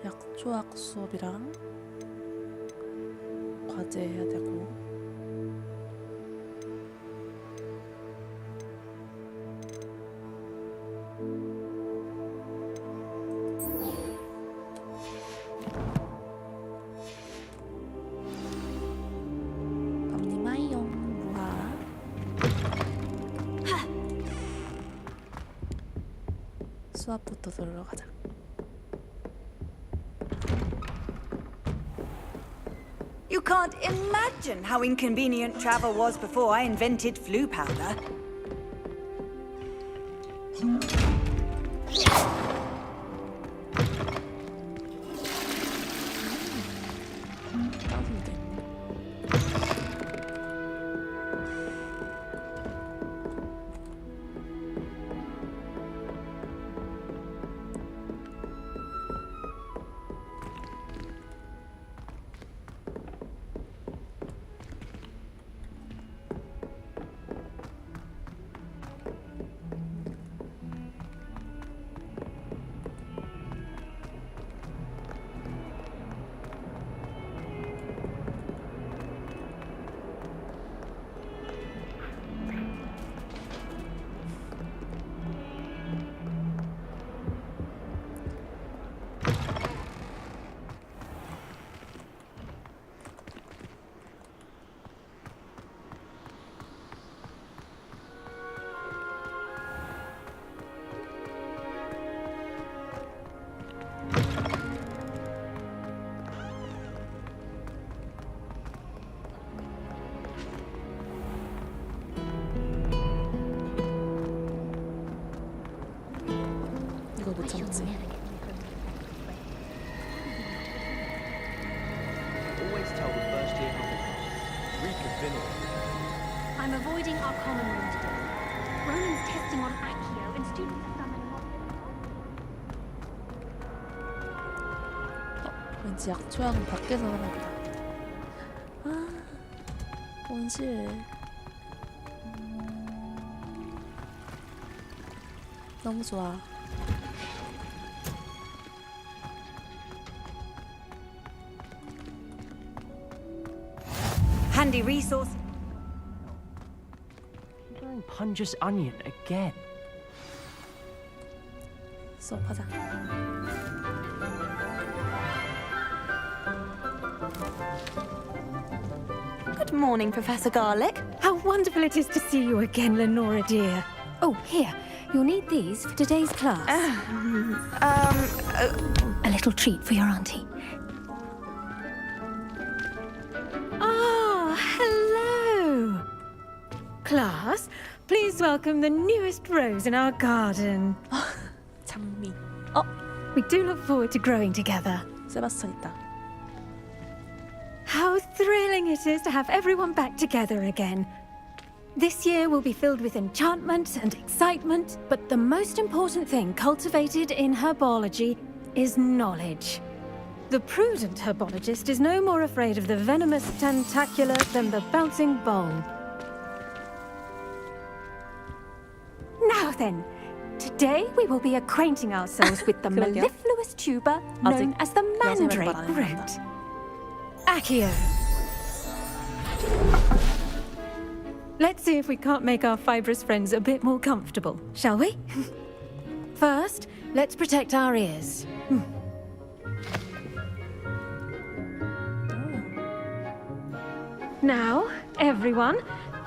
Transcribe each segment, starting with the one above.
약초학 수업이랑 과제 해야 되고 감리마이용 무하 수업부터 들으러 가자. You can't imagine how inconvenient travel was before I invented flu powder. 이거 못 참지. Always tell the first year Hufflepuff. Reconfirming. I'm avoiding our common room today. Ronan's testing on Accio and students are summoning 왠지 약초학은 밖에서 하나 보다. 아, 온실. 너무 좋아. Handy resource. Wearing Punja's onion again. 수업하자. Good morning, Professor Garlic. How wonderful it is to see you again, Lenora dear. Oh, here, you'll need these for today's class. A little treat for your auntie. Ah, hello. Class, please welcome the newest rose in our garden. 장미. We do look forward to growing together. 세바스찬 있다. How thrilling it is to have everyone back together again. This year will be filled with enchantment and excitement, but the most important thing cultivated in herbology is knowledge. The prudent herbologist is no more afraid of the venomous tentacular than the bouncing bowl. Now then, today we will be acquainting ourselves with the 그러게요. mellifluous tuber known 아직 as the 야생을 mandrake 말 안 root. 했단다. Accio. Let's see if we can't make our fibrous friends a bit more comfortable, shall we? First, let's protect our ears. Now, everyone,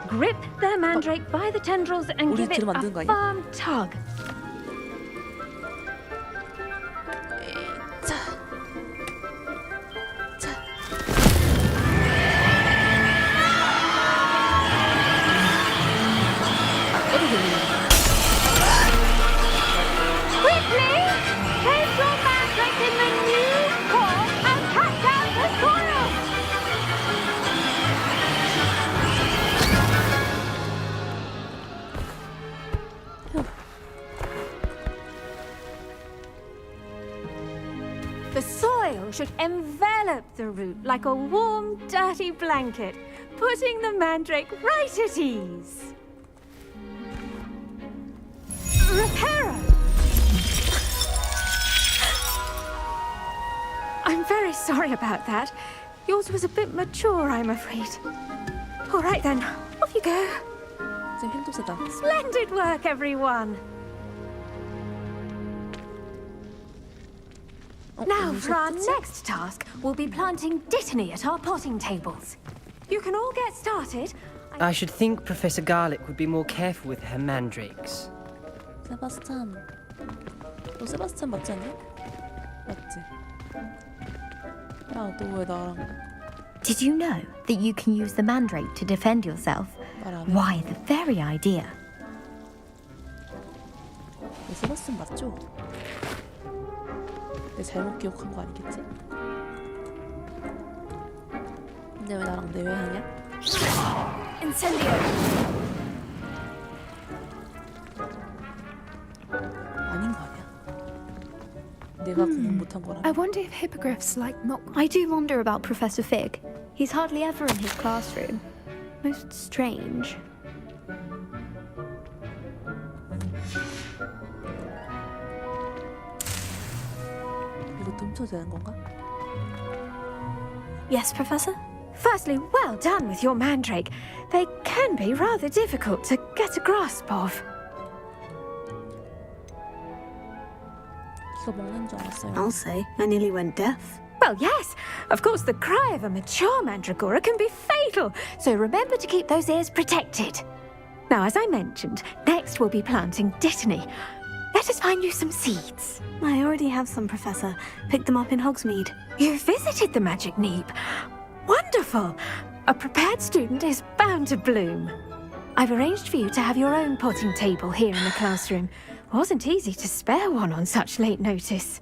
grip their mandrake by the tendrils and 우리 give it 들으면 안 되는 거 a 아니야? firm tug. 자. 자. 어디 들리냐? The soil should envelop the root like a warm, dirty blanket, putting the mandrake right at ease. Reparo! I'm very sorry about that. Yours was a bit mature, I'm afraid. All right then, off you go. 지금 힘도 세다. Splendid work, everyone. Now, for our next task, we'll be planting dittany at our potting tables. You can all get started. I should think Professor Garlick would be more careful with her mandrakes. 세바스찬. 너 세바스찬 맞지 않냐? 맞지? 야, 너 왜 나랑 Did you know that you can use the mandrake to defend yourself? 말 안 해? Why, the very idea. 너 세바스찬 맞죠? 내 잘못 기억한 거 아니겠지? 근데 왜 나랑 내외하냐? Incendio. 아닌 거 아니야? 내가 공부 못한 거라. I wonder if hippogriffs like mock. I do wonder about Professor Fig. He's hardly ever in his classroom. Most strange. 이것도 훔쳐도 되는 건가? Yes, Professor? Firstly, well done with your mandrake. They can be rather difficult to get a grasp of. 이거 먹는 줄 알았어요. I'll say, I nearly went deaf. Well, yes. Of course, the cry of a mature mandragora can be fatal, so remember to keep those ears protected. Now, as I mentioned, next we'll be planting dittany. Let us find you some seeds. I already have some, Professor. Picked them up in Hogsmeade. You visited the magic neep. Wonderful! A prepared student is bound to bloom. I've arranged for you to have your own potting table here in the classroom. Wasn't easy to spare one on such late notice.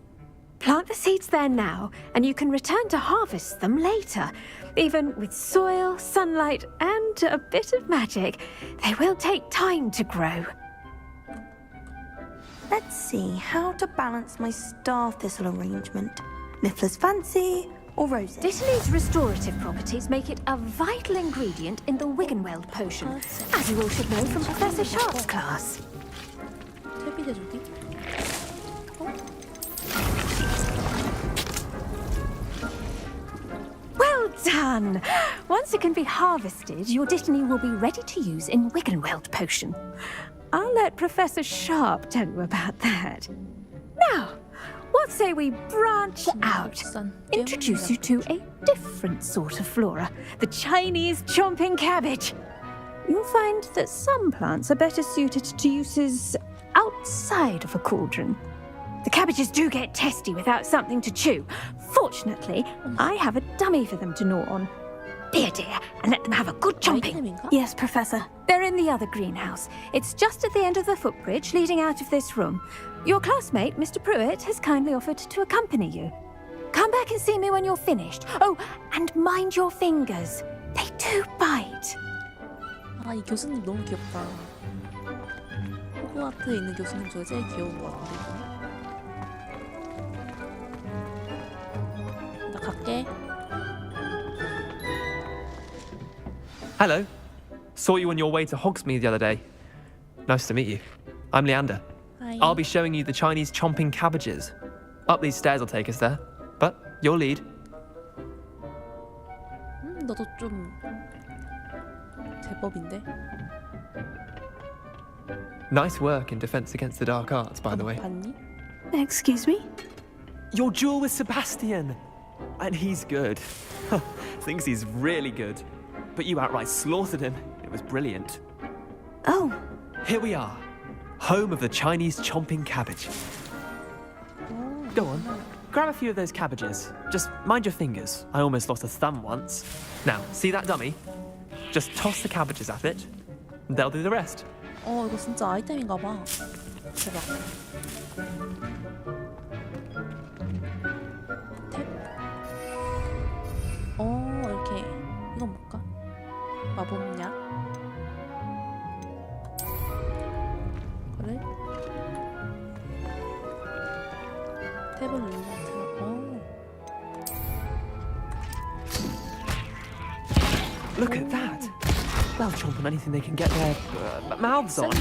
Plant the seeds there now, and you can return to harvest them later. Even with soil, sunlight, and a bit of magic, they will take time to grow. Let's see how to balance my star thistle arrangement. Niffler's fancy or roses? Dittany's restorative properties make it a vital ingredient in the Wiggenweld potion, as you all should know from Professor Sharp's class. 퇴비 대조기? Well done! Once it can be harvested, your dittany will be ready to use in Wiggenweld potion. I'll let Professor Sharp tell you about that. Now, what say we branch out? Introduce you to a different sort of flora, the Chinese chomping cabbage. You'll find that some plants are better suited to uses outside of a cauldron. The cabbages do get testy without something to chew. Fortunately, I have a dummy for them to gnaw on. Be a dear and let them have a good chomping. 아이템인가? Yes, Professor. They're in the other greenhouse. It's just at the end of the footbridge leading out of this room. Your classmate, Mr. Pruitt, has kindly offered to accompany you. Come back and see me when you're finished. Oh, and mind your fingers. They do bite. 아, 이 교수님 너무 귀엽다. 호그와트에 있는 교수님 중에 제일 귀여운 것 같은데. 나 갈게. Hello. Saw you on your way to Hogsmeade the other day. Nice to meet you. I'm Leander. Hi. I'll be showing you the Chinese chomping cabbages. Up these stairs will take us there. But you'll lead. 너도 좀 제법인데. Nice work in Defense Against the Dark Arts, by the way. 봤니? Excuse me? Your duel with Sebastian! And he's good. Thinks he's really good. But you outright slaughtered him. It was brilliant. Oh, Here we are. Home of the Chinese chomping cabbage. Go on. Grab a few of those cabbages. Just mind your fingers. I almost lost a thumb once. Now, see that dummy? Just toss the cabbages at it. And they'll do the rest. 이거 진짜 아이템인가 봐. 대박. 탭. 이렇게. 이건 뭘까? 마법약. 그래? 탭을 눌러서. Look at that. They'll chomp on anything they can get their mouths on.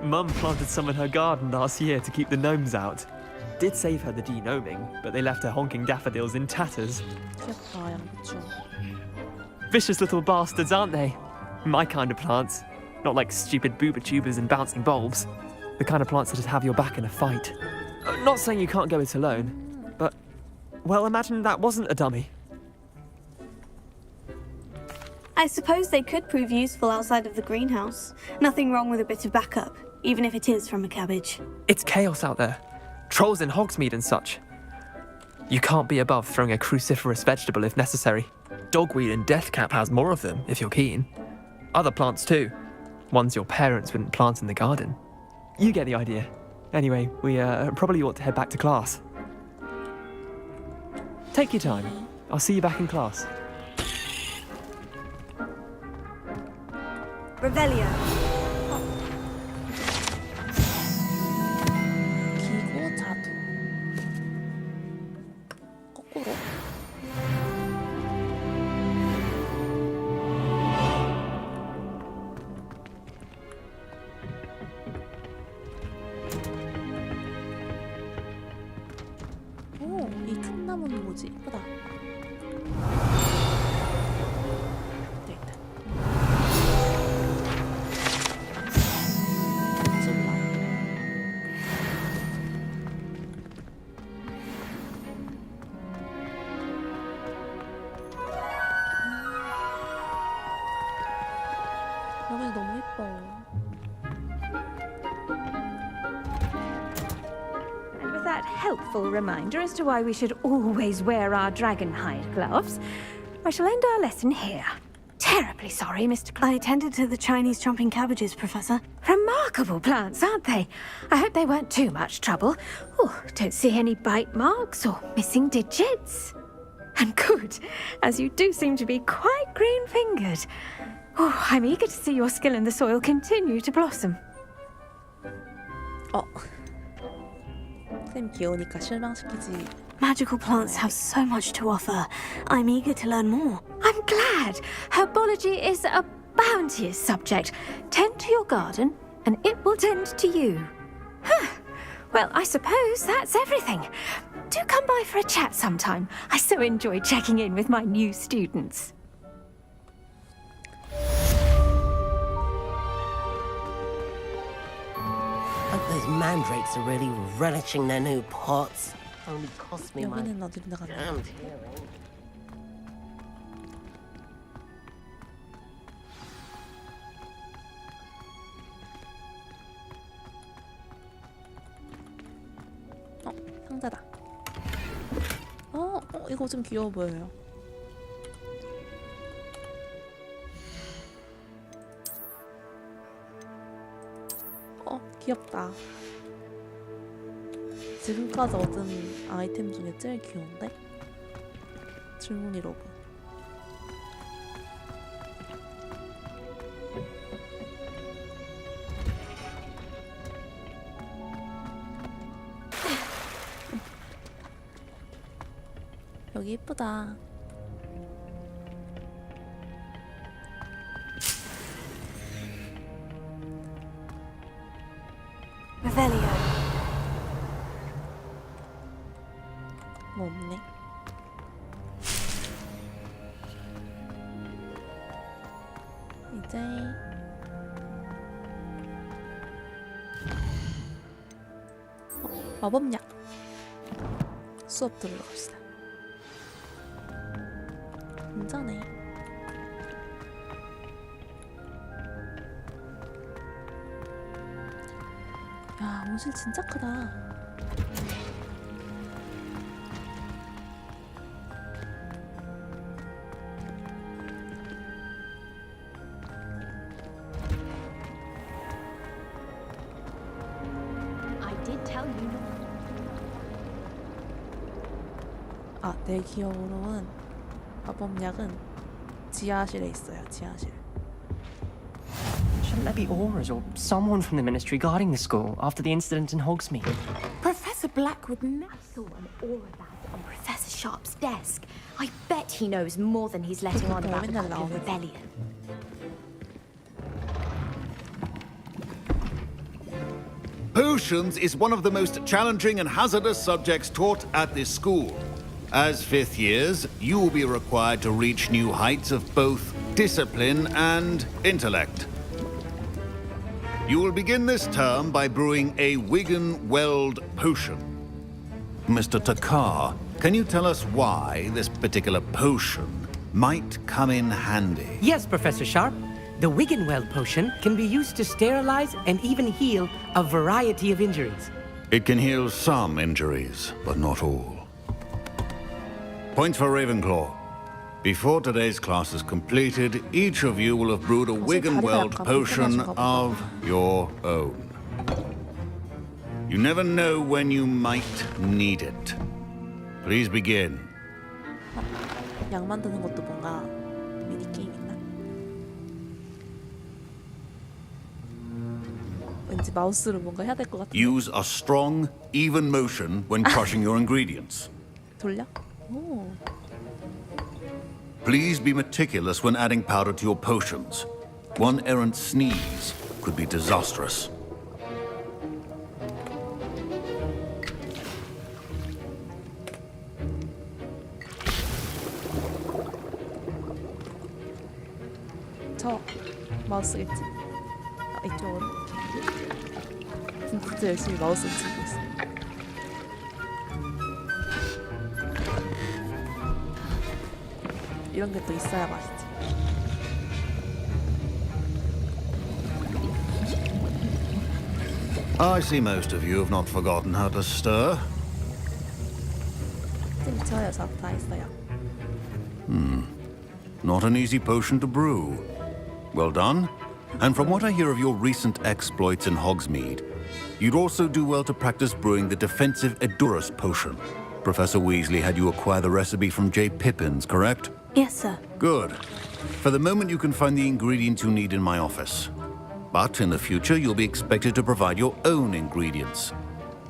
Mum planted some in her garden last year to keep the gnomes out. Did save her the denoming, but they left her honking daffodils in tatters. 귀엽다, 양배추. Vicious little bastards, aren't they? My kind of plants. Not like stupid booba tubers and bouncing bulbs. The kind of plants that just have your back in a fight. Not saying you can't go it alone, but, well, imagine that wasn't a dummy. I suppose they could prove useful outside of the greenhouse. Nothing wrong with a bit of backup, even if it is from a cabbage. It's chaos out there. Trolls in Hogsmeade and such. You can't be above throwing a cruciferous vegetable if necessary. Dogweed and deathcap has more of them, if you're keen. Other plants too. Ones your parents wouldn't plant in the garden. You get the idea. Anyway, we probably ought to head back to class. Take your time. I'll see you back in class. Revelio. 기고 자두. 거꾸로. 오, 이 큰 나무는 뭐지? 예쁘다. 네, 있다. 찔러. 여기 너무 예뻐. And with that helpful reminder as to why we should always wear our dragonhide gloves, I shall end our lesson here. Terribly sorry, Mr. I tended to the Chinese chomping cabbages, Professor. Remarkable plants, aren't they? I hope they weren't too much trouble. Oh, don't see any bite marks or missing digits. And good, as you do seem to be quite green-fingered. Oh, I'm eager to see your skill in the soil continue to blossom. 쌤 귀여우니까 실망시키지. Magical plants have so much to offer. I'm eager to learn more. I'm glad. Herbology is a bounteous subject. Tend to your garden, and it will tend to you. Huh. Well, I suppose that's everything. Do come by for a chat sometime. I so enjoy checking in with my new students. Hope those mandrakes are really relishing their new pots. Only cost me my 여기는 어디로 나가나? damned hearing. 상자다. 이거 좀 귀여워 보여요. 귀엽다. 지금까지 얻은 아이템 중에 제일 귀여운데? 줄무늬 로브. 여기 예쁘다. Revelio. 뭐 없네. 이제 마법약 수업 들으러 갑시다. 괜찮네. 야, 온실 진짜 크다. I did tell you not. 내 기억으로는 마법약은 지하실에 있어요. 지하실. Shouldn't there be auras or someone from the ministry guarding the school after the incident in Hogsmeade? Professor Black would never. I saw an aura badge on Professor Sharp's desk. I bet he knows more than he's letting on about the 맨날 Goblin 나오는 Rebellion. Potions is one of the most challenging and hazardous subjects taught at this school. As fifth years, you will be required to reach new heights of both discipline and intellect. You will begin this term by brewing a Wigan-Weld potion. Mr. Takar, can you tell us why this particular potion might come in handy? Yes, Professor Sharp. The Wigan-Weld potion can be used to sterilize and even heal a variety of injuries. It can heal some injuries, but not all. Points for Ravenclaw. Before today's class is completed, each of you will have brewed a Wigan-Weld potion of your own. You never know when you might need it. Please begin. 약 만드는 것도 뭔가 미니 게임 있나? 왠지 마우스로 뭔가 해야 될 것 같은데. Use a strong, even motion when crushing your ingredients. 돌려? 오. Please be meticulous when adding powder to your potions. One errant sneeze could be disastrous. 저 마우스겠지? 아, 이쪽으로? 진짜 열심히 마우스 치고 있어. 이런 게 또 있어야 맛있지. I see most of you have not forgotten how to stir. 찜 저 녀석 다 있어요. Not an easy potion to brew. Well done. And from what I hear of your recent exploits in Hogsmeade, you'd also do well to practice brewing the defensive Edurus potion. Professor Weasley had you acquire the recipe from J. Pippin's, correct? Yes, sir. Good. For the moment, you can find the ingredients you need in my office. But in the future, you'll be expected to provide your own ingredients.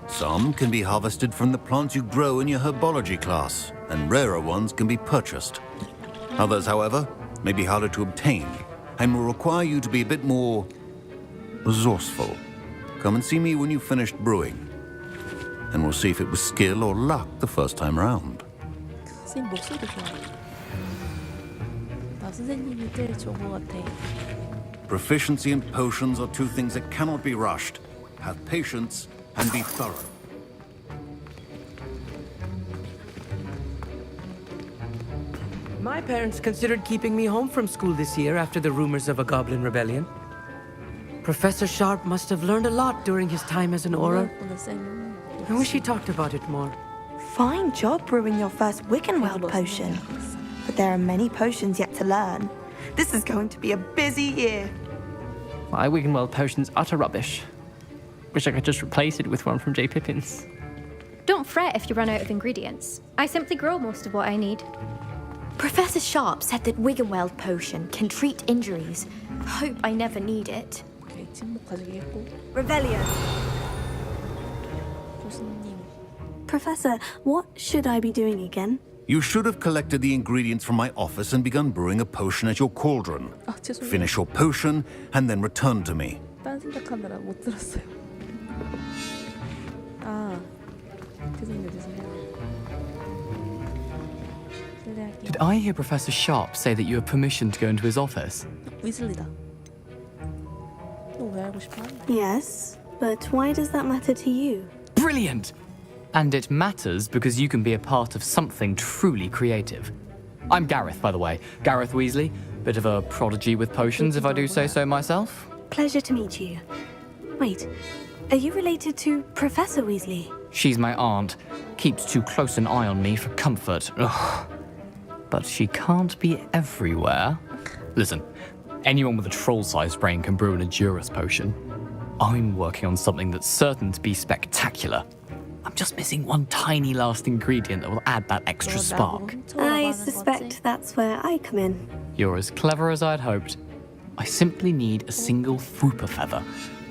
Some can be harvested from the plants you grow in your herbology class, and rarer ones can be purchased. Others, however, may be harder to obtain, and will require you to be a bit more resourceful. Come and see me when you've finished brewing, and we'll see if it was skill or luck the first time round. 선생님 목소리 좋아. 나 선생님이 제일 좋은 것 같아. Proficiency and potions are two things that cannot be rushed. Have patience and be thorough. My parents considered keeping me home from school this year after the rumors of a Goblin Rebellion. Professor Sharp must have learned a lot during his time as an Auror. I wish he talked about it more. Fine job brewing your first Wigan-Weld potion. But there are many potions yet to learn. This is going to be a busy year. My Wigan-Weld potion's utter rubbish. Wish I could just replace it with one from J. Pippin's. Don't fret if you run out of ingredients. I simply grow most of what I need. Professor Sharp said that Wigan-Weld potion can treat injuries. Hope I never need it. 오케이, 침묵 가지기 했고. Revelio. 교수님. Professor, what should I be doing again? You should have collected the ingredients from my office and begun brewing a potion at your cauldron. 아, 죄송해요. Finish your potion and then return to me. 딴 생각하느라 못 들었어요. 아, 죄송해요, 죄송해요. 실례할게요. Did I hear Professor Sharp say that you have permission to go into his office? 위슬리다. 너 왜 알고 싶어? Yes, but why does that matter to you? Brilliant! And it matters because you can be a part of something truly creative. I'm Gareth, by the way. Gareth Weasley. Bit of a prodigy with potions, if I do say so myself. Pleasure to meet you. Wait, are you related to Professor Weasley? She's my aunt. Keeps too close an eye on me for comfort. Ugh. But she can't be everywhere. Listen, anyone with a troll-sized brain can brew an Edurus potion. I'm working on something that's certain to be spectacular. I'm just missing one tiny last ingredient that will add that extra spark. I suspect that's where I come in. You're as clever as I'd hoped. I simply need a single Fwooper feather.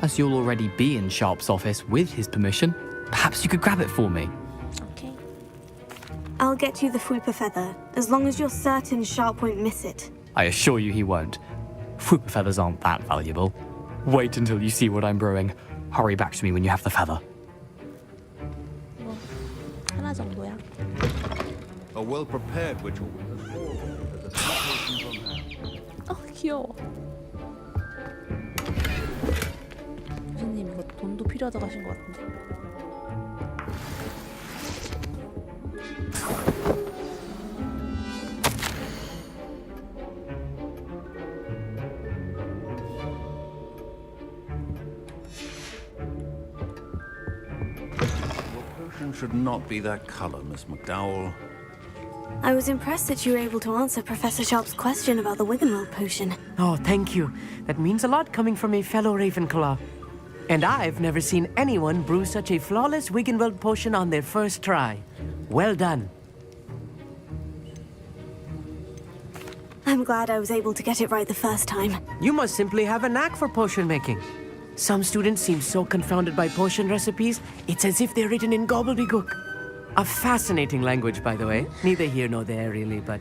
As you'll already be in Sharp's office with his permission, perhaps you could grab it for me. 오케이. I'll get you the Fupa feather, as long as you're certain Sharp won't miss it. I assure you he won't. Fupa feathers aren't that valuable. Wait until you see what I'm brewing. Hurry back to me when you have the feather. 뭐 하나 정도야. A well-prepared ritual with the four of the potions on hand. 귀여워. 교수님 이거 돈도 필요하다고 하신 것 같은데. Should not be that color, Miss McDowell. I was impressed that you were able to answer Professor Sharp's question about the Wiggenweld potion. Oh, thank you. That means a lot coming from a fellow Ravenclaw. And I've never seen anyone brew such a flawless Wiggenweld potion on their first try. Well done. I'm glad I was able to get it right the first time. You must simply have a knack for potion making. Some students seem so confounded by potion recipes, it's as if they're written in gobbledygook. A fascinating language, by the way. Neither here nor there, really, but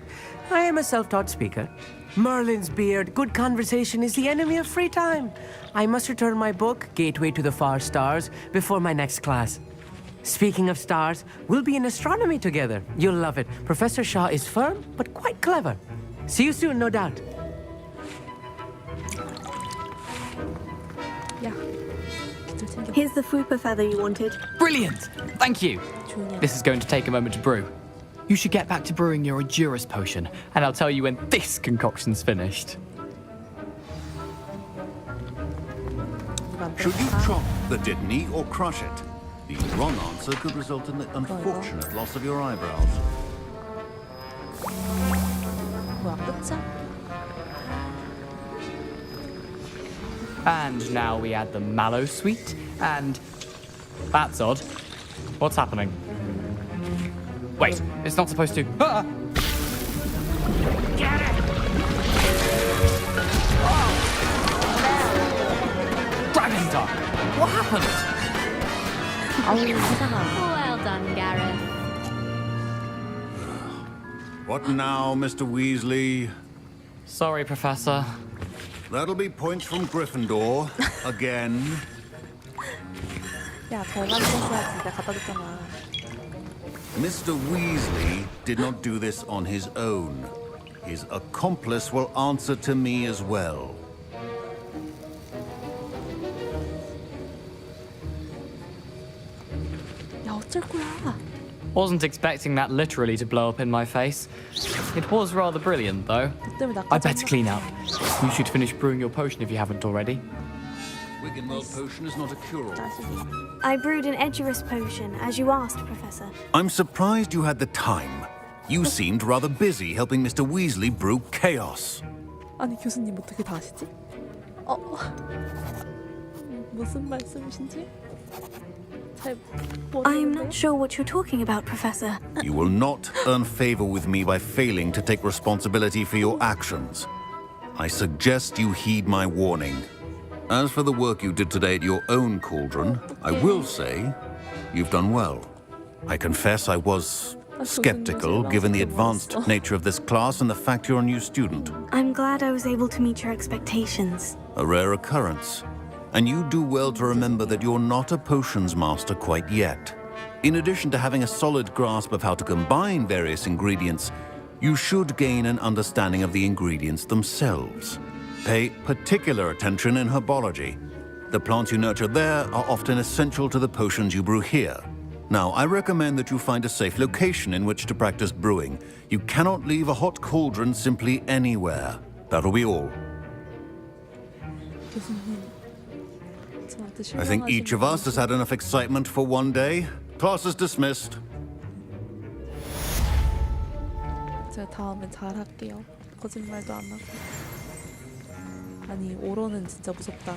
I am a self-taught speaker. Merlin's beard, good conversation is the enemy of free time. I must return my book, Gateway to the Far Stars, before my next class. Speaking of stars, we'll be in astronomy together. You'll love it. Professor Shaw is firm, but quite clever. See you soon, no doubt. Here's the Fupa feather you wanted. Brilliant! Thank you. This is going to take a moment to brew. You should get back to brewing your Juris potion, and I'll tell you when this concoction's finished. Should you chop the Dittany or crush it? The wrong answer could result in the unfortunate loss of your eyebrows. 뭐야 끝이야? And now we add the mallow sweet, and that's odd. What's happening? Wait, it's not supposed to. Ah! Get it! Dragon Duck! What happened? Well done, Gareth. What now, Mr. Weasley? Sorry, Professor. That'll be points from Gryffindor again. 야, 잘 만들었어야지. 내가 갖다 줬잖아. Mr. Weasley did not do this on his own. His accomplice will answer to me as well. 야, 어쩔 거야? Wasn't expecting that literally to blow up in my face. It was rather brilliant, though. I better clean up. You should finish brewing your potion if you haven't already. Wiggenweld potion is not a cure-all. I brewed an Edurus potion, as you asked, Professor. I'm surprised you had the time. You seemed rather busy helping Mr. Weasley brew chaos. 아니 교수님 어떻게 다 아시지? 무슨 말씀이신지? 잘 I'm not sure what you're talking about, Professor. You will not earn favor with me by failing to take responsibility for your actions. I suggest you heed my warning. As for the work you did today at your own cauldron, I will say you've done well. I confess I was skeptical given the advanced nature of this class and the fact you're a new student. I'm glad I was able to meet your expectations. A rare occurrence. And you do well to remember that you're not a potions master quite yet. In addition to having a solid grasp of how to combine various ingredients, you should gain an understanding of the ingredients themselves. Pay particular attention in herbology. The plants you nurture there are often essential to the potions you brew here. Now, I recommend that you find a safe location in which to practice brewing. You cannot leave a hot cauldron simply anywhere. That'll be all. I think each of us has had enough excitement for one day. Class is dismissed. 제가 다음엔 잘 할게요. 거짓말도 안 하고. 아니 오로는 진짜 무섭다.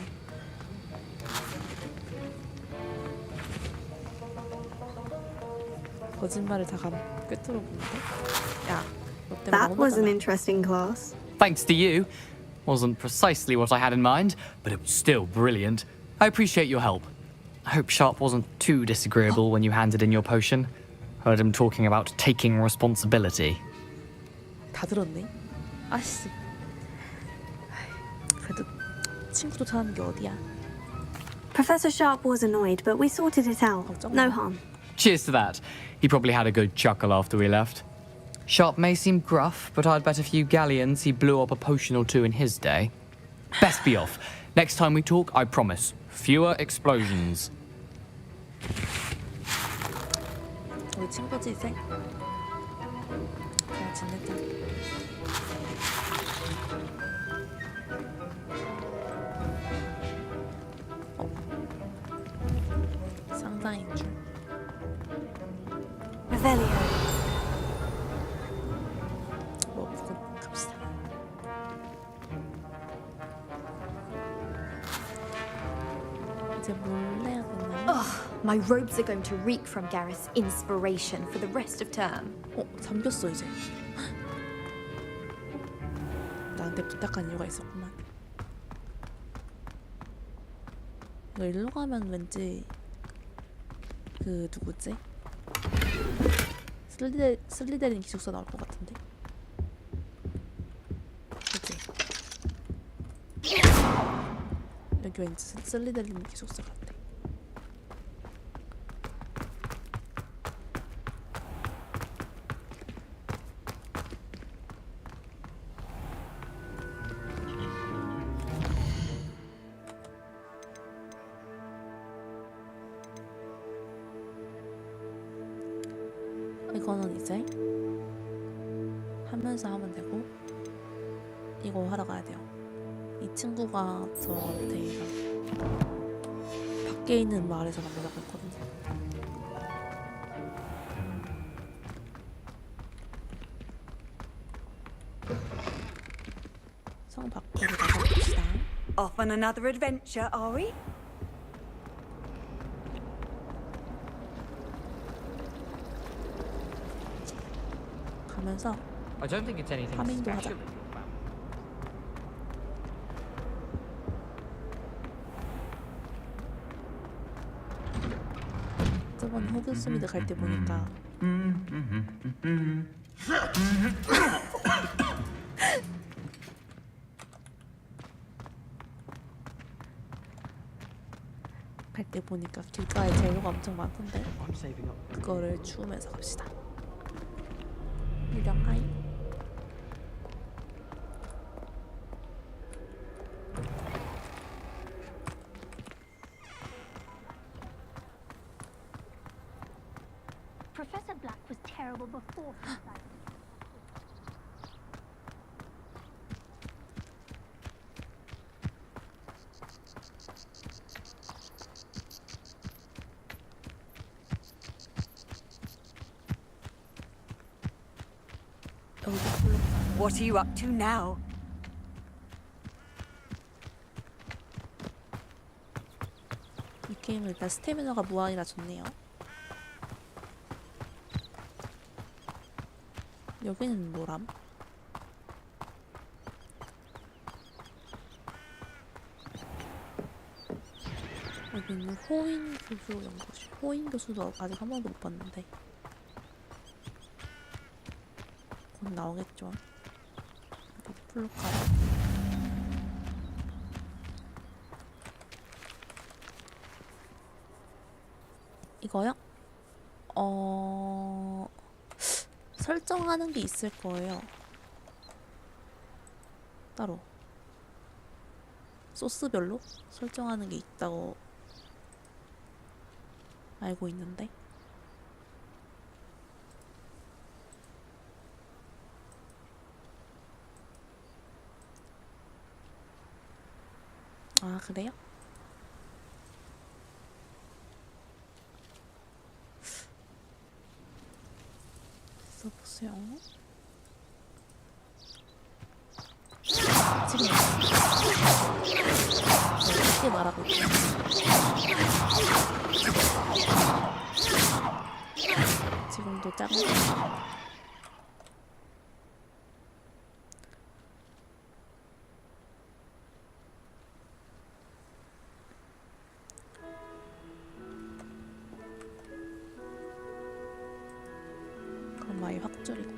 거짓말을 다 꿰뚫어 보는데. 야, 너 때문에 That was an 혼나잖아. interesting class. Thanks to you. Wasn't precisely what I had in mind, but it was still brilliant. I appreciate your help. I hope Sharp wasn't too disagreeable when you handed in your potion. Heard him talking about taking responsibility. 다 들었네. 아씨. 그래도 친구 쫓아가는 게 어디야? Professor Sharp was annoyed, but we sorted it out. No harm. Cheers to that. He probably had a good chuckle after we left. Sharp may seem gruff, but I'd bet a few galleons he blew up a potion or two in his day. Best be off. Next time we talk, I promise, fewer explosions. 우리 친구지 이제? 그냥 지내자. 상당인 줄. Revelio. 먹고 갑시다. 이제 뭘 해야 되나요? Ugh, my robes are going to reek from Gareth's inspiration for the rest of term. 잠겼어 이제. 나한테 부탁한 이유가 있었구만. 이거 일로 가면 왠지 그 누구지? 슬리데린 기숙사 나올 것 같은데. 그치? 여기 왠지 슬리데린 기숙사 같아. 이거는 이제 하면서 하면 되고, 이거 하러 가야 돼요. 이 친구가 저한테 밖에 있는 마을에서 만나자고 했거든요. 성 밖으로 나가봅시다. Off on another adventure, are we? 가면서 I don't think it's anything 파밍도 하자. 저번 호그스미드 갈 때 보니까 갈 때 보니까 길가에 재료가 엄청 많던데 그거를 주우면서 갑시다. 유령 하이. Professor Black was terrible before he died. What are you up to now? 이 게임은 일단 스태미너가 무한이라 좋네요. 여기는 뭐람? 여기는 호인 교수 연구실. 호인 교수도 아직 한 번도 못 봤는데 곧 나오겠죠. 여기 플루카라. 이거요? 설정하는 게 있을 거예요. 따로 소스별로 설정하는 게 있다고 알고 있는데 아 그래요? 써보세요. 지금 어떻게 말하고 있죠? 지금도 작은 아예 확 줄이고.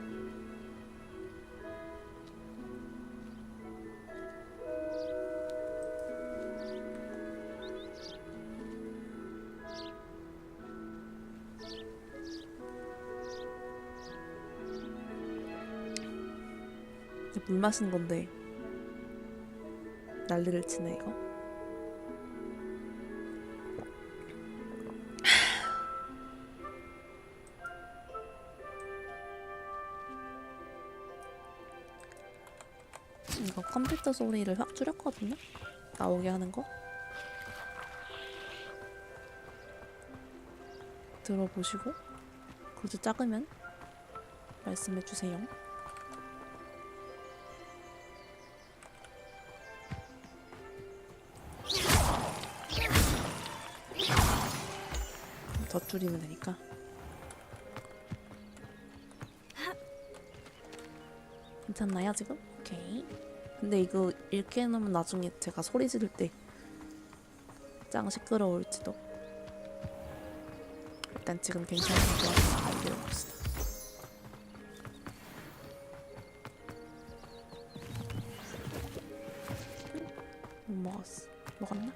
물 마시는 건데 난리를 치네 이거. 이거 컴퓨터 소리를 확 줄였거든요? 나오게 하는 거? 들어보시고 그래도 작으면 말씀해주세요. 더 줄이면 되니까. 괜찮나요 지금? 오케이. 근데 이거 이렇게 해놓으면 나중에 제가 소리 지를 때 짱 시끄러울지도. 일단 지금 괜찮으니까 배워봅시다. 못 먹었어. 먹었나?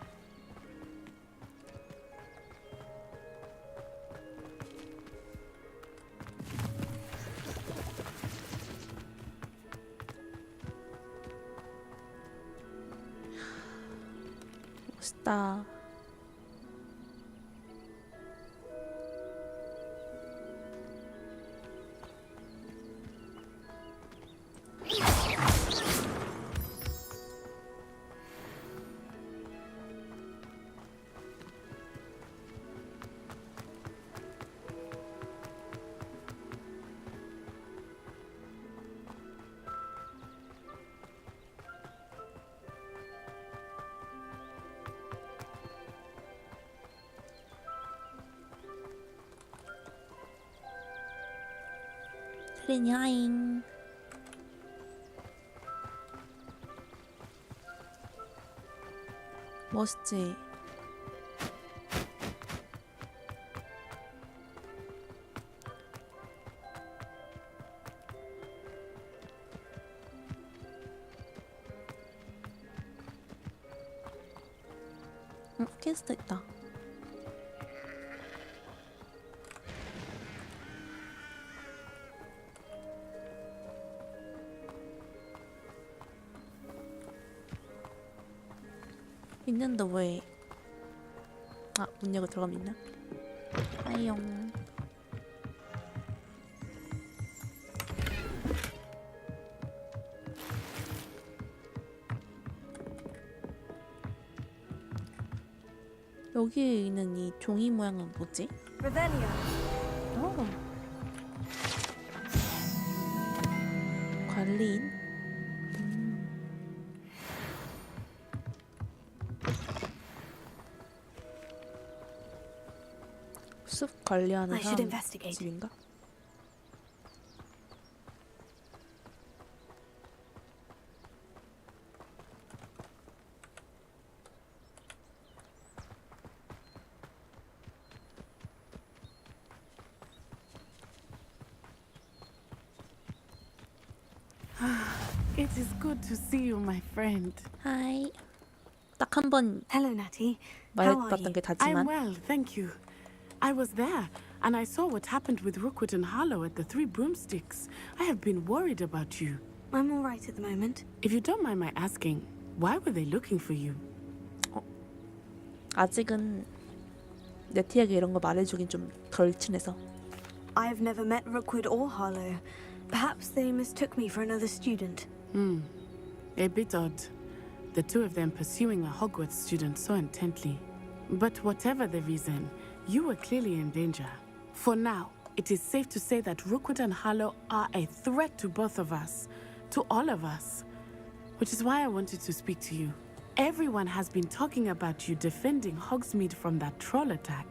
멋있다. 크린이 하잉. 멋있지? 퀘스트 있다. 있는데 왜? 아, 문 열고 들어가면 있나? 아이용. 여기에 있는 이 종이 모양은 뭐지? Revelio. 오. 관리인? 숲 관리하는 I should 사람 investigate. 집인가? It is good to see you, my friend. 하이. 딱 한 번 Hello, Natty. How are 말해봤던 you? 게 I'm 다지만 well, thank you. I was there, and I saw what happened with Rookwood and Harlow at the Three Broomsticks. I have been worried about you. I'm all right at the moment. If you don't mind my asking, why were they looking for you? 아직은 네티에게 이런 거 말해주긴 좀 덜 친해서. I've never met Rookwood or Harlow. Perhaps they mistook me for another student. A bit odd. The two of them pursuing a Hogwarts student so intently. But whatever the reason, you were clearly in danger. For now, it is safe to say that Rookwood and Harlow are a threat to both of us, to all of us. Which is why I wanted to speak to you. Everyone has been talking about you defending Hogsmeade from that troll attack.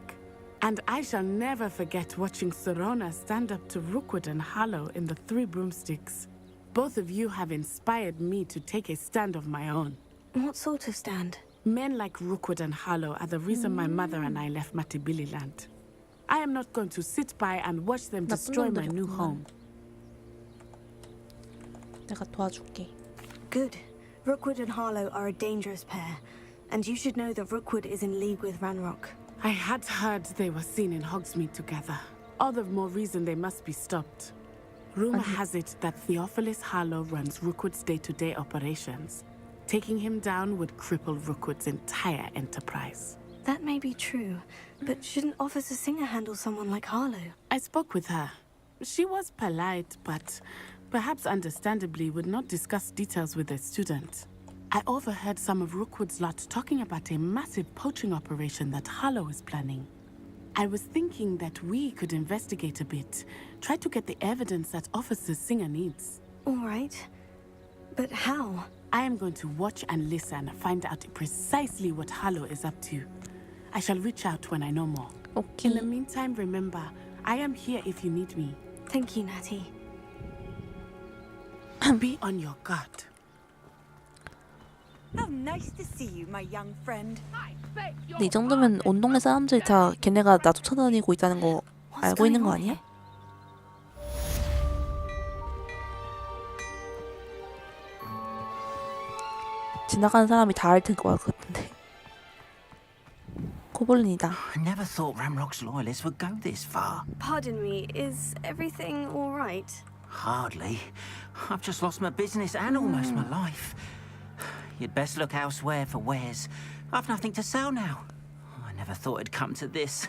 And I shall never forget watching Serona stand up to Rookwood and Harlow in the Three Broomsticks. Both of you have inspired me to take a stand of my own. What sort of stand? Men like Rookwood and Harlow are the reason my mother and I left Matibili land. I am not going to sit by and watch them destroy my new home. 내가 도와줄게. Good. Rookwood and Harlow are a dangerous pair, and you should know that Rookwood is in league with Ranrock. I had heard they were seen in Hogsmeade together. All the more reason they must be stopped. Rumor has it that Theophilus Harlow runs Rookwood's day-to-day operations. Taking him down would cripple Rookwood's entire enterprise. That may be true, but shouldn't Officer Singer handle someone like Harlow? I spoke with her. She was polite, but perhaps understandably would not discuss details with a student. I overheard some of Rookwood's lot talking about a massive poaching operation that Harlow is planning. I was thinking that we could investigate a bit, try to get the evidence that Officer Singer needs. All right. But how? I am going to watch and listen, find out precisely what Harlow is up to. I shall reach out when I know more. Okay. In the meantime, remember, I am here if you need me. Thank you, Natty. Be on your guard. How nice to see you, my young friend. 근데 이 정도면 온 동네 사람들이 다 걔네가 나 쫓아다니고 있다는 거 알고 있는 거 아니야? 지나가는 사람이 다 알 것 같은데. 고블린이다. I never thought Ramrock's loyalists would go this far. Pardon me, is everything all right? Hardly. I've just lost my business and almost my life. You'd best look elsewhere for wares. I've nothing to sell now. I never thought it'd come to this.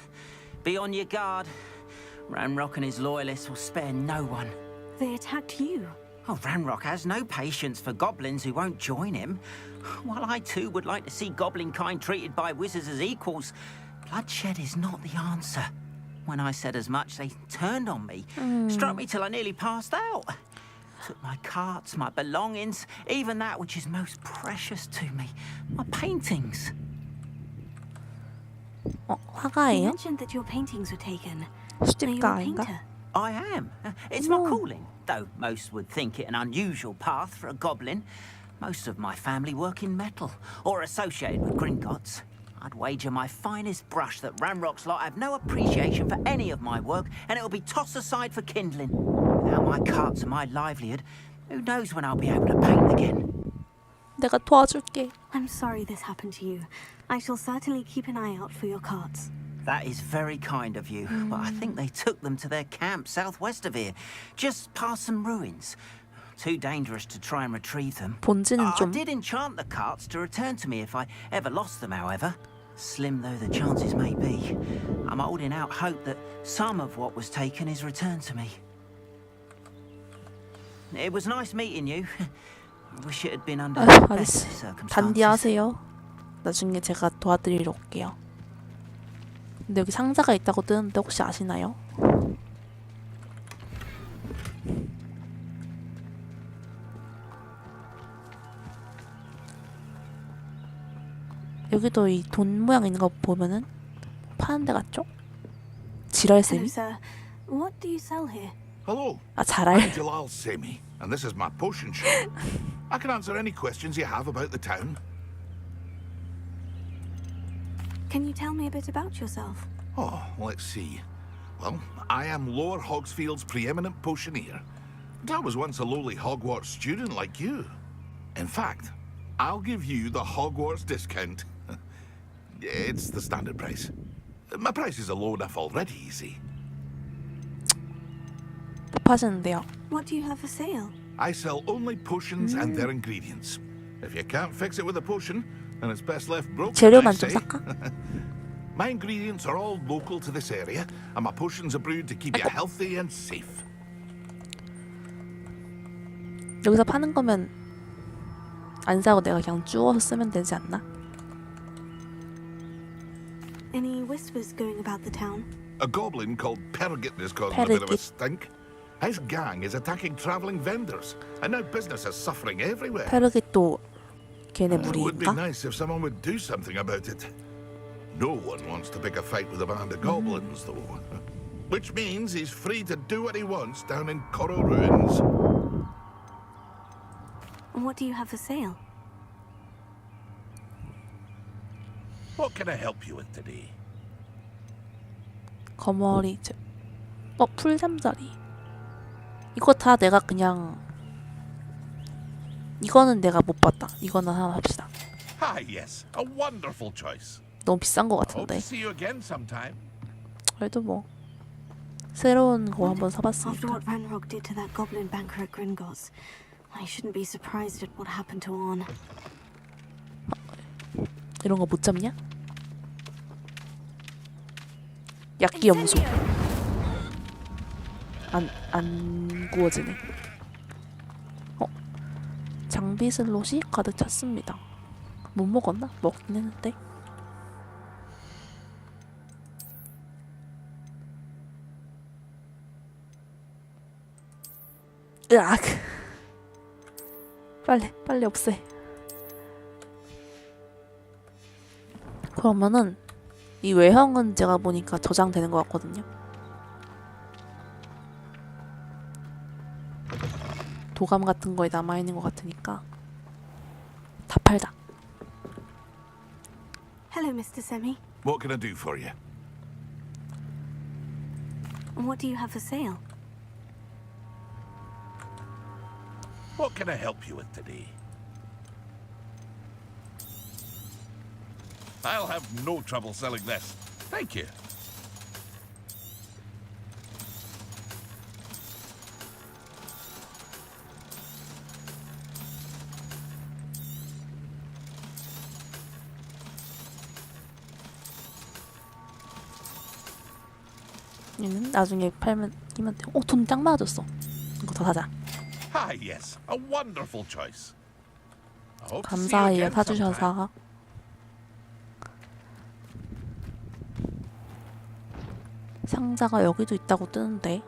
Be on your guard. Ranrock and his loyalists will spare no one. They attacked you. Oh, Ranrock has no patience for goblins who won't join him. While I too would like to see goblin kind treated by wizards as equals, bloodshed is not the answer. When I said as much, they turned on me, struck me till I nearly passed out. Took my carts, my belongings, even that which is most precious to me, my paintings. You 화가예요? mentioned that your paintings were taken. Are you a 수집가인가? painter? I am. It's my calling, though most would think it an unusual path for a goblin. Most of my family work in metal, or associated with Gringotts. I'd wager my finest brush that Ranrock's lot have no appreciation for any of my work, and it'll be tossed aside for kindling. Without my carts and my livelihood, who knows when I'll be able to paint again? 내가 도와줄게. I'm sorry this happened to you. I shall certainly keep an eye out for your carts. That is very kind of you, but I think they took them to their camp southwest of here, just past some ruins. Too dangerous to try and retrieve them. 본질은 I 좀 did enchant the carts to return to me if I ever lost them, however. Slim though the chances may be, I'm holding out hope that some of what was taken is returned to me. It was nice meeting you. I wish it had been under better 아저씨 circumstances. 단디하세요. 나중에 제가 도와드리러 올게요. 근데 여기 상자가 있다고 뜨는데 혹시 아시나요? 여기도 이 돈 모양 있는 거 보면은 파는 데 같죠? Hello, 지랄쌤이? sir. What do you sell here? Hello. 아 잘 알. I'm Jalal Semi, and this is my potion shop. I can answer any questions you have about the town. Can you tell me a bit about yourself? Oh, let's see. Well, I am Lower Hogsfield's preeminent potioneer. But I was once a lowly Hogwarts student like you. In fact, I'll give you the Hogwarts discount. It's the standard price. My prices are low enough already, you see. 못 파시는데요. What do you have for sale? I sell only potions and their ingredients. If you can't fix it with a potion, then it's best left broken, I 재료만 좀 say. 살까? My ingredients are all local to this area, and my potions are brewed to keep you healthy and safe. 여기서 파는 거면 안 사고 내가 그냥 주워서 쓰면 되지 않나? Any whispers going about the town? A goblin called Pergit is causing a bit of a Pergit. stink. His gang is attacking travelling vendors, and now business is suffering everywhere. 페르깃도 걔네 It would be 무리인가? nice if someone would do something about it. No one wants to pick a fight with a band of goblins, though. Which means he's free to do what he wants down in Coral Ruins. And what do you have for sale? What can I help you with today? 거머리 풀잠자리 이거 다 내가 그냥 이거는 내가 못 봤다. 이거는 하나 합시다. Ah, yes, a wonderful choice. 너무 비싼 거 Hope to 같은데. see you again sometime. 그래도 뭐 새로운 거 한번 After 사봤으니까. what Ranrock did to that goblin banker at Gringotts, I shouldn't be surprised at what happened to Orn. 이런 거 못 잡냐? 약기 염소. 안 구워지네. 장비 슬롯이 가득 찼습니다. 못 먹었나? 먹긴 했는데. 으악. 빨리 없애. 그러면은 이 외형은 제가 보니까 저장되는 것 같거든요. 도감 같은 거에 남아있는 것 같으니까 다 팔자. Hello, Mr. Semi. What can I do for you? What do you have for sale? What can I help you with today? I'll have no trouble selling this. Thank you. 얘는 나중에 팔면 끼면 돼. 돈 짱 많아졌어. 이거 더 사자. Ah, yes, a wonderful choice. I hope to see you 감사해요, again sometime. 사주셔서. 상자가 여기도 있다고 뜨는데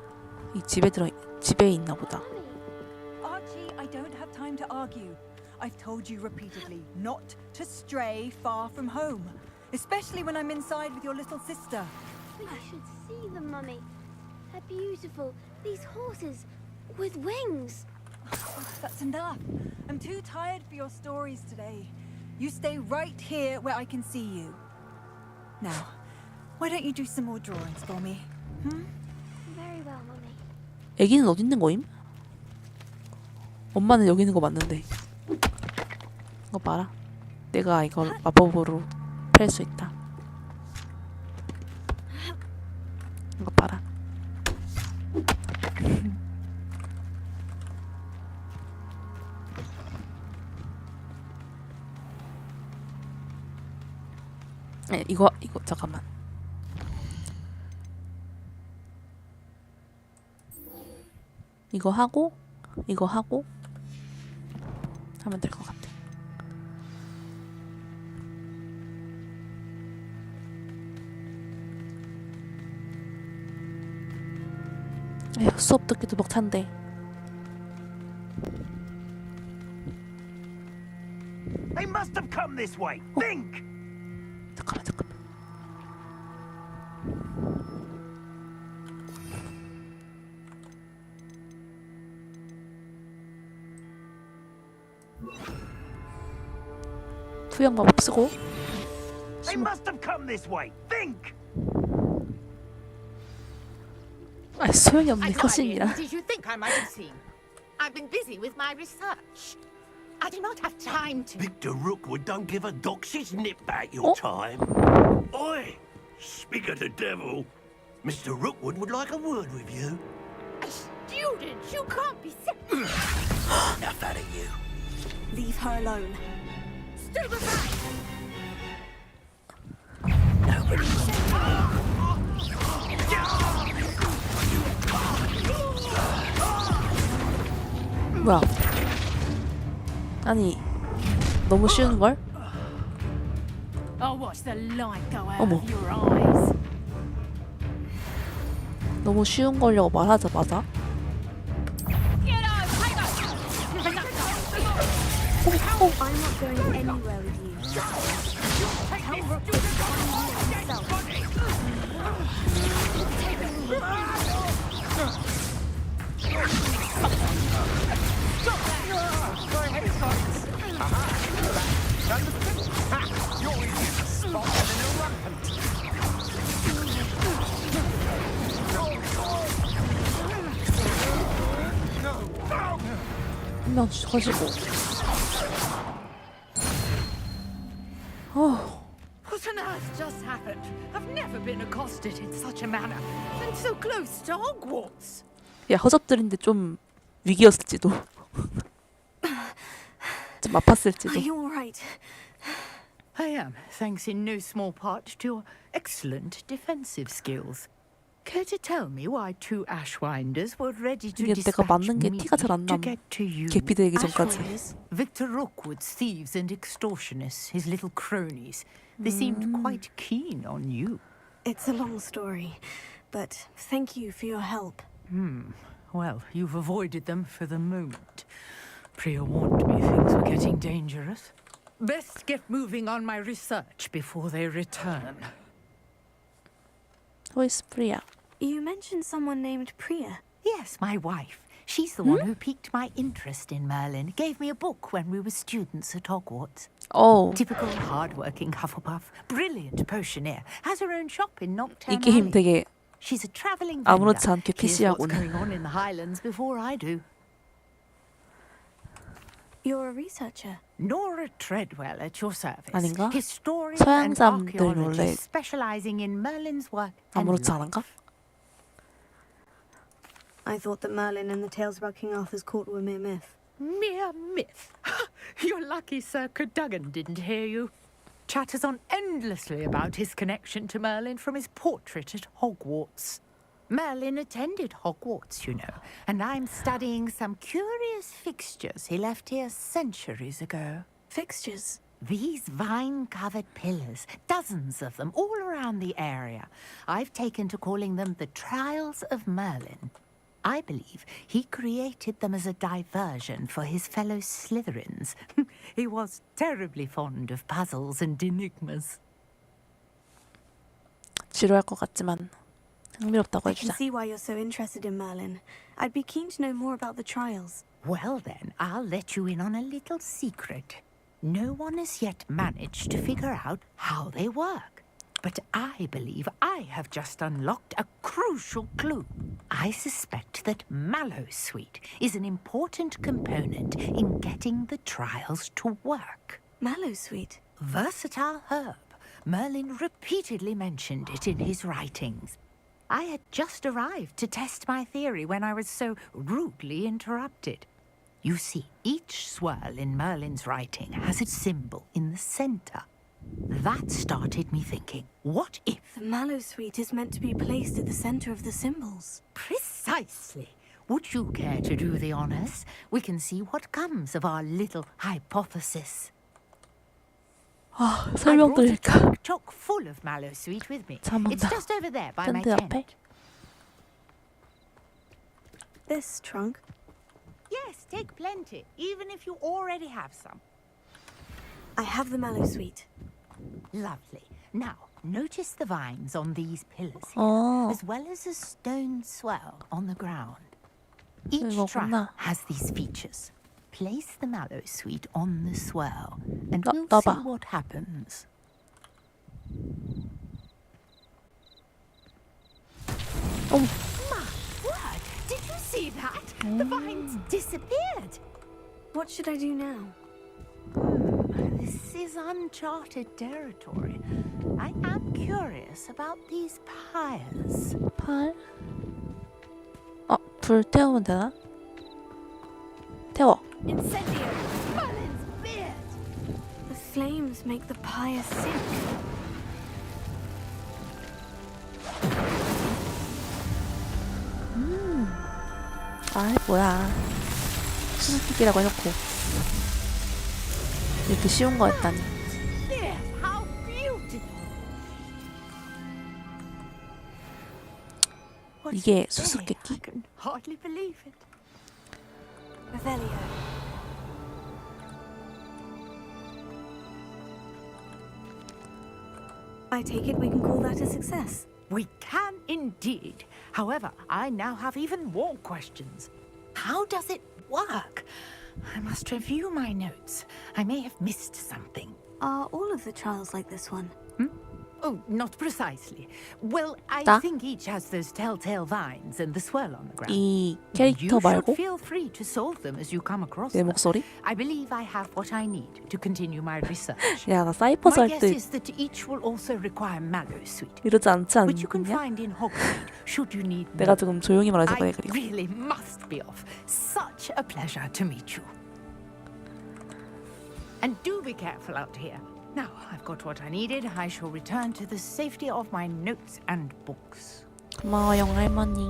이 집에 있나 보다. Archie, I don't have time to argue. I've told you repeatedly not to stray far from home, especially when I'm inside with your little sister. You should see them, Mummy. They're beautiful. These horses with wings. That's enough. I'm too tired for your stories today. You stay right here where I can see you. Now, why don't you do some more drawings for me? Very well, Mummy. 애기는 어디 있는 거임? 엄마는 여기 있는 거 맞는데. 이거 봐라. 내가 이걸 마법으로 팰 수 있다. 이거 봐라. 네, 이거 잠깐만. 이거 하고 하면 될 것 같아. 에휴, 수업 듣기도 벅찬데. They must have come this way. Think. 잠깐만. 투영 마법 쓰고. They must have come this way. Think. 아, 소용이 없네, 거신이라. What did you think I might have seen? I've been busy with my research. I do not have time to. Victor Rookwood don't give a doxy's nip back your time. Oi! Speak of the devil. Mr. Rookwood would like a word with you. A student? You can't be Enough out of you. Leave her alone. Stay behind! Nobody 뭐야? 아니, 너무 쉬운 걸? I'll watch the light go out 어머. of your eyes. 너무 쉬운 걸려고 말하자마자. I'm not going anywhere with you. Tell Rookwood to find you himself. 한 명 죽어지고. such a manner, and so close to Hogwarts. 야, 허접들인데 좀 위기였을지도. 좀 아팠을지도. Are you all right? I am, thanks in no small part to your excellent defensive skills. Care to tell me why two Ashwinders were ready to 이게 내가 dispatch 맞는 게 me 티가 잘 안 to 남. get to you? 계피되기 전까지. Victor Rookwood's thieves and extortionists, his little cronies. They seemed quite keen on you. It's a long story, but thank you for your help. Well, you've avoided them for the moment. Priya warned me things were getting dangerous. Best get moving on my research before they return. Who is Priya? You mentioned someone named Priya. Yes, my wife. She's the one who piqued my interest in Merlin. Gave me a book when we were students at Hogwarts. Oh. Typical hard-working Hufflepuff. Brilliant potioneer. Has her own shop in Nocturne 이 게임 Alley. 되게 She's a traveling 아무렇지 vendor. 않게 Hears what's PC하구나. going on in the Highlands before I do. You're a researcher. Nora Treadwell at your service. 아닌가? Historian 서양 and 사람들 원래 archaeologist specializing in Merlin's work and 아무렇지 life. 않은가? I thought that Merlin and the tales about King Arthur's court were mere myth. Mere myth. You're lucky Sir Cadogan didn't hear you. Chatters on endlessly about his connection to Merlin from his portrait at Hogwarts. Merlin attended Hogwarts, you know, and I'm studying some curious fixtures he left here centuries ago. Fixtures? These vine-covered pillars, dozens of them all around the area. I've taken to calling them the Trials of Merlin. I believe he created them as a diversion for his fellow Slytherins. He was terribly fond of puzzles and enigmas. 지루할 것 같지만 흥미롭다고 I can 해주자. see why you're so interested in Merlin. I'd be keen to know more about the trials. Well then, I'll let you in on a little secret. No one has yet managed to figure out how they work. But I believe I have just unlocked a crucial clue. I suspect that Mallowsweet is an important component in getting the trials to work. Mallowsweet? Versatile herb. Merlin repeatedly mentioned it in his writings. I had just arrived to test my theory when I was so rudely interrupted. You see, each swirl in Merlin's writing has a symbol in the center. That started me thinking, what if... The Mallowsweet is meant to be placed at the center of the symbols. Precisely. Would you care to do the honors? We can see what comes of our little hypothesis. 아, 설명 들릴까? Chock full of Mallowsweet with me. 잠깐만. It's just over there by my 밴드 앞에? tent. This trunk? Yes, take plenty, even if you already have some. I have the Mallowsweet. Lovely. Now, notice the vines on these pillars here, 어. as well as a stone swell on the ground. Each 이거구나. trial has these features. Place the Mallowsweet on the swell, and we'll 넣어봐. see what happens. 어. My word! Did you see that? The vines disappeared. What should I do now? This is uncharted territory. I am curious about these pyres. 팔. 불 태우면 되나? 태워. Incendio! Merlin's beard! The flames make the pyre sink. 아, 뭐야. 수수께끼라고 해놓고. 이렇게 쉬운 거였다니. Yes, how beautiful! What's 이게 it say? 수수께끼? I can hardly believe it. Revelio. I take it we can call that a success. We can indeed. However, I now have even more questions. How does it work? I must review my notes. I may have missed something. Are all of the trials like this one? Oh, not precisely. Well, I 나? think each has those telltale vines and the swirl on the ground. 이 캐릭터 You should 말고 feel free to solve them as you come across 내 them. 목소리? I believe I have what I need to continue my research. 야, 나 사이퍼즈 My 할 guess 때 is that each will also require mallowsweet, 이러지 않지 which you can 않냐? find in Hogsmeade should you need 내가 more. 지금 조용히 말해서 그래 I 그리고 really must be off. Such a pleasure to meet you. And do be careful out here. Now I've got what I needed. I shall return to the safety of my notes and books. 고마워요 할머니.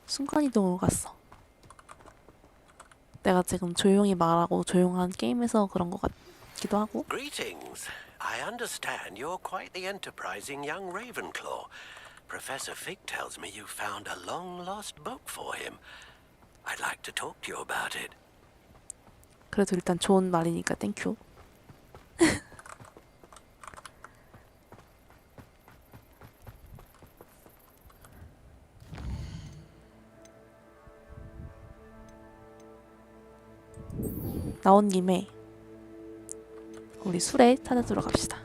순간이동으로 갔어. 내가 지금 조용히 말하고 조용한 게임에서 그런 것 같기도 하고. Greetings. I understand you're quite the enterprising young Ravenclaw. Professor Fig tells me you found a long-lost book for him. I'd like to talk to you about it. 그래도 일단 좋은 말이니까 땡큐. 나온 김에 우리 술에 찾아주러 갑시다.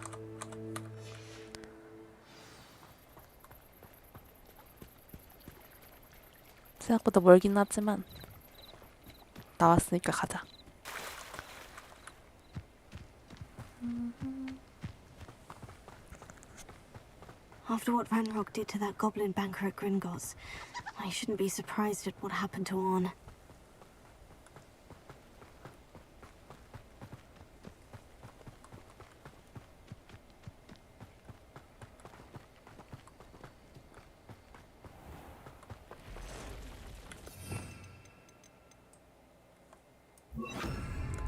생각보다 멀긴 하지만 나왔으니까 가자. After what Ranrock did to that goblin banker at Gringotts, I shouldn't be surprised at what happened to Orn.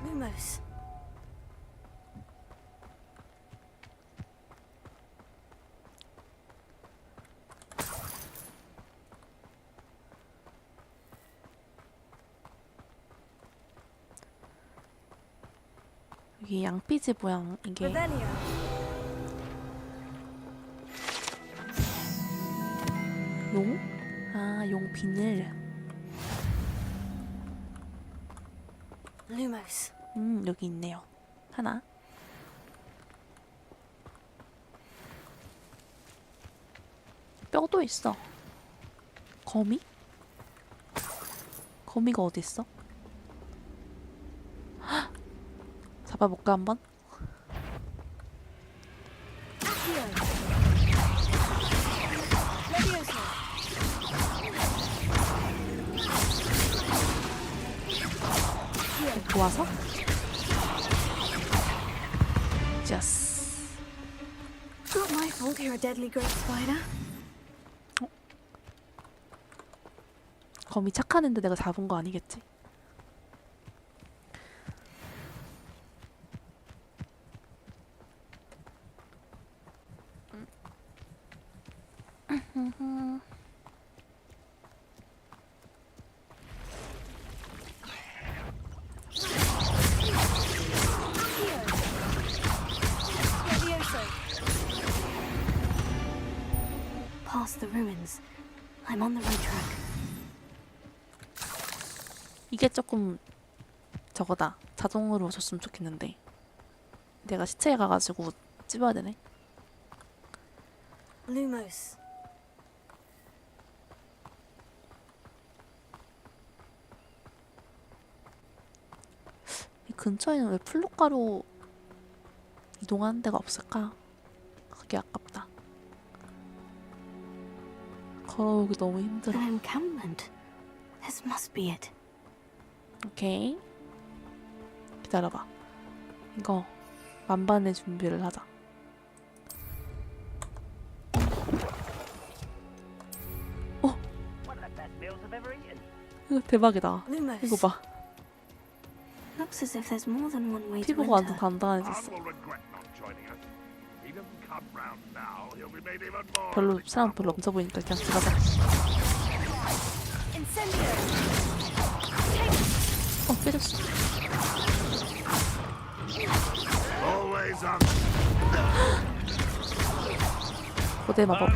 Lumos. 여기 양피지 모양 이게 용? 아, 용 비늘. Lumos. 여기 있네요. 하나. 뼈도 있어. 거미? 거미가 어디 있어? 헉! 잡아볼까 한번? 도와서? Yes. Not my fault you're a deadly great spider. 거미 착한 애인데 내가 잡은 거 아니겠지? Past the ruins. I'm on the right track. 이게 조금 저거다. 자동으로 줬으면 좋겠는데. 내가 시체에 가가지고 찝어야 되네. Lumos. 이 근처에는 왜 플룻가루 이동하는 데가 없을까? 그게 아깝다. 걸어오기 너무 힘들어. An encampment. This must be it. 오케이. 기다려봐. 이거 만반의 준비를 하자. 어? 이거 대박이다. Lumos. 이거 봐. Looks as if there's more than one way to 피부가 완전 enter. 단단해졌어. will regret not joining us. If he doesn't come round now, he'll be made even more. 별로 사람 별로 없어 보이니까 그냥 들어가자. 깨졌어. Always on. 고대 마법.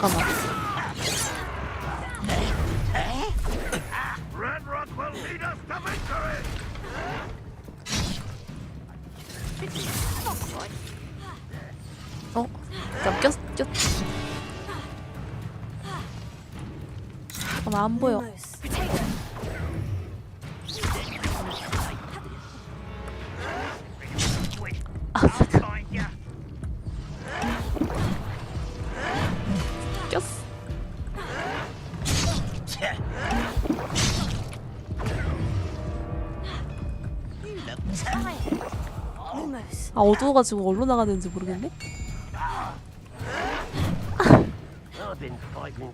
잠깐만. Red Rock will lead us to victory! 잠깐 꼈. 잠깐만 안 보여. 꼈어. 아 어두워가지고 어디로 나가야 되는지 모르겠네. I've been fighting.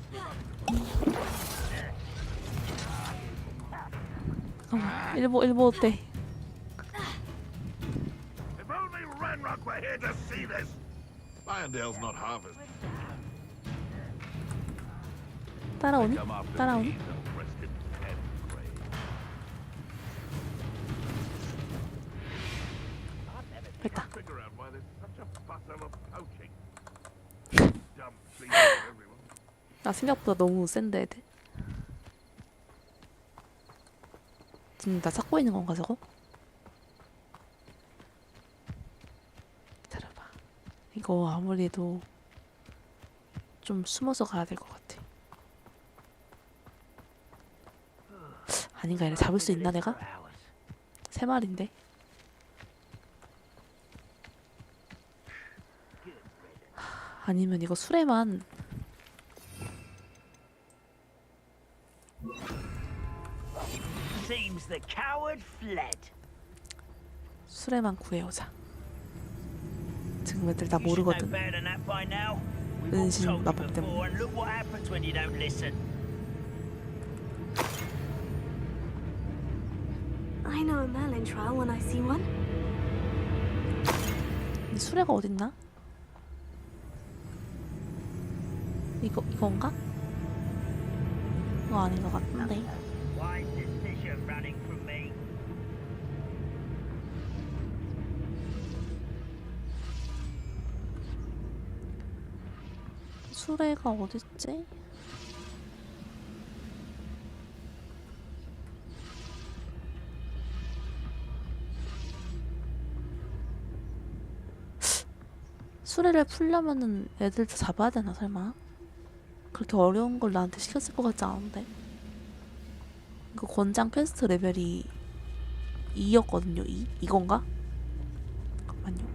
일보 어때? If only Ranrock were here to see this! Irondale's not half as... 따라오니? 따라오니? 됐다. 나 생각보다 너무 센데 애들. 지금 나 찾고 있는 건가 저거? 기다려봐. 이거 아무리 해도 좀 숨어서 가야 될 것 같아. 아닌가? 얘를 잡을 수 있나 내가? 3마리인데. 아니면 이거 수레만 Seems the coward fled. 수레만 구해오자. 지금 애들 다 모르거든. 은신 마법 때문에. And look what happens when you don't listen. I know a Merlin trial when I see one. 이 수레가 어딨나? 이건가? 이거 아닌 것 같은데. Why is decision running from me? 수레가 어딨지? 수레를 풀려면은 애들 다 잡아야 되나 설마? 그렇게 어려운 걸 나한테 시켰을 것 같지 않은데. 그 권장 퀘스트 레벨이 2였거든요. 2? 이건가? 잠깐만요.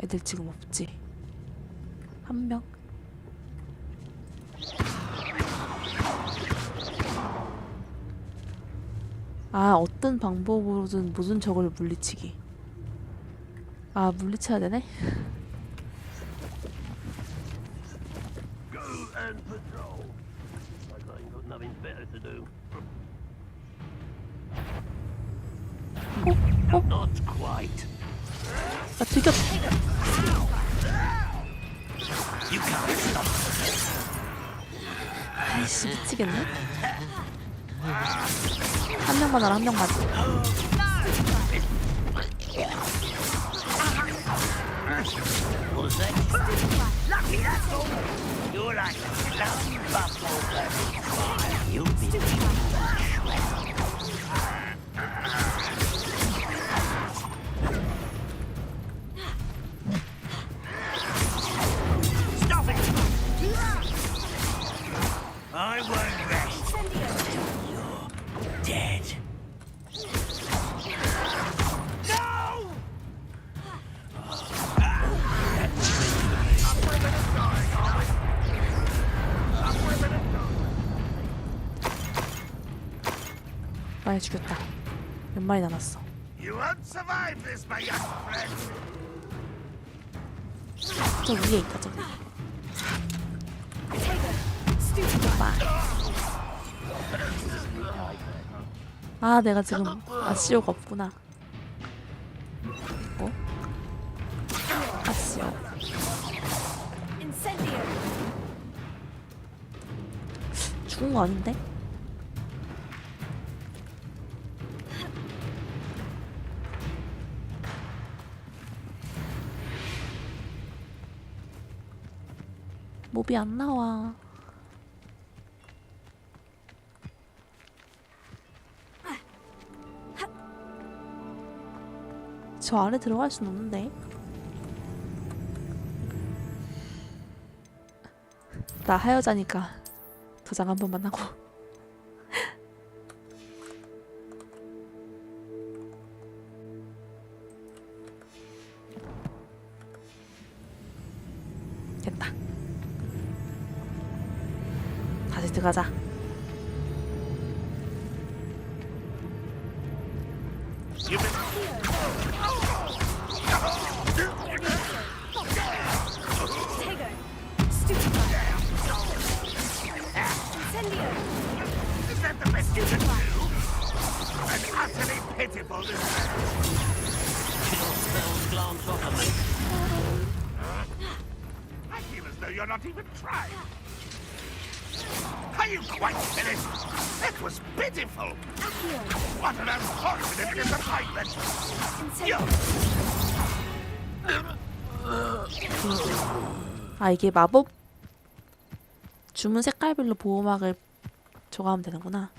애들 지금 없지? 한 명? 아, 어떤 방법으로든 모든 적을 물리치기. 아, 물리쳐야 되네? Go and patrol. Like I ain't got nothing better to do. Not quite. 아, 들켰. You can't stop. 아이씨, 미치겠네. 한 명만 알아, 한 명만. Was that lucky? That's all. You're like a lucky buffalo burning fire. You'll be stop it! I won't rest until you're dead. No! 많이 죽였다. 몇 마리 남았어. You won't survive this, my young friend. 저 위에 있다, 저기. 아, 내가 지금 아시오가 없구나. 이거? 아시오. 죽은 거 아닌데? 몹이 안 나와. 저 안에 들어갈 순 없는데. 나 하여자니까 도장 한 번만 하고. 됐다. 다시 들어가자. Is that the best you can do? An utterly pitiful Kill spells glance off of me. I feel as though you're not even trying. Are you quite finished? That was pitiful. What an unfortunate disappointment. 아, 이게 마법 주문 색깔별로 보호막을 저거 하면 되는구나.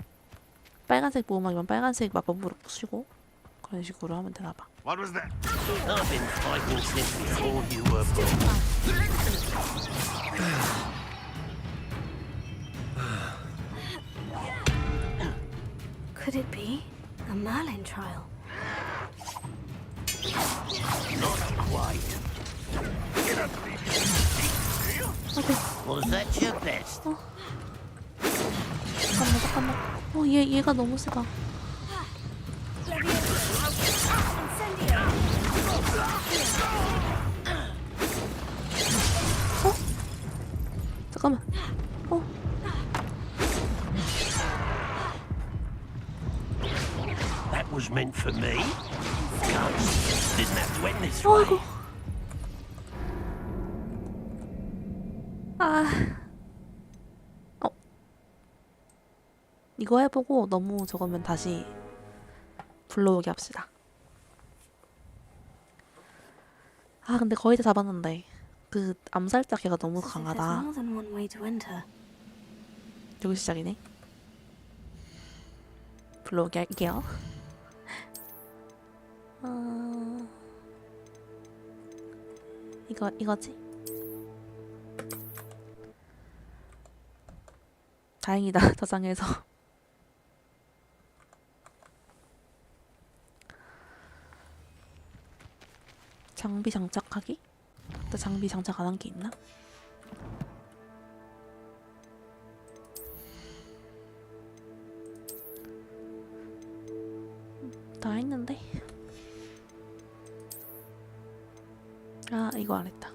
빨간색 보호막이면 빨간색 마법으로 쓰고 그런 식으로 하면 되나봐. What was that? I've been fighting since before you were born. Could it be a Merlin trial? Not quite. You don't believe you? Was that your best? 잠깐만. 얘가 너무 세다. 잠깐만. That was meant for me. Gods, didn't have to end this way. 이거 해보고 너무 저거면 다시 불러오게 합시다. 아, 근데 거의 다 잡았는데 그 암살자 걔가 너무 강하다. 여기 시작이네. 불러오게 할게요. 이거지? 다행이다. 저장해서. 장비 장착하기? 나 장비 장착 안 한 게 있나? 다 했는데. 아, 이거 안 했다.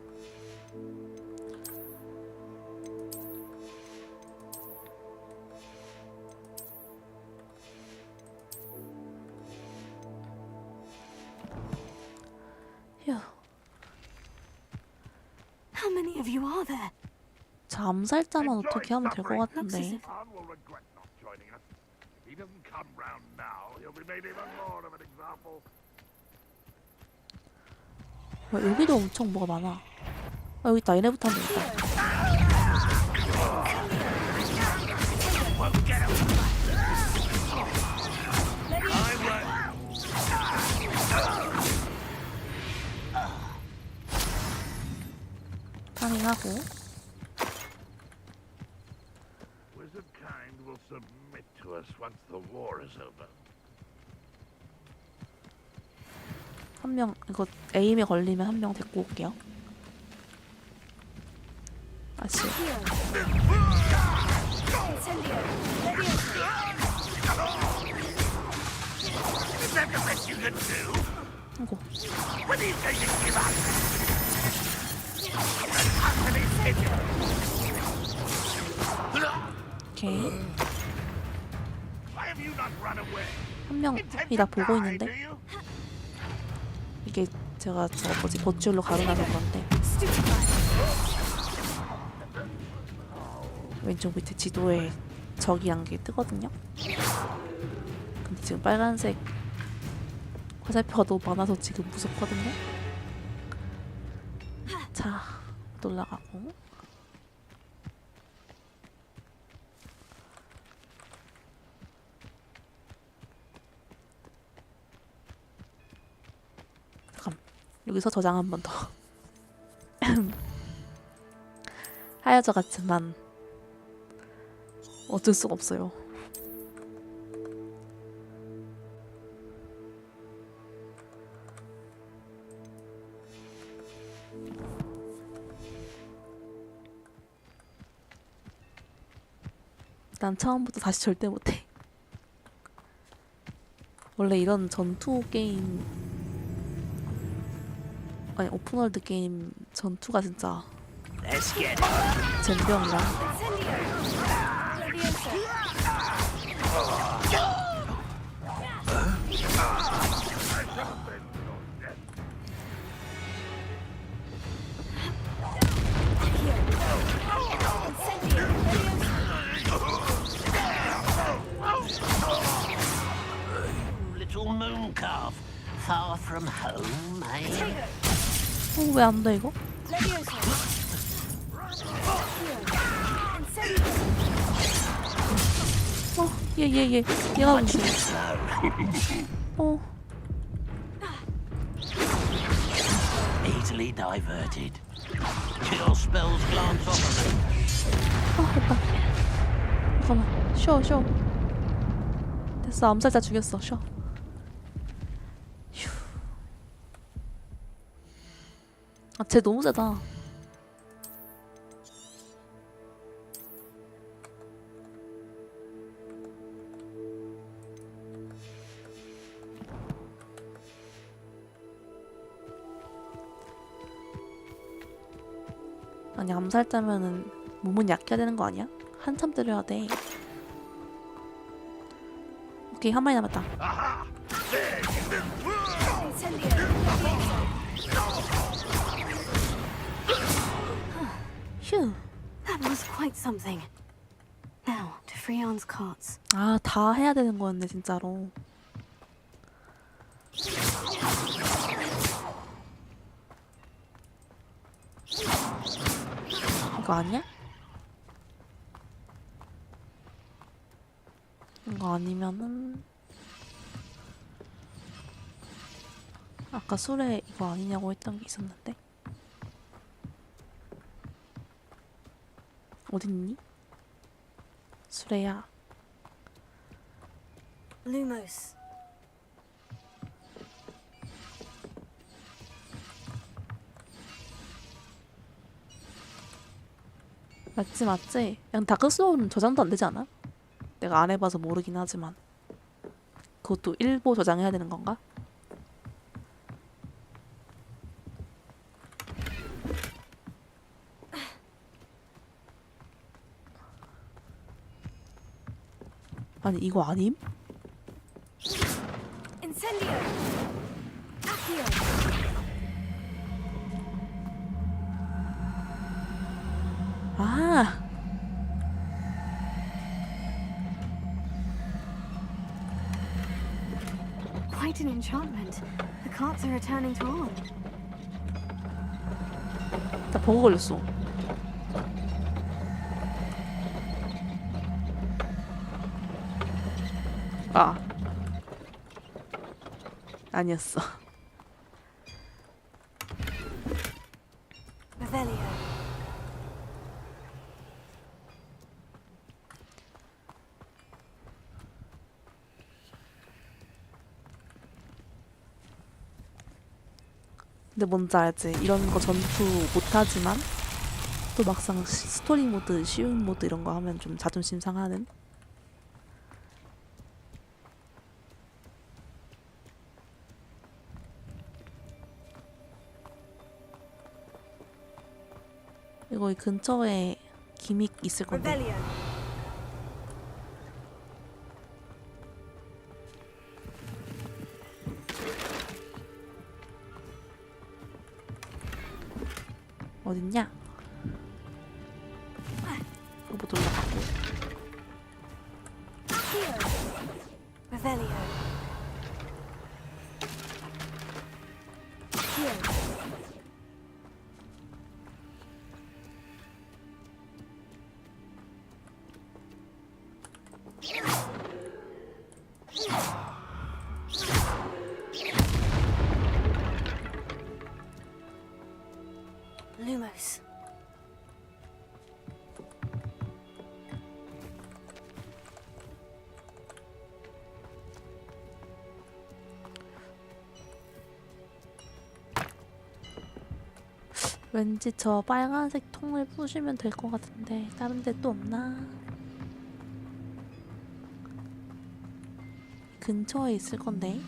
How many of you are there? 저 암살자만 어떻게 하면 될 것 같은데. He doesn't come round now. He'll be made even more of an example. 여기도 엄청 뭐가 많아. 여기 있다. 얘네부터 하면 되겠다. 파밍하고. Wizard kind will submit to us once the war is over. 한 명 이거 에임에 걸리면 한 명 데리고 올게요. 아씨. Is that the best you can do? 아이고. When are you going to give up? 오케이. Why have you not run away? 한 명이 나 보고 있는데. 이게 제가 저거 뭐지 보줄로 가로나서 그런데. 왼쪽 밑에 지도에 적이란 게 뜨거든요. 근데 지금 빨간색 화살표가 너무 많아서 지금 무섭거든요. 자, 올라가고. 여기서 저장 한 번 더. 하여져 갔지만 어쩔 수가 없어요. 난 처음부터 다시 절대 못해. 원래 이런 전투 게임, 아니 오픈월드 게임 전투가 진짜 젬병이라. Little moon calf, far from home, eh? 왜 안 돼 이거? 얘 얘가 문제. Easily diverted. Chill spells glance off of them. 됐다. 잠깐만. 쉬어. 됐어. 암살자 죽였어. 쉬어. 휴. 아, 쟤 너무 세다. 아니 암살자면은 몸은 약해야 되는 거 아니야? 한참 때려야 돼. 오케이 한 마리 남았다. 휴. That was quite something. Now to Freon's carts. 아, 다 해야 되는 거였네 진짜로. 이거 아니야? 이거 아니면은 아까 술에 이거 아니냐고 했던 게 있었는데 어딨니? 수레야. Lumos. 맞지? 그냥 다크소울은 저장도 안 되지 않아? 내가 안 해봐서 모르긴 하지만 그것도 일보 저장해야 되는 건가? 아니 이거 아님? Incendio. Accio. 아. Quite an enchantment. The carts are returning to on. 나 버그 걸렸어. 아. 아니었어. Revelio. 근데 뭔지 알지? 이런 거 전투 못하지만 또 막상 스토리 모드, 쉬운 모드 이런 거 하면 좀 자존심 상하는? 이거 이 근처에 기믹 있을 건데. Revelio. 어딨냐? 로봇 올라가고. Revelio. Lumos. 왠지 저 빨간색 통을 부시면 될 것 같은데 다른 데 또 없나? 근처에 있을 건데.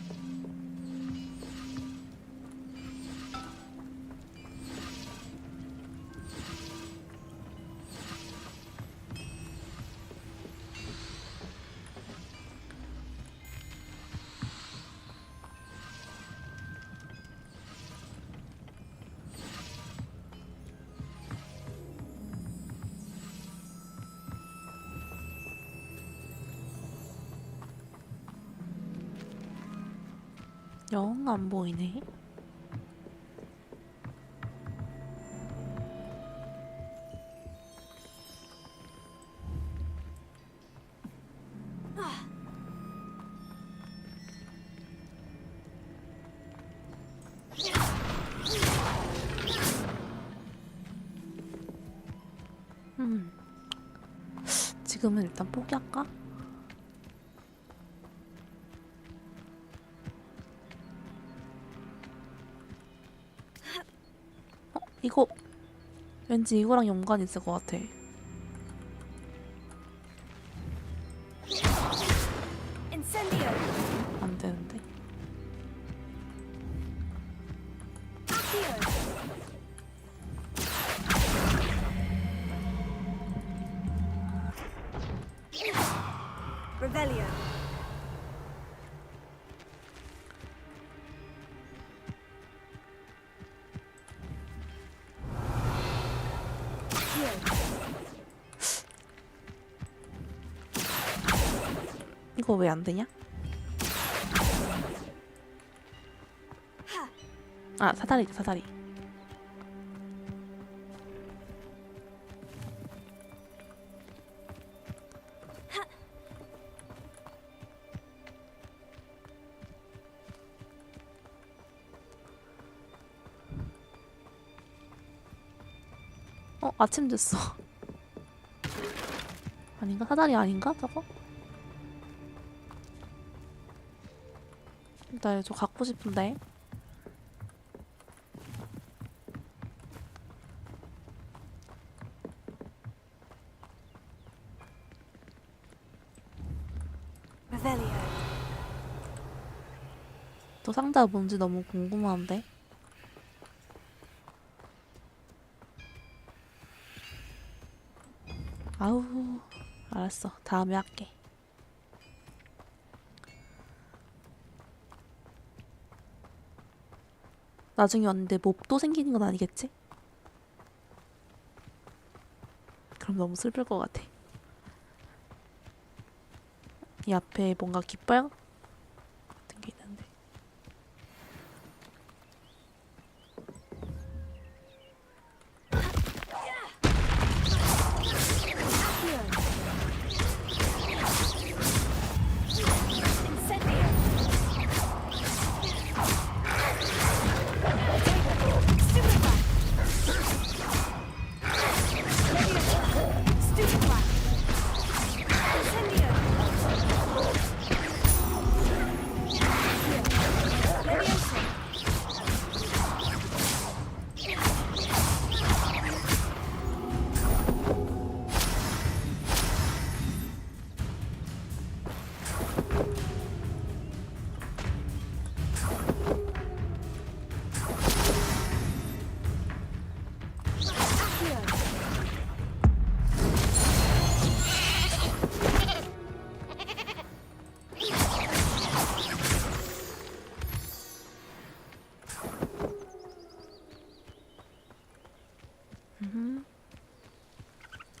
영 안 보이네. 지금은 일단 포기할까? 이거 왠지 이거랑 연관이 있을 것 같아. 안 되는데. Revelio. 이거 왜 안 되냐? 아, 사다리다, 사다리. 아침 됐어. 아닌가? 사다리 아닌가? 저거? 나 이거 갖고 싶은데. 또 상자가 뭔지 너무 궁금한데. 아우, 알았어. 다음에 할게. 나중에 왔는데 몹도 생기는 건 아니겠지? 그럼 너무 슬플 것 같아. 이 앞에 뭔가 깃발 같은 게 있는데.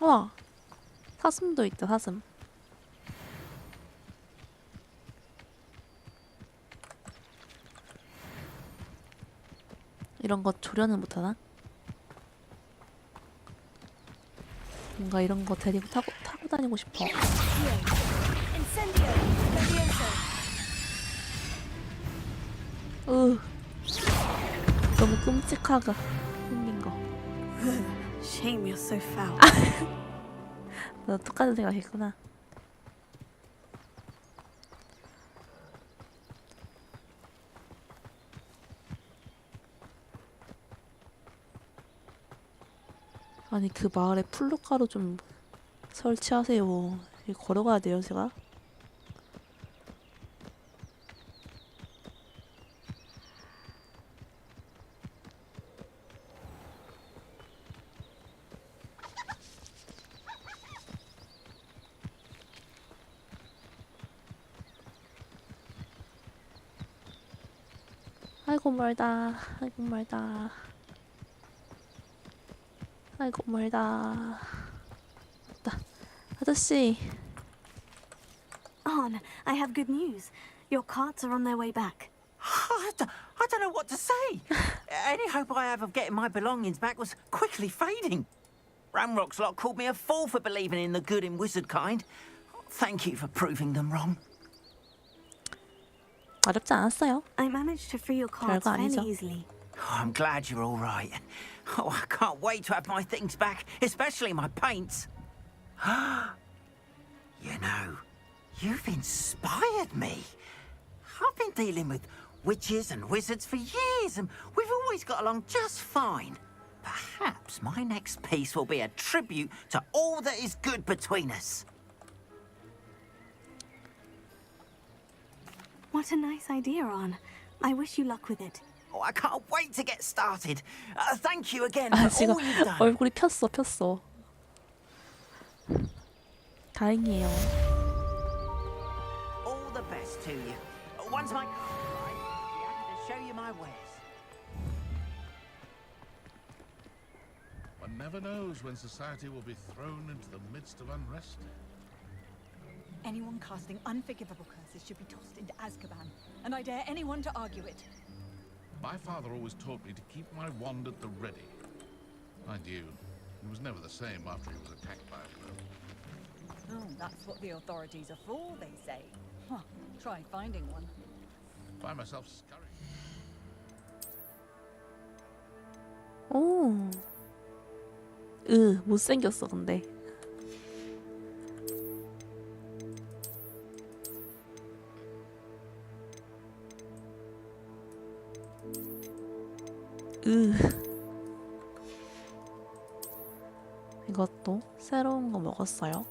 우와, 사슴도 있다, 사슴. 이런 거 조련은 못하나? 뭔가 이런 거 데리고 타고 다니고 싶어. 너무 끔찍하가 생긴 거. Shame you're so foul. 너 똑같은 생각했구나. 아니 그 마을에 풀루가루 좀 설치하세요. 이거 걸어가야 돼요 제가? 아이고 멀다. 아이고 멀다. 아이고 멀다. 맞다. 아저씨. Arn, I have good news. Your carts are on their way back. I don't know what to say. Any hope I have of getting my belongings back was quickly fading. Ramrock's lot called me a fool for believing in the good in wizard kind. Thank you for proving them wrong. 어렵지 않았어요. I managed to free your carts 별거 fairly 아니죠. easily. Oh, I'm glad you're all right. Oh, I can't wait to have my things back, especially my paints. You know, you've inspired me. I've been dealing with witches and wizards for years, and we've always got along just fine. Perhaps my next piece will be a tribute to all that is good between us. What a nice idea, Arn. I wish you luck with it. Oh, I can't wait to get started. Thank you again 아 for 지금 all you've done. 얼굴이 폈어. 다행이에요. All the best to you. Once my car's right, I'll be happy to show you my wares. One never knows when society will be thrown into the midst of unrest. Anyone casting unforgivable curses should be tossed into Azkaban, and I dare anyone to argue it. My father always taught me to keep my wand at the ready. Mind you, he was never the same after he was attacked by a foe. Oh, that's what the authorities are for, they say. Huh, try finding one. Find myself scurrying. 오. 못생겼어 근데. 이것도 새로운 거 먹었어요.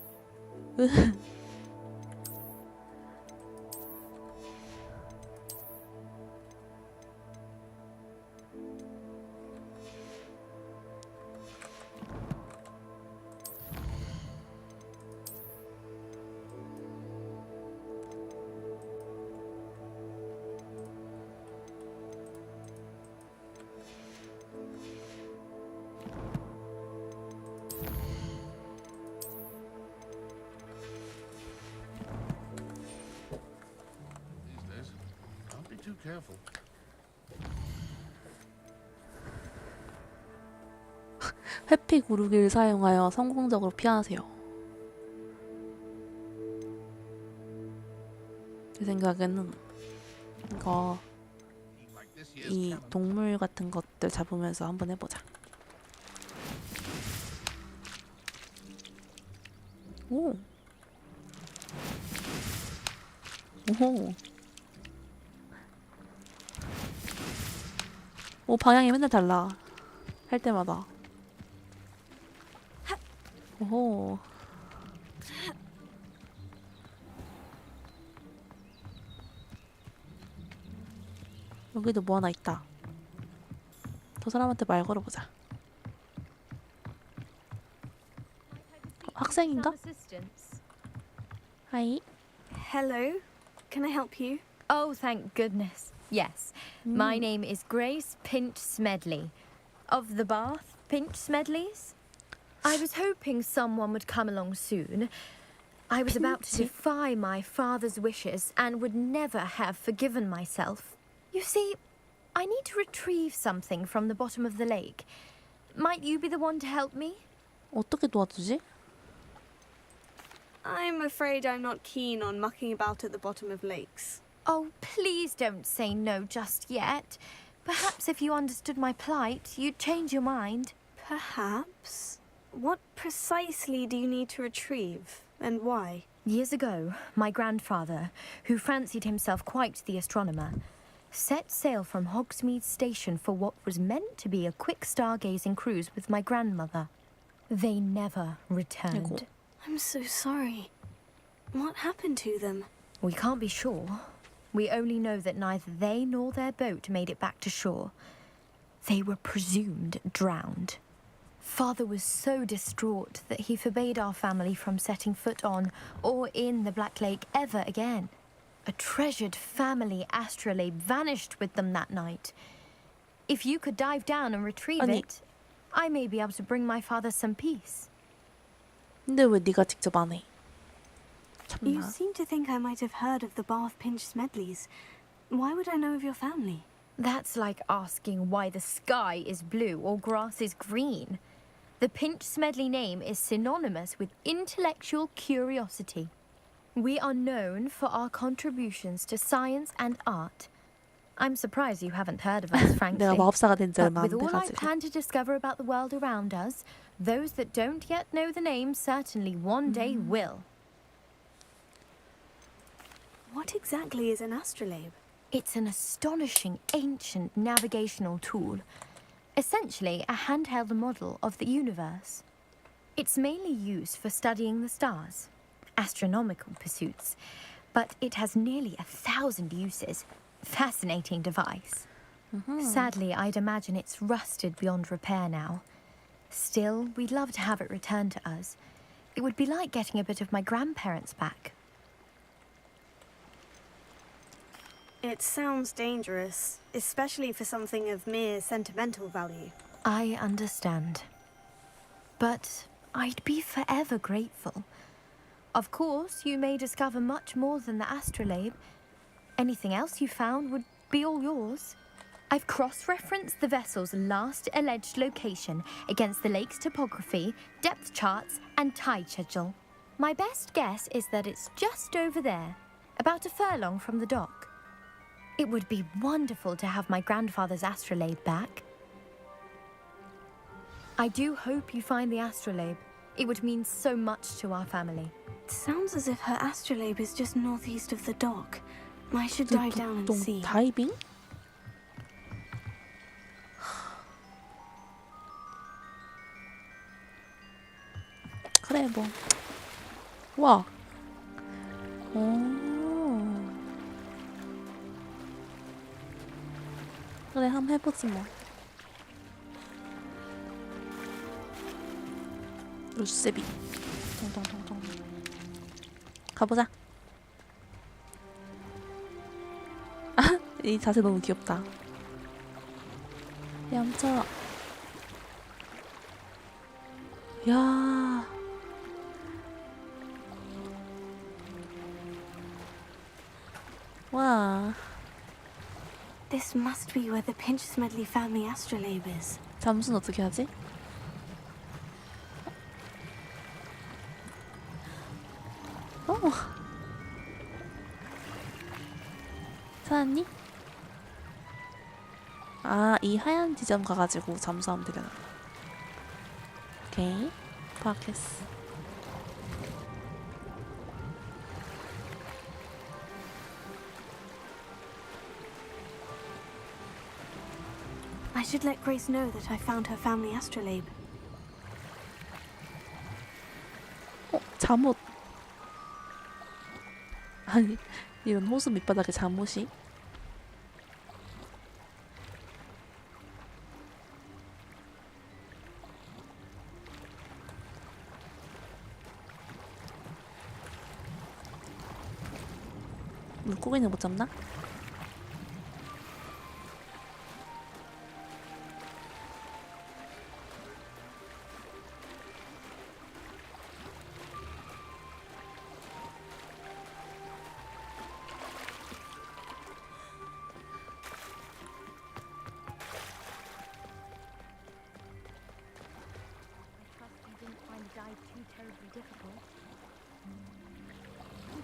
Too careful. 회피 구르기를 사용하여 성공적으로 피하세요. 제 생각에는 이거 이 동물 같은 것들 잡으면서 한번 해보자. 오. 오호. 오 방향이 맨날 달라. 할 때마다. 오호. 여기도 뭐 하나 있다. 저 사람한테 말 걸어보자. 학생인가? 하이. Hello. Can I help you? Oh, thank goodness. Yes. My name is Grace Pinch Smedley. Of the Bath Pinch Smedleys. I was hoping someone would come along soon. I was about to defy my father's wishes and would never have forgiven myself. You see, I need to retrieve something from the bottom of the lake. Might you be the one to help me? 어떻게 도와주지? I'm afraid I'm not keen on mucking about at the bottom of lakes. Oh, please don't say no just yet. Perhaps if you understood my plight, you'd change your mind. Perhaps. What precisely do you need to retrieve, and why? Years ago, my grandfather, who fancied himself quite the astronomer, set sail from Hogsmeade Station for what was meant to be a quick stargazing cruise with my grandmother. They never returned. I'm so sorry. What happened to them? We can't be sure. We only know that neither they nor their boat made it back to shore. They were presumed drowned. Father was so distraught that he forbade our family from setting foot on or in the Black Lake ever again. A treasured family astrolabe vanished with them that night. If you could dive down and retrieve it, I may be able to bring my father some peace. 근데 왜 네가 직접 안 해? You seem to think I might have heard of the Bath Pinch Smedleys. Why would I know of your family? That's like asking why the sky is blue or grass is green. The Pinch Smedley name is synonymous with intellectual curiosity. We are known for our contributions to science and art. I'm surprised you haven't heard of us, frankly. 내가 마법사가 된 지 But 얼마 안 with all I 돼가지고. plan to discover about the world around us, those that don't yet know the name certainly one day will. What exactly is an astrolabe? It's an astonishing ancient navigational tool. Essentially a handheld model of the universe. It's mainly used for studying the stars, astronomical pursuits, but it has nearly 1,000 uses. Fascinating device. Sadly, I'd imagine it's rusted beyond repair now. Still, we'd love to have it returned to us. It would be like getting a bit of my grandparents back. It sounds dangerous, especially for something of mere sentimental value. I understand. But I'd be forever grateful. Of course, you may discover much more than the astrolabe. Anything else you found would be all yours. I've cross-referenced the vessel's last alleged location against the lake's topography, depth charts, and tide schedule. My best guess is that it's just over there, about a furlong from the dock. It would be wonderful to have my grandfather's astrolabe back. I do hope you find the astrolabe. It would mean so much to our family. It sounds as if her astrolabe is just northeast of the dock. I should dive down and see. 다이빙? 그래 뭐. 와. 오. 그래 한번 해보지 뭐. 루세비. 동동동동. 가보자. 이 자세 너무 귀엽다. 얌차. 야. 와. This must be where the Pinch Smedley family astrolabe is. 잠수는 어떻게 하지? 찾았니? 아, 이 하얀 지점 가가지고 잠수하면 되겠다. 오케이, 파악했어. I should let Grace know that I found her family astrolabe. 잠옷. 아니, 이런 호수 밑바닥에 잠옷이? 물고기는 못 잡나?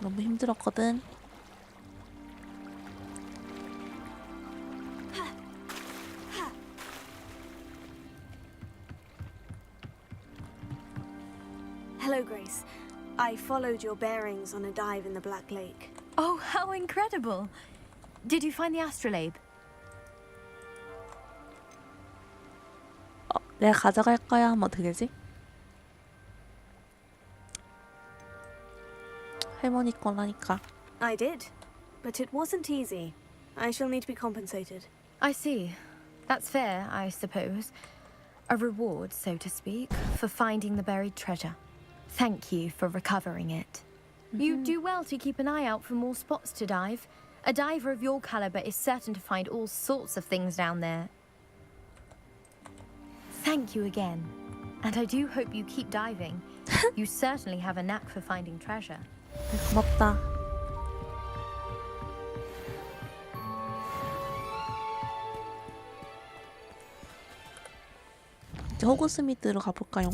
너무 힘들었거든. Hello, Grace. I followed your bearings on a dive in the Black Lake. Oh, how incredible! Did you find the astrolabe? 내가 가져갈 거야 하면 어떻게 되지? 할머니 거라니까. I did, but it wasn't easy. I shall need to be compensated. I see. That's fair, I suppose. A reward, so to speak, for finding the buried treasure. Thank you for recovering it. You do well to keep an eye out for more spots to dive. A diver of your caliber is certain to find all sorts of things down there. Thank you again. And I do hope you keep diving. You certainly have a knack for finding treasure. 고맙다. 이제 호그스미드로 가볼까요?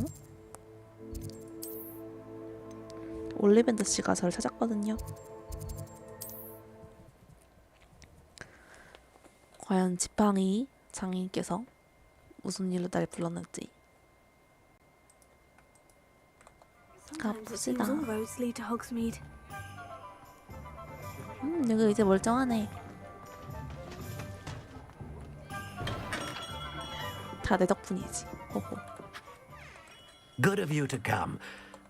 올리벤더 씨가 저를 찾았거든요. 과연 지팡이 장인께서 무슨 일로 날 불렀는지 가봅시다. All roads lead to Hogsmeade. 여기 이제 멀쩡하네. 다 내 덕분이지. 호호. Good of you to come.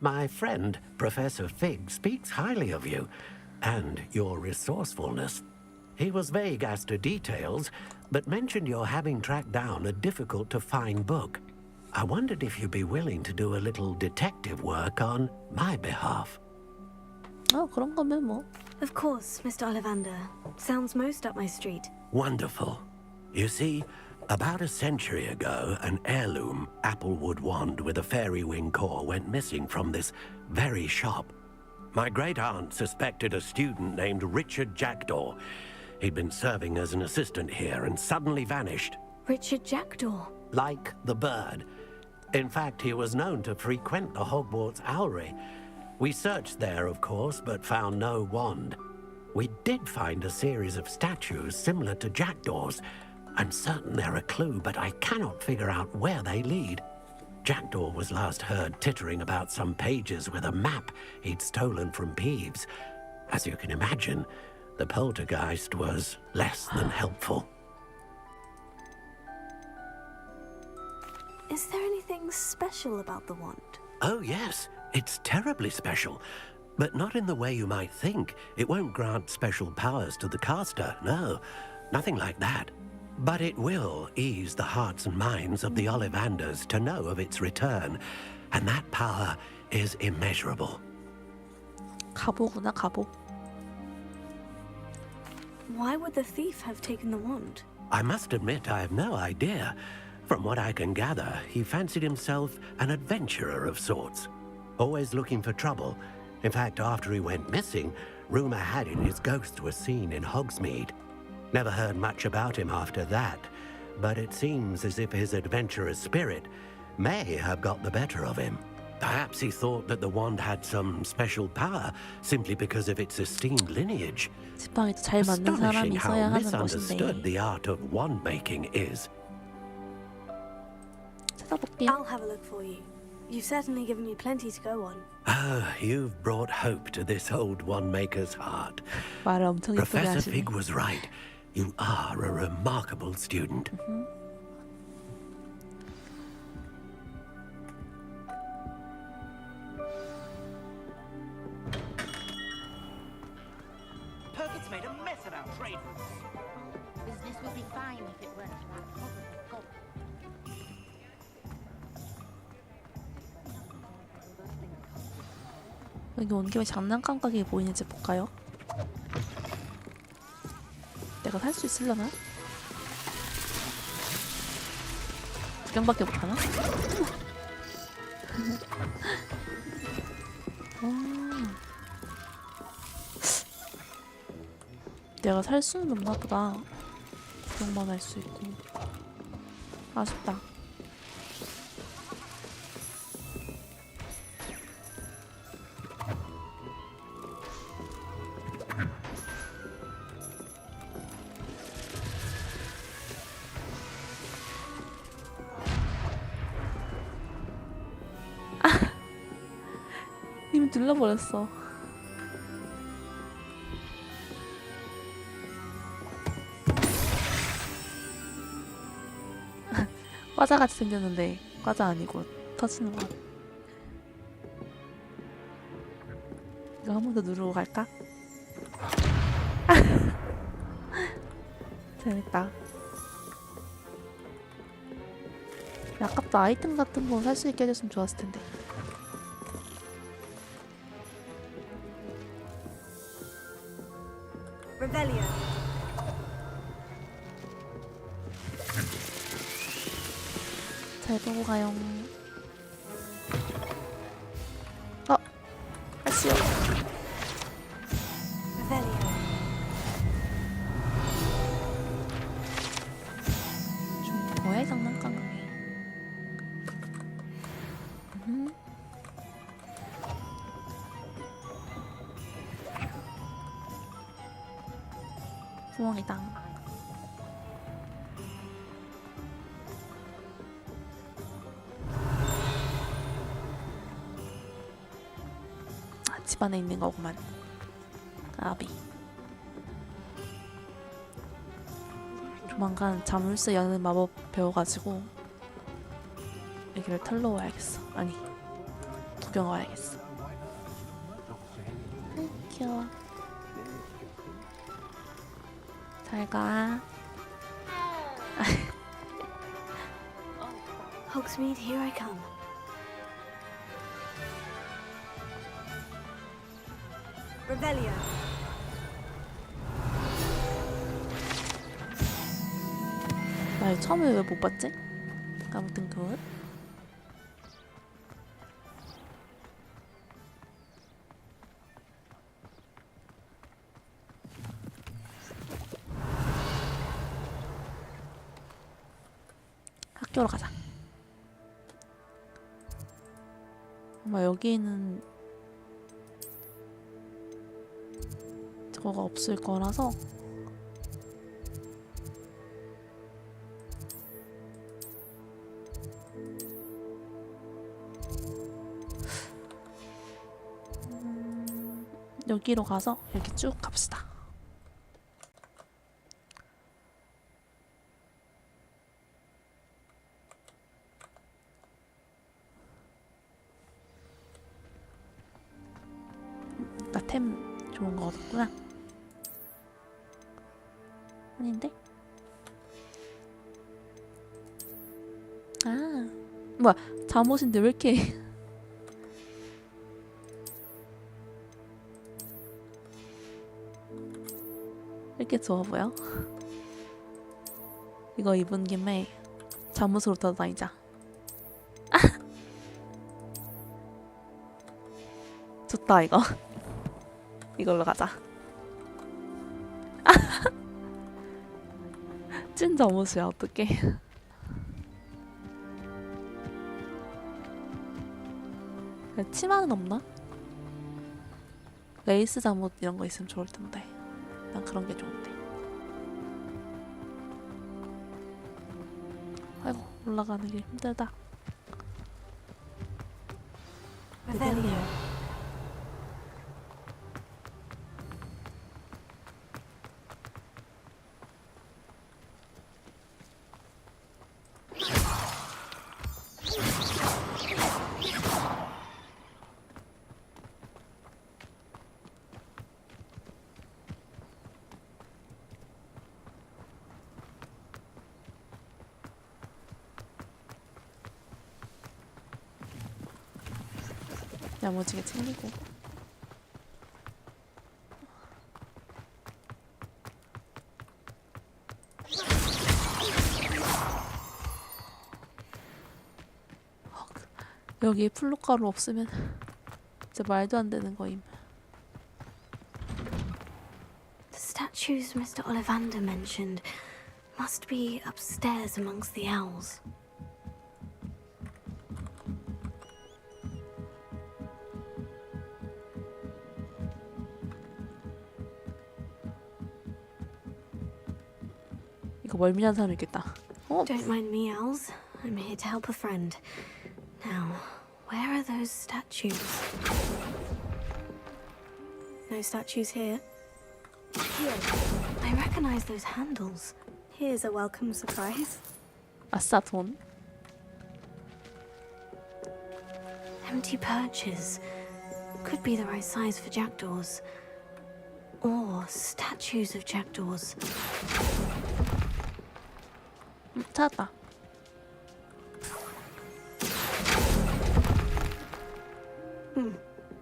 My friend, Professor Fig, speaks highly of you and your resourcefulness. He was vague as to details, but mentioned your having tracked down a difficult-to-find book. I wondered if you'd be willing to do a little detective work on my behalf. 그런 거면 뭐. Of course, Mr. Ollivander. Sounds most up my street. Wonderful. You see, about a century ago, an heirloom applewood wand with a fairy wing core went missing from this very shop. My great-aunt suspected a student named Richard Jackdaw. He'd been serving as an assistant here and suddenly vanished. Richard Jackdaw? Like the bird. In fact, he was known to frequent the Hogwarts Owlery. We searched there, of course, but found no wand. We did find a series of statues similar to Jackdaw's. I'm certain they're a clue, but I cannot figure out where they lead. Jackdaw was last heard tittering about some pages with a map he'd stolen from Peeves. As you can imagine, the poltergeist was less than helpful. Is there anything special about the wand? Oh, yes. It's terribly special. But not in the way you might think. It won't grant special powers to the caster, no. Nothing like that. But it will ease the hearts and minds of the Ollivanders to know of its return. And that power is immeasurable. 갑오구나, 갑오. Why would the thief have taken the wand? I must admit I have no idea. From what I can gather, he fancied himself an adventurer of sorts. Always looking for trouble. In fact, after he went missing, rumor had it his ghost was seen in Hogsmeade. Never heard much about him after that, but it seems as if his adventurous spirit may have got the better of him. Perhaps he thought that the wand had some special power simply because of its esteemed lineage. 지팡이도 잘 맞는 사람이 Astonishing how 써야 하는 misunderstood 것인데. the art of wand making is. 찾아볼게요. I'll have a look for you. You've certainly given me plenty to go on. Ah, you've brought hope to this old wand maker's heart. 말을 엄청 예쁘게 Professor 하시네. Fig was right. You are a remarkable student. Perkins made a mess of our trade routes. Business would be fine if it weren't for that horrible goblin. 여기 온 김에 장난감 가게 보이는지 볼까요? 내가 살 수 있으려나? 구경밖에 못하나? 내가 살 수는 없나 보다. 구경만 할 수 있고. 아쉽다. 눌러버렸어. 과자같이 생겼는데 과자 아니고 터지는 거 같아. 이거 한 번 더 누르고 갈까? 재밌다. 아깝다. 아이템 같은 거 살 수 있게 해줬으면 좋았을 텐데. Revelio. 잘 보고 가요. 아쉬워. Revelio. 좀 뭐야 장난감이. 구멍이다. 집안에 있는 거구만. 아비. 조만간 자물쇠 여는 마법 배워가지고 여기를 털러 와야겠어. 아니, 구경 와야겠어. 귀여워. 잘 가. Hogsmeade, here I come. Revelio. 나 처음에 왜 못 봤지? 아무튼 굿. 학교로 가자. 아마 여기는 저거가 없을 거라서 여기로 가서 이렇게 쭉 갑시다. 나 템 좋은 거 얻었구나. 아닌데? 아, 뭐야, 잠옷인데 왜 이렇게 이렇게 좋아 보여? 이거 입은 김에 잠옷으로 돌아다니자. 좋다 이거. 이걸로 가자. 찐 잠옷이야 어떡해. 치마는 없나? 레이스 잠옷 이런 거 있으면 좋을 텐데. 난 그런 게 좋은데. 아이고 올라가는 게 힘들다. Revelio. 야무지게 챙기고. 여기에 플로가루 없으면 진짜 말도 안 되는 거임. The statues Mr. Ollivander mentioned must be upstairs amongst the owls. 이거 멀미한 사람 있겠다. Don't mind me, owls. I'm here to help a friend. Now, where are those statues? No statues here. Here. I recognize those handles. Here's a welcome surprise. 아싸 돈. Empty perches. Could be the right size for jackdaws. Or statues of jackdaws. 찾았다.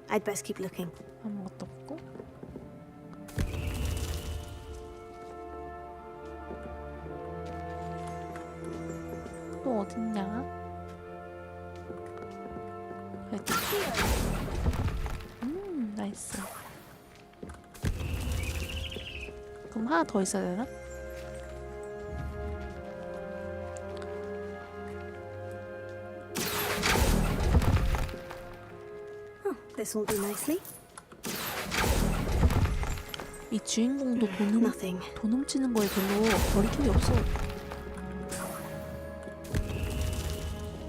I'd best keep looking. 아무것도 없고. 또 어딨냐? 여기. 나이스. 그럼 하나 더 있어야 되나? This will do nicely. 이 주인공도 돈 훔치는 거에 별로 거리낌이 없어.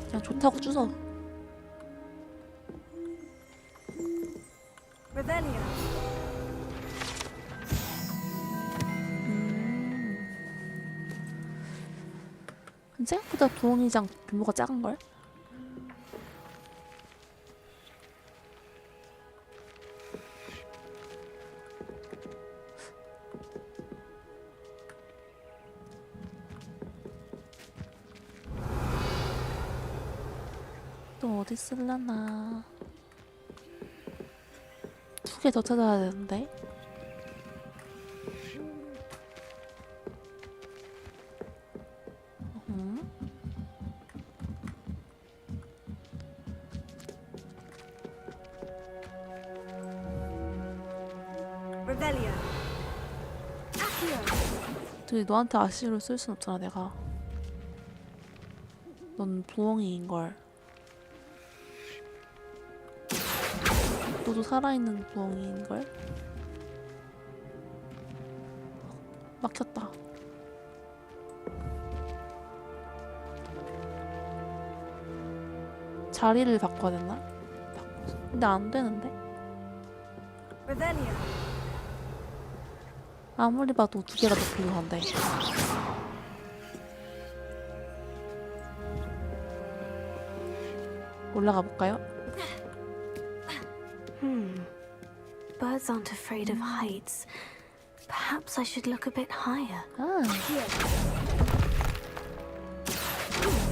그냥 좋다고 주워. Revelio. 생각보다 부엉이장 규모가 작은걸? 또 어디 쓸라나. 2개 더 찾아야 되는데. Revelio. 근데 너한테 아시를 쓸 순 없잖아, 내가. 넌 부엉이인걸. 너도 살아있는 부엉이인걸? 막혔다. 자리를 바꿔야 되나? 근데 안 되는데? Revelio. 아무리 봐도 2개가 더 필요한데. 올라가 볼까요? Birds aren't afraid of heights. Perhaps I should look a bit higher. Here.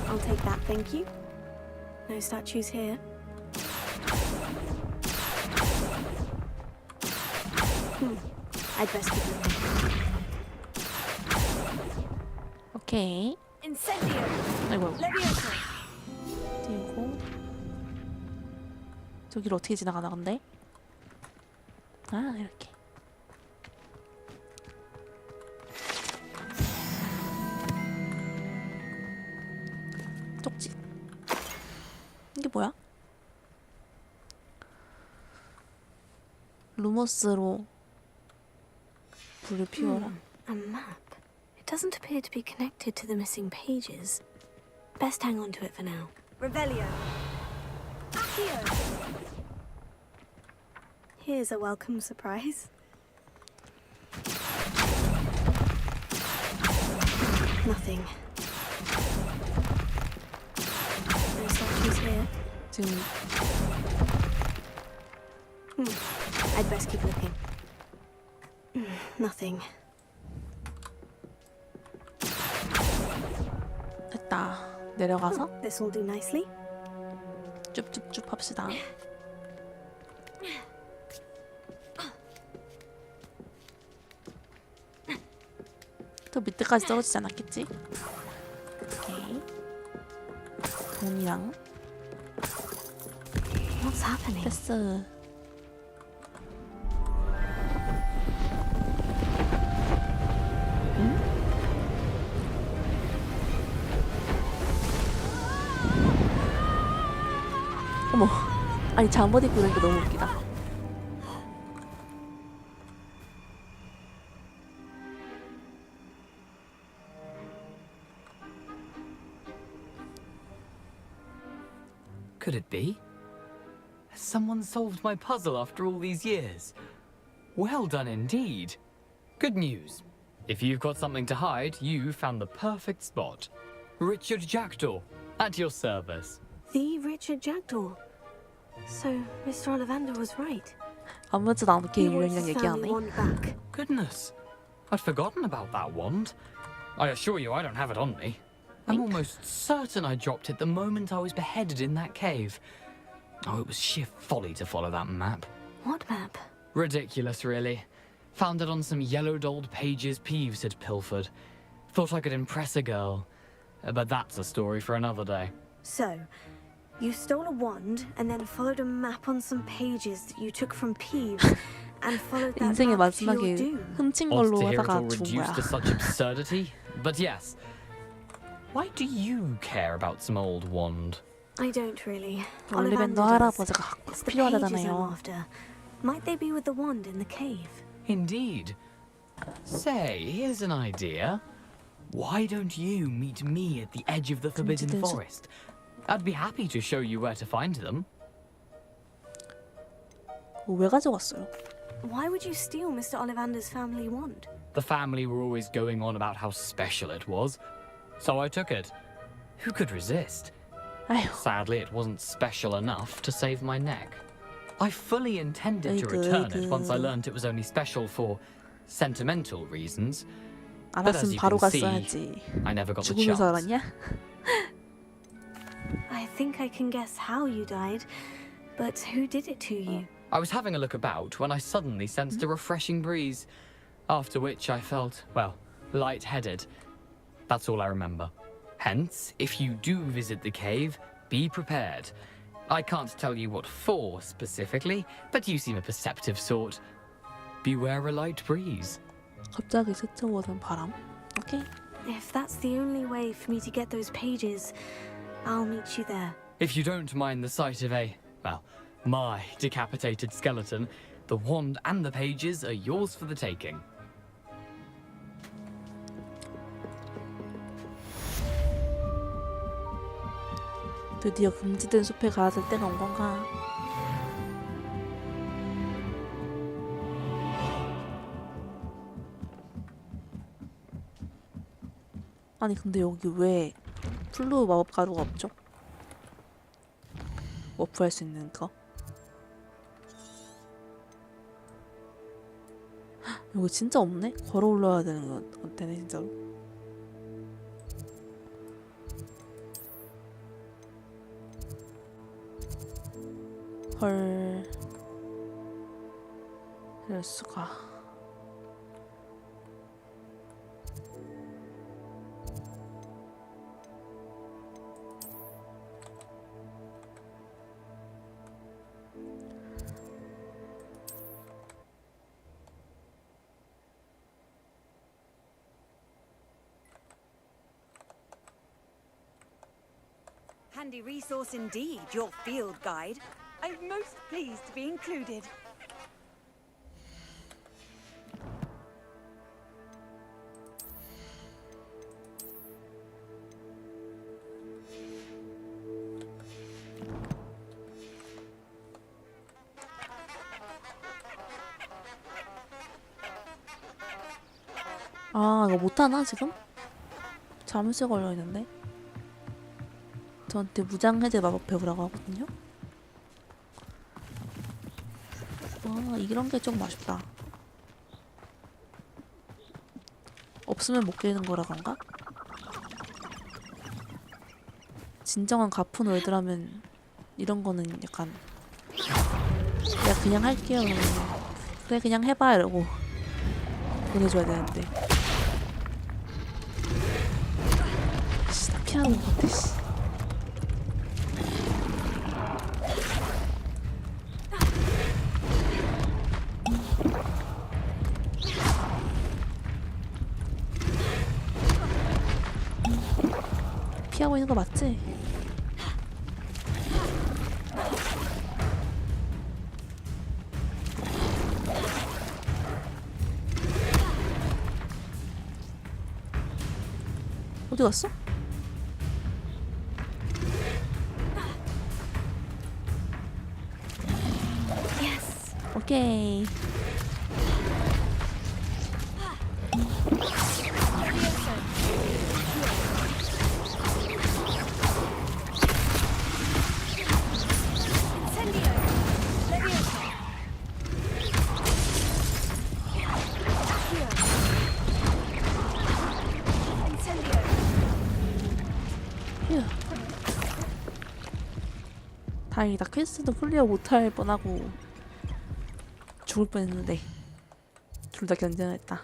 I'll take that, thank you. No statues here. I'd best keep looking. 오케이. Incendio. 아이고. Levioso. 띄우고. 저기를 어떻게 지나가나 근데? 아, 이렇게. 쪽지. 이게 뭐야? 루머스로 불을 피워라. A map. It doesn't appear to be connected to the missing pages. Best hang on to it for now. Revelio. Accio. Here's a welcome surprise. Nothing. No statues here. 지금 I'd best keep looking. Nothing. 됐다. 내려가서 This will do nicely. 쭉쭉쭉 합시다. 또 밑에까지 떨어지지 않았겠지? 오케이. 돈이랑 What's happening? 패스. 어머, 아니 잠옷 입고 이러니까 너무 웃기다. Could it be? Has someone solved my puzzle after all these years? Well done indeed. Good news. If you've got something to hide, you found the perfect spot. Richard Jackdaw, at your service. The Richard Jackdaw. So, Mr. Ollivander was right. 아무렇지도 않게 He wants 유령이랑 his family 얘기하네. wand back. Goodness, I'd forgotten about that wand. I assure you I don't have it on me. I'm almost certain I dropped it the moment I was beheaded in that cave. Oh, it was sheer folly to follow that map. What map? Ridiculous, really. Found it on some yellowed old pages Peeves had pilfered. Thought I could impress a girl. But that's a story for another day. So, you stole a wand and then followed a map on some pages that you took from Peeves and followed that 인생의 map to your 마지막에 doom. 훔친 Odd 걸로 to hear it 하다가 all 죽은 reduced 거야. to such absurdity. But yes, why do you care about some old wand? I don't really. 올리벤더 Ollivander does. 할아버지가 꼭 It's the pages I'm 필요하다잖아요. after. Might they be with the wand in the cave? Indeed. Say, here's an idea. Why don't you meet me at the edge of the Forbidden 금지된 숲. Forest? I'd be happy to show you where to find them. 왜 가져갔어요? Why would you steal Mr. Ollivander's family wand? The family were always going on about how special it was, so I took it. Who could resist? Sadly, it wasn't special enough to save my neck. I fully intended to return it once I learned it was only special for sentimental reasons. But as 알았으면 you 바로 can see, 갔어야지. I never got the 죽으면서 chance. 알았냐? I think I can guess how you died, but who did it to you? I was having a look about when I suddenly sensed a refreshing breeze, after which I felt, well, lightheaded. That's all I remember. Hence, if you do visit the cave, be prepared. I can't tell you what for specifically, but you seem a perceptive sort. Beware a light breeze. 갑자기 스쳐오는 바람. 오케이. If that's the only way for me to get those pages, I'll meet you there. If you don't mind the sight of my decapitated skeleton, the wand and the pages are yours for the taking. 드디어 금지된 숲에 가야 될 때가 온 건가? 아니 근데 여기 왜 플루 마법 가루가 없죠? 워프할 수 있는 거? 헉, 여기 진짜 없네? 걸어 올라야 되는 거 되네 진짜로. 헐. 이럴 수가. Handy resource indeed, your field guide. I'm most pleased to be included. 아 이거 못하나 지금? 자물쇠 걸려있는데? 저한테 무장해제 마법 배우라고 하거든요? 아 이런 게 좀 아쉽다. 없으면 못 깨는 거라 그런가? 진정한 가쁜 월드라면 이런 거는 약간 내가 그냥 할게요 그러면 그래 그냥 해봐 이러고 보내줘야 되는데 씨, 나 피하는 것 같아 씨. 피하고 있는 거 맞지? 어디 갔어? 오케이. 다행이다. 퀘스트도 클리어 못할 뻔하고 죽을 뻔했는데 둘 다 견뎌냈다.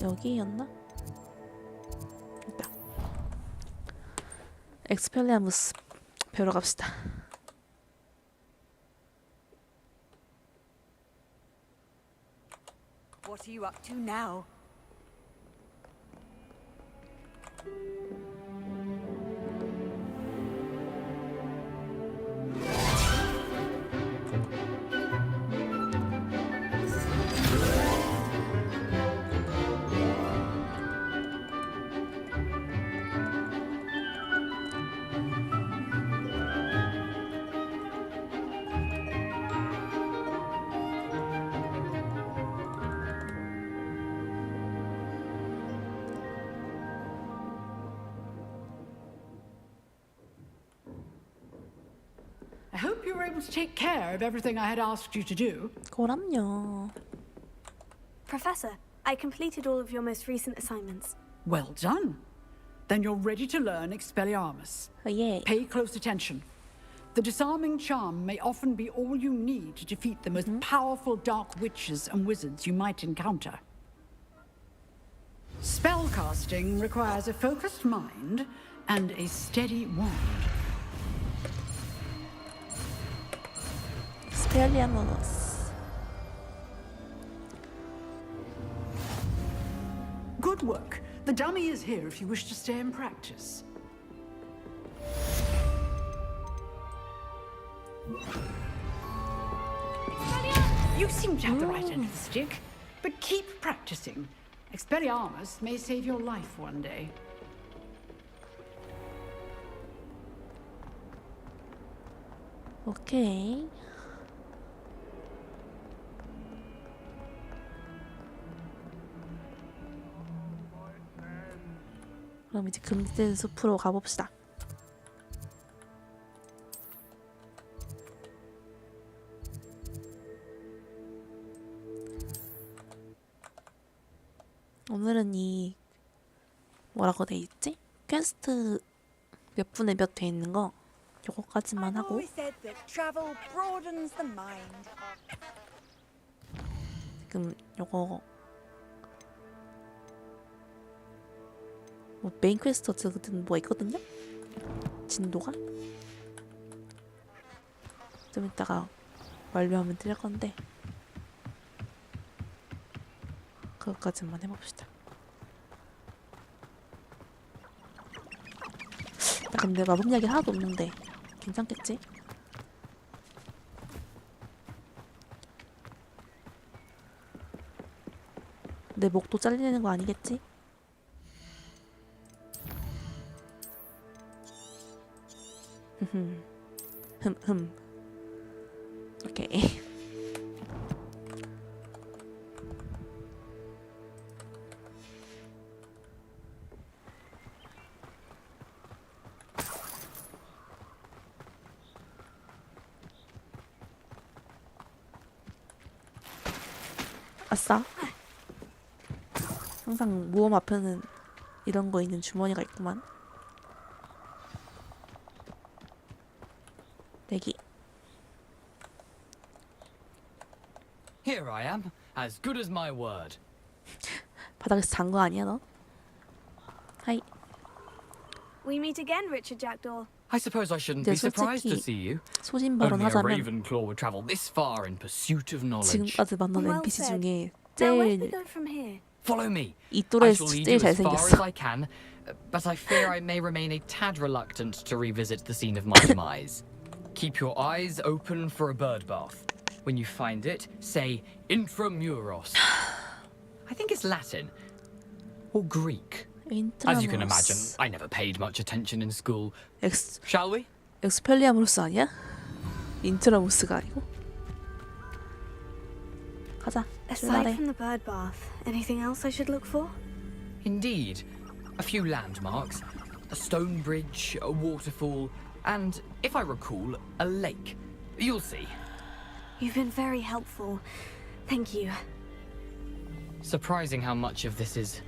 여기였나? 여기다. 엑스펠리아무스 배우러 갑시다. What are you up to now? I hope you were able to take care of everything I had asked you to do. 그럼요. Professor, I completed all of your most recent assignments. Well done. Then you're ready to learn Expelliarmus. Yeah. Pay close attention. The disarming charm may often be all you need to defeat the most powerful dark witches and wizards you might encounter. Spellcasting requires a focused mind and a steady wand. Expelliarmus. Good work. The dummy is here if you wish to stay and practice. You seem to have the right end of the stick, but keep practicing. Expelliarmus may save your life one day. 오케이. 그럼 이제 금빛 숲으로 가봅시다. 오늘은 이 뭐라고 돼 있지? 퀘스트 몇 분에 몇 돼 있는 거 요거까지만 하고 Always said that travel broadens the mind. 지금 요거 뭐 메인 퀘스트 어쨌든 뭐가 있거든요? 진도가? 좀 이따가 완료하면 드릴 건데 그것까지만 해봅시다. 나 근데 마법 약이 하나도 없는데 괜찮겠지? 내 목도 잘리는 거 아니겠지? 오케이. 아싸. 항상 모험 앞에는 이런 거 있는 주머니가 있구만. 내기. Here I am, as good as my word. 바닥에서 잔 거 아니야 너? 하이. We meet again, Richard Jackdaw. I suppose I shouldn't 이제 be surprised to 솔직히 see you. 소신 Only a 발언하자면 Ravenclaw would travel this far in pursuit of knowledge. 지금까지 만난 Well NPC said. 중에 Now where do we 제일 go from here? Follow me. 이 I 또래에서 shall lead 제일 you as far as 잘생겼어. I can, but I fear I may remain a tad reluctant to revisit the scene of my demise. Keep your eyes open for a bird bath. When you find it, say intramuros. I think it's Latin or Greek. As you can imagine, I never paid much attention in school. Shall we? 엑스펠리아무스 아니야? 인트라무스가 아니고. 가자. Aside from the bird bath, anything else I should look for? Indeed. A few landmarks. A stone bridge, a waterfall, and, if I recall, a lake. You'll see. You've been very helpful. Thank you. Surprising how much of this is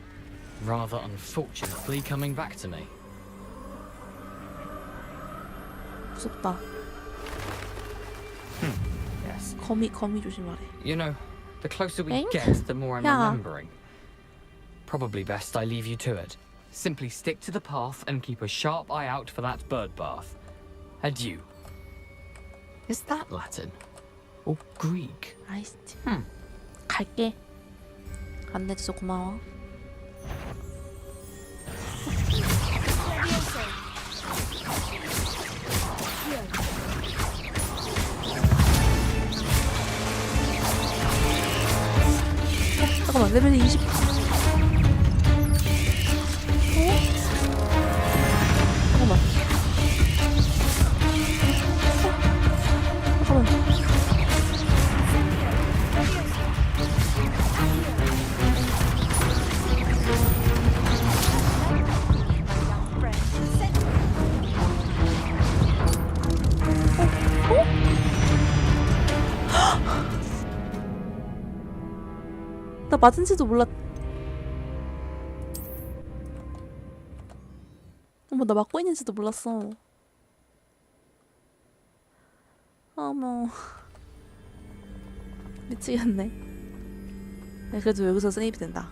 rather unfortunately coming back to me. 무섭다. Yes. 거미 조심하래. You know, the closer we Eng? get, the more I'm Yeah. remembering. Probably best I leave you to it. Simply stick to the path and keep a sharp eye out for that bird bath. Adieu. Is that Latin? Or Greek? 아이씨. 갈게. 안내줘서 고마워. 잠깐만, 레벨이 20. 잠깐만. 나 맞은지도 몰랐. 어머, 나 맞고 있는지도 몰랐어. 어머, 미치겠네. 네, 그래도 여기서 세이브 된다.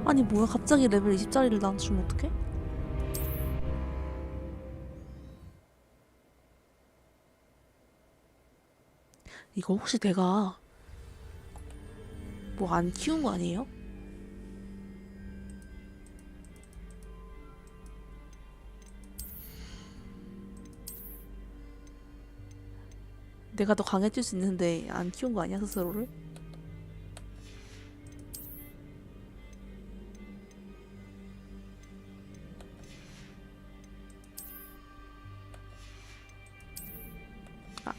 아니 뭐야, 갑자기 레벨 20짜리를 나한테 주면 어떡해? 이거 혹시 내가 뭐 안 키운 거 아니에요? 내가 더 강해질 수 있는데 안 키운 거 아니야, 스스로를?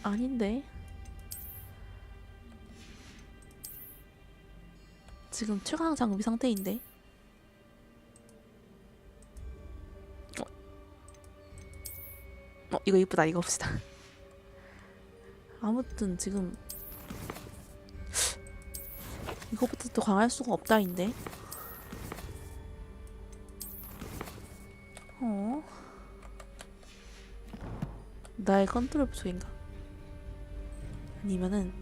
아닌데. 지금 최강 장비 상태인데. 이거 이쁘다. 이거 봅시다. 아무튼 지금 이거보다 더 강할 수가 없다인데. 나의 컨트롤 부족인가? 아니면은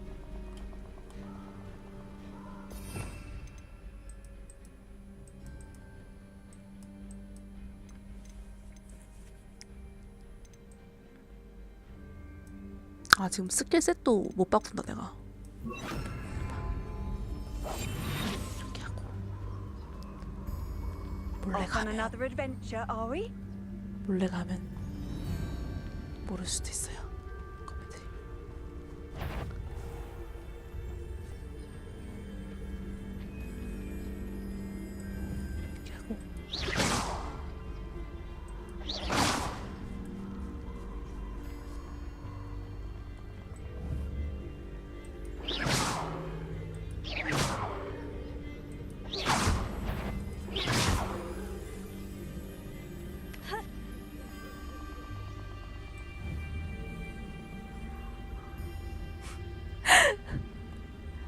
지금 스킬 셋도 못 바꾼다 내가. 이렇게 하고 몰래 가면 모를 수도 있어요. 커맨들이. 이렇게 하고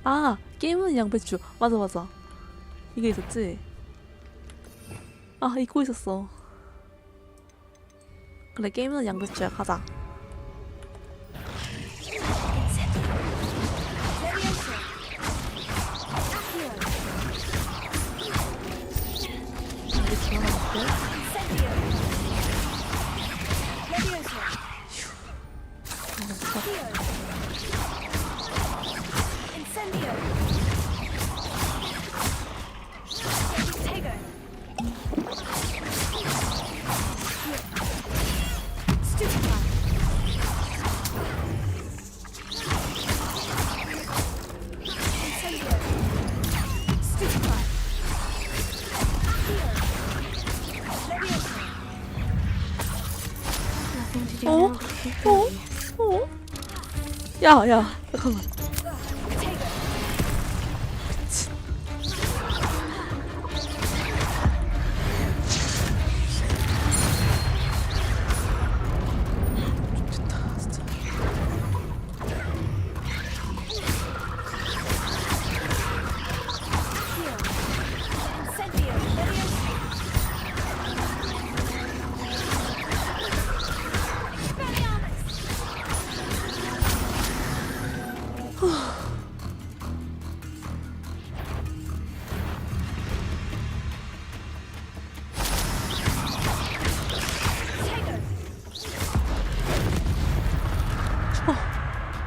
아, 게임은 양배추. 맞아, 맞아. 이게 있었지? 아, 잊고 있었어. 그래, 게임은 양배추야. 가자. 야, 야, 잠깐만. 좋다, 진짜.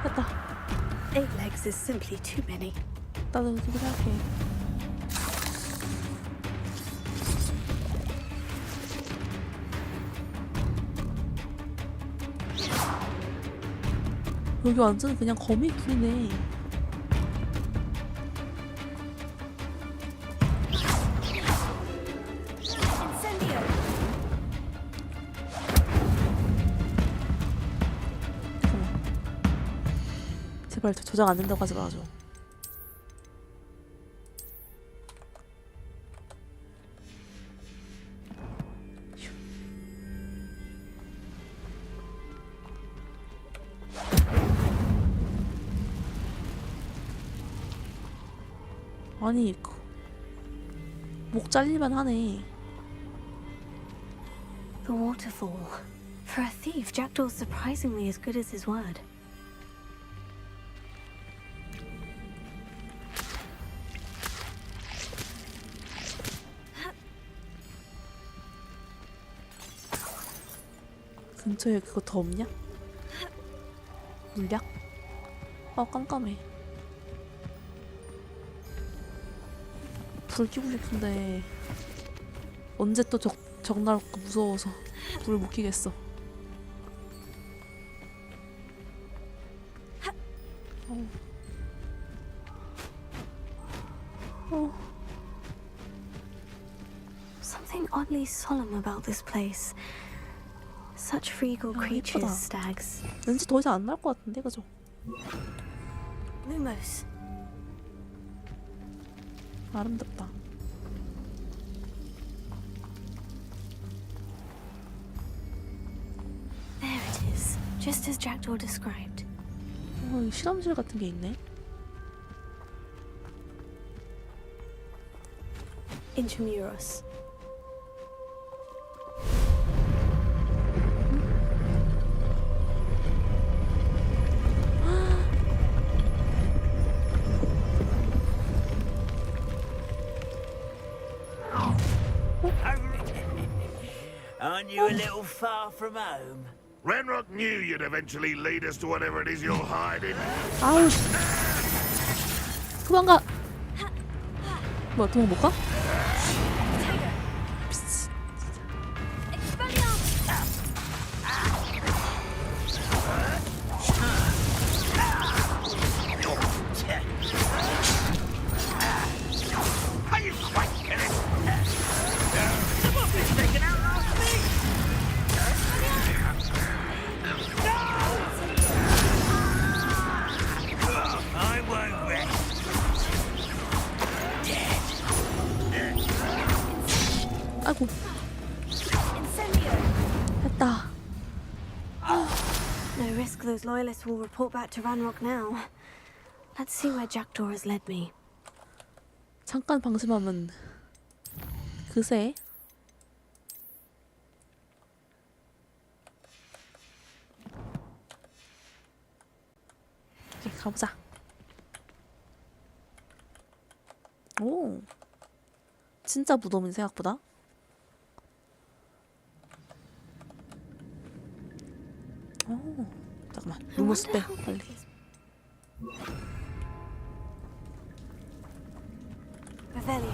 됐다. 8 legs is simply too many. 나도 그렇게 생각해. 여기 완전 그냥 거미굴이네. 제발 저장 안 된다고 하지 말아줘. 아니, 목 잘릴만 하네. The waterfall. For a thief, Jackdaw's surprisingly as good as his word. 근처에 그거 더 없냐? 물약? 깜깜해. 불 켜고 싶은데 언제 또 적 나올까 무서워서 불을 못 켜겠어. Something oddly solemn about this place. Such regal creatures, 예쁘다. stags. 왠지 더 이상 안 나올 것 같은데, 그죠? Lumos. 아름답다. There it is, just as Jackdaw described. 여기 실험실 같은 게 있네. Intramuros. Aren't you a little far from home? Renrock knew you'd eventually lead us to whatever it is you're hiding. 아우, 그만 가. 뭐야, 도망 못 가? Are you quite kidding? The book is taken out last week! I won't rest. 아이고. 됐다. No risk those loyalists will report back to Ranrock now. Let's see where Jackdaw has led me. 잠깐 방심하면 그새. 오케이, 가보자. 오, 진짜 무덤이네 생각보다. 오, 잠깐만. 루머스 빼 빨리. Revelio.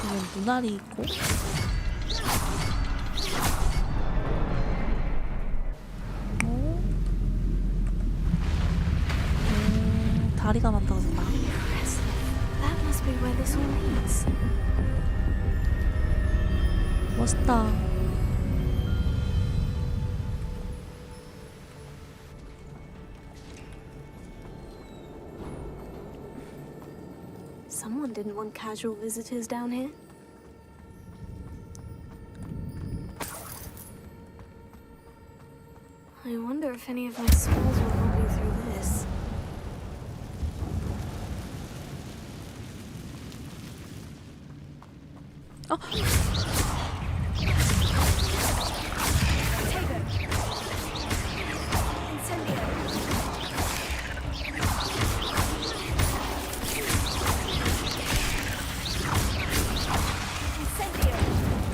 그러면 눈알이 있고. 다리가 만들어졌다. That must be where this all leads. 멋있다. Someone didn't want casual visitors down here. I wonder if any of my spells will help me through this.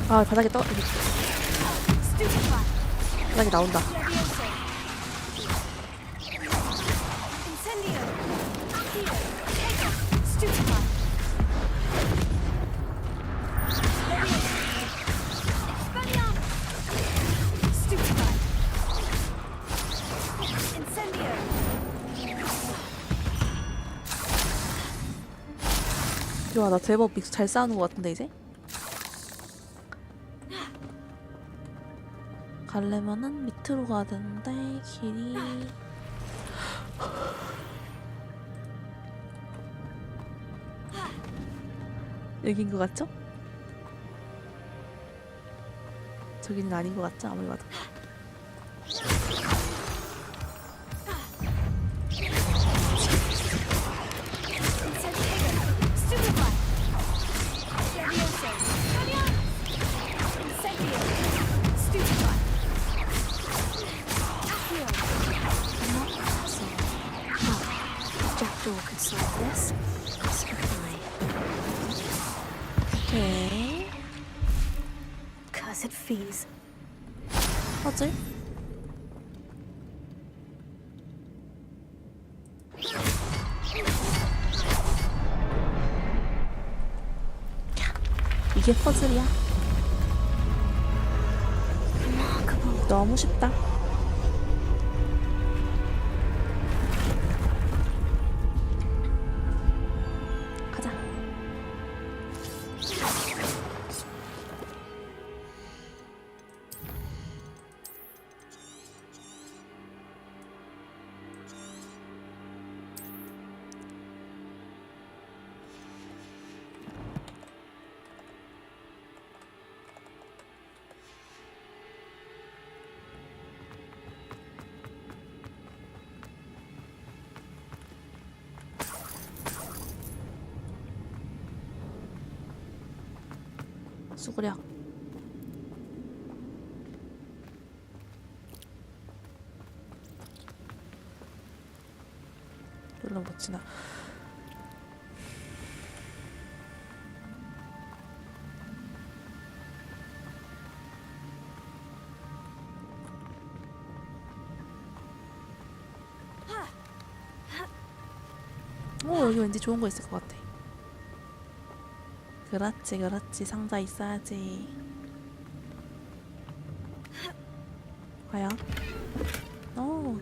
아, 바닥에 바닥에 나온다. 좋아, 나 제법 믹스 잘 싸우는 것 같은데 이제? 가려면은 밑으로 가야 되는데 길이 여긴 것 같죠? 저기는 아닌 것 같죠? 아무리 봐도. Jackdaw could solve this. So can I. 오케이. Cursed fees. 퍼즐? 이게 퍼즐이야? 너무 쉽다. 가자. 수구력. 별로 못 지나. 여기 왠지 좋은 거 있을 것 같아. 그렇지, 그렇지. 상자 있어야지. 과연? 오.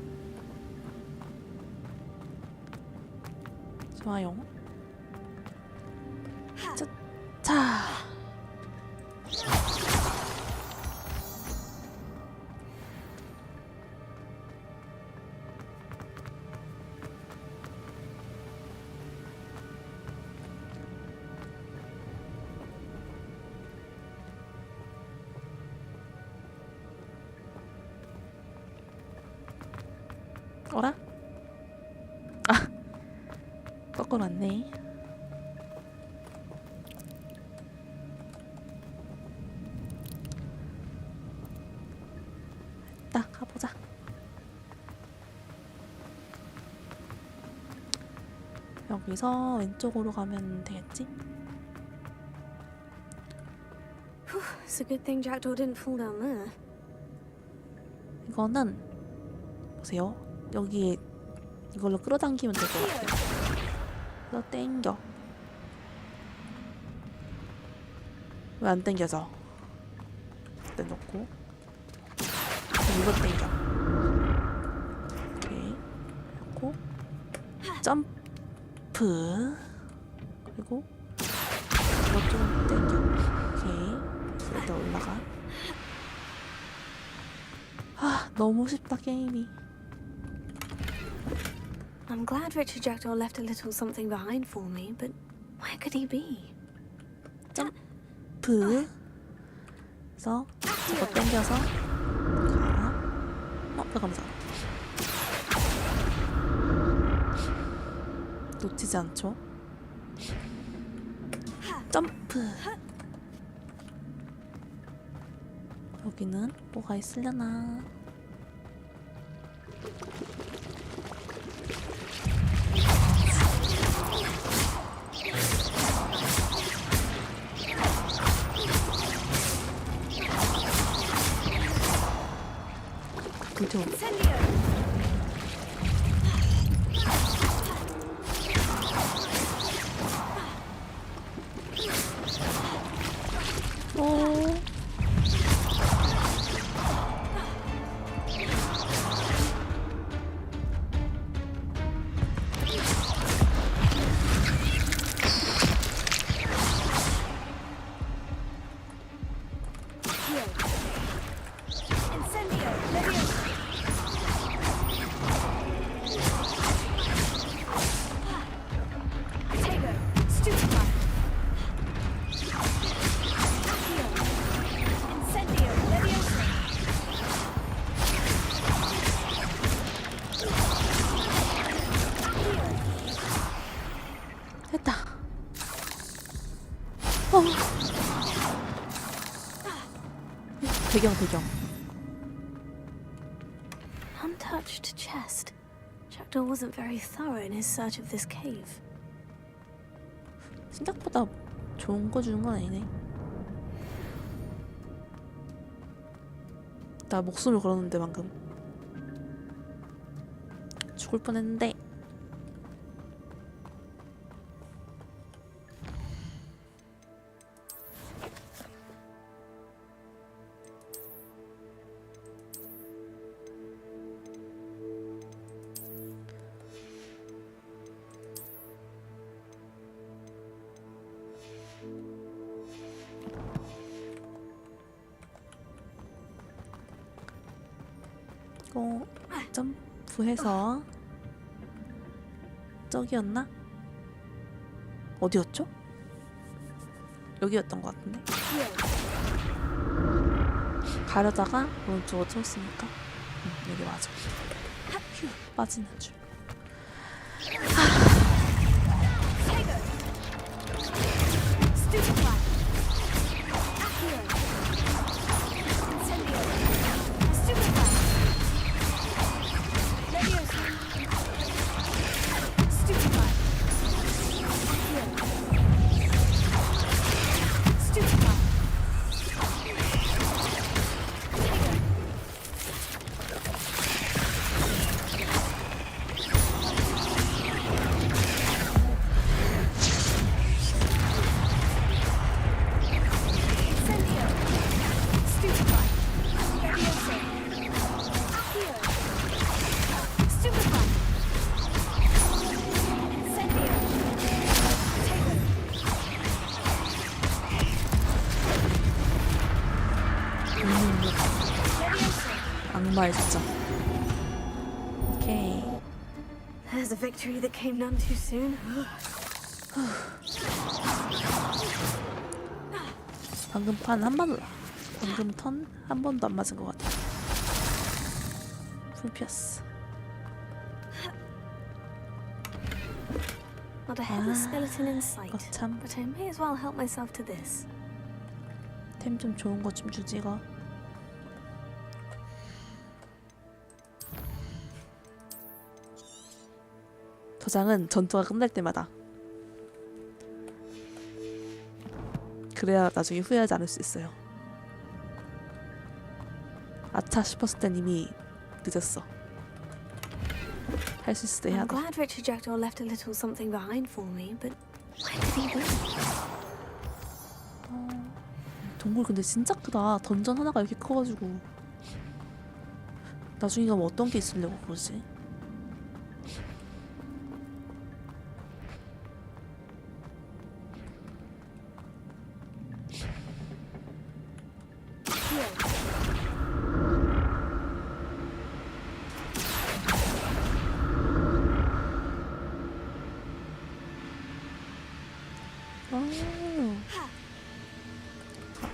좋아요. 자. 건 않네. 딱 가보자. 여기서 왼쪽으로 가면 되겠지? It's a good thing Jackdaw didn't fall down there. 이거는 보세요. 여기 이걸로 끌어당기면 될 것 같아요. 그래서 땡겨. 왜 안 땡겨져? 이때 놓고 이거 땡겨. 오케이. 놓고 점프. 그리고 이거 좀 땡겨. 오케이. 일단 올라가. 아, 너무 쉽다 게임이. I'm glad Richard Jackdaw left a little something behind for me, but where could he be? 점프. 그래서 저거 당겨서 가. 잠깐만. 놓치지 않죠? 점프. 여기는 뭐가 있으려나? 그죠? 오. 됐다. 배경. Untouched chest. Jackdaw wasn't very thorough in his search of this cave. 생각보다 좋은 거 주는 건 아니네. 나 목숨을 걸었는데 방금 죽을 뻔했는데. 이거 점프해서 저기였나? 어디였죠? 여기였던 것 같은데? 가려다가 오른쪽으로 쳤으니까 여기 맞아. 휴, 빠지는 줄. 악마의 숫자. 오케이. There's a victory that came none too soon. 방금 턴 한 번도 안 맞은 것 같아. 풀피었어. Not a headless skeleton in sight. 거참. But I may as well help myself to this. 템 좀 좋은 거 좀 주지 이거. 도장은 전투가 끝날 때마다. 그래야 나중에 후회하지 않을 수 있어요. 아차 싶었을 땐 이미 늦었어. 할 수 있을 때 해야 I'm 돼. glad Richard Jackdaw left a little something behind for me, but where did he go? 동굴 근데 진짜 크다. 던전 하나가 이렇게 커가지고. 나중에 가면 어떤 게 있으려고 그러지?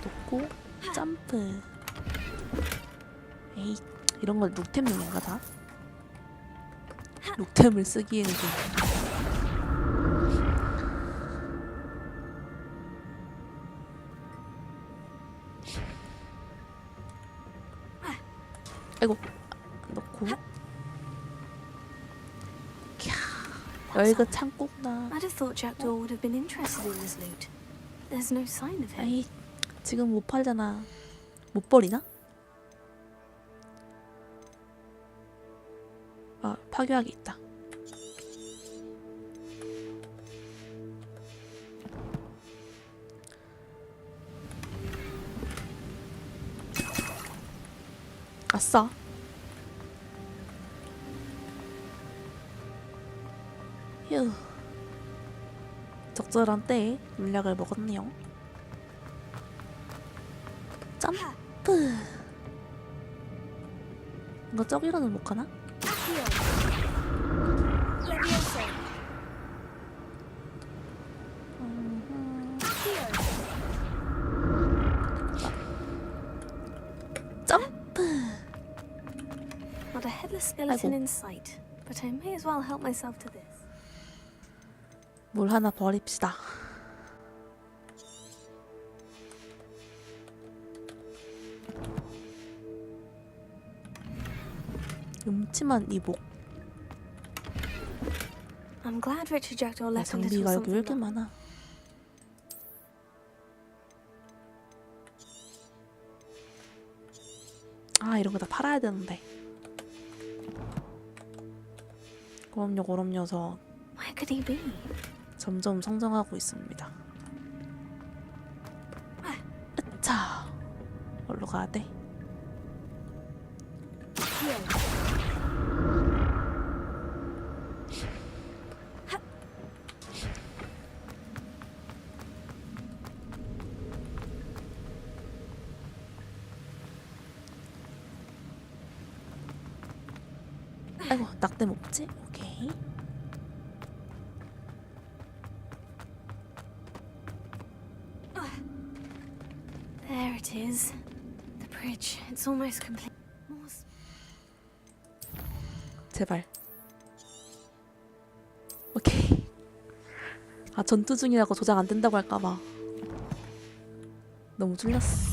놓고 점프. 에이, 이런 걸 룩템용인가 다? 룩템을 쓰기에는 좀. 아이고, 넣고. 여기가 창고구나. I'd have thought Jackdaw would have been interested in this loot. There's no sign of him. 아이, 지금 못 팔잖아. 못 버리나? 아, 파괴하기 있다. 아싸. 휴. 적절한 때에 물약을 먹었네요. 점프. 이거 저기로는 못 가나? 점프. Not a headless skeleton in sight, but I may as well help myself to this. 물 하나 버립시다. 음침한 이복. I'm glad Richard Jackdaw left a little 장비가 여기 왜 something 이렇게 behind. 많아? 아, 이런 거 다 팔아야 되는데. 그럼 녀석 Where could he be? 점점 성장하고 있습니다. 자, 어디로 가야 돼? 아이고, 낙대 먹지? 오케이. There it is. The bridge. It's almost complete. 제발. 오케이. 아, 전투 중이라고 조작 안 된다고 할까봐 너무 쫄렸어.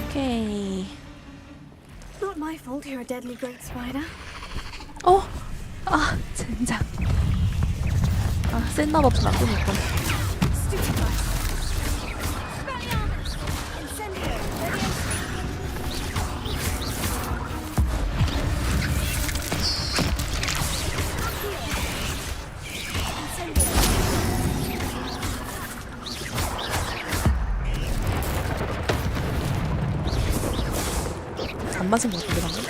오케이. Not my fault you're a deadly great spider. 아, 젠장. 아, 센 마법 좀 안 끊을걸. 마신 것 같은데 방금?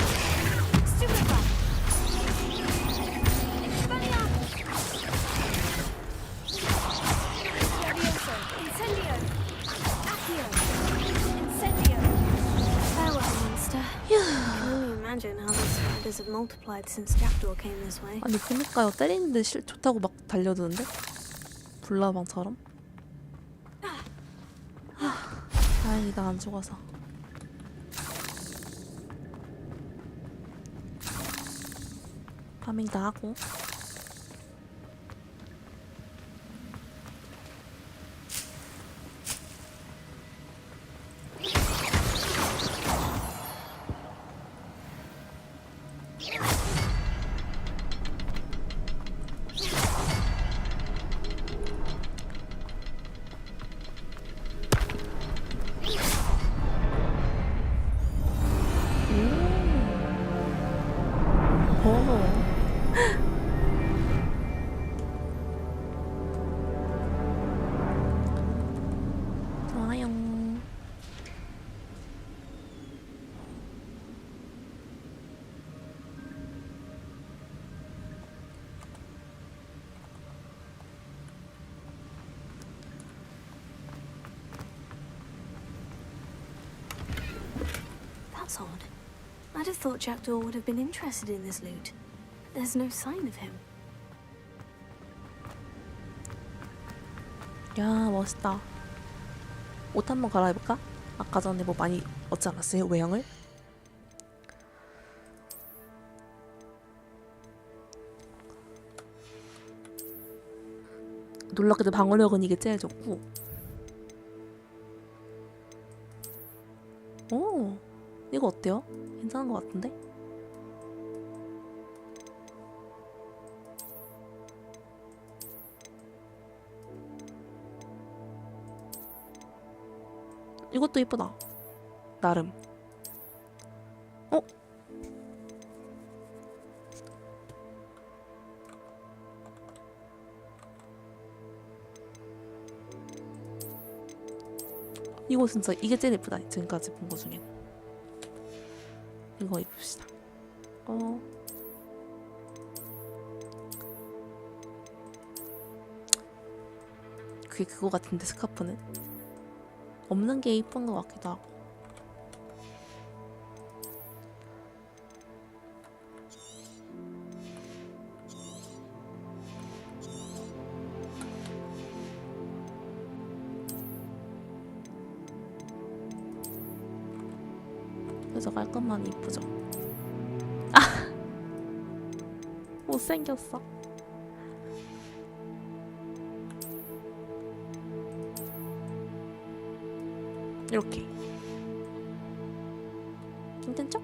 Imagine how the spiders have multiplied since Jackdaw came this way. 아니 그니까요. 때리는데 좋다고 막 달려드는데? 불나방처럼? 다행이다 안 죽어서. 파밍 다 하고. 좋아요. That's odd. I'd have thought Jackdaw would have been interested in this loot. There's no sign of him. 야 멋있다. 옷 한번 갈아입을까? 아까 전에 뭐 많이 얻지 않았어요? 외형을? 놀랍게도 방어력은 이게 제일 좋고. 오 이거 어때요? 괜찮은 것 같은데? 이것도 이쁘다. 나름. 어? 이거 진짜 이게 제일 예쁘다. 지금까지 본 거 중에. 이거 입읍시다. 그게 그거 같은데 스카프는? 없는 게 이쁜 것 같기도 하고. 그래서 깔끔하니 이쁘죠. 아! 못생겼어. 이렇게 괜찮죠?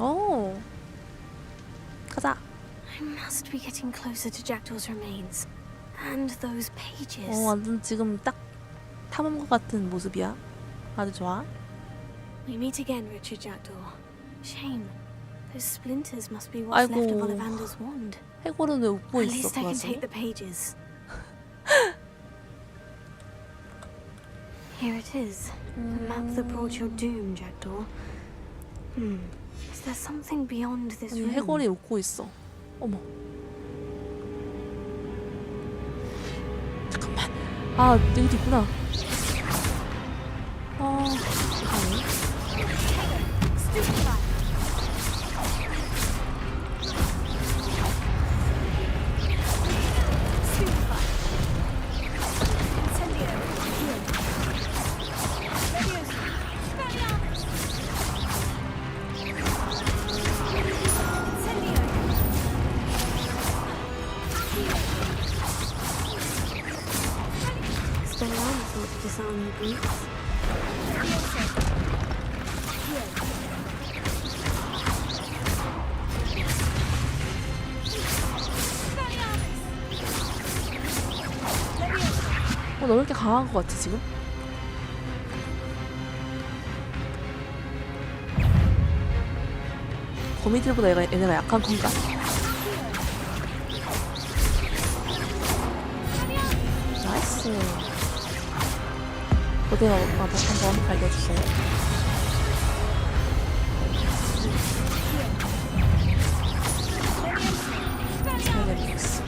오 가자. I must be getting closer to Jackdaw's remains. And those pages. 완전 지금 딱 탐험가 같은 모습이야. 아주 좋아. We meet again, Richard Jackdaw. Shame. Those splinters must be what's left of Ollivander's wand. 해골은 왜 웃고 At 있어? least I 그 can take 와중에? the pages. Here it is. The map that brought your doom, Jackdaw. Is there something beyond this 아니, room? 해골이 웃고 있어. 어머. 잠깐만. 아, 여기도 있구나. 세상에. Disarm the brutes. 너 왜 이렇게 강한 것 같지 지금? 거미들보다 얘네가 약한 건가? 나이스. 어디요? 한번 발견해주세요. 발견했어.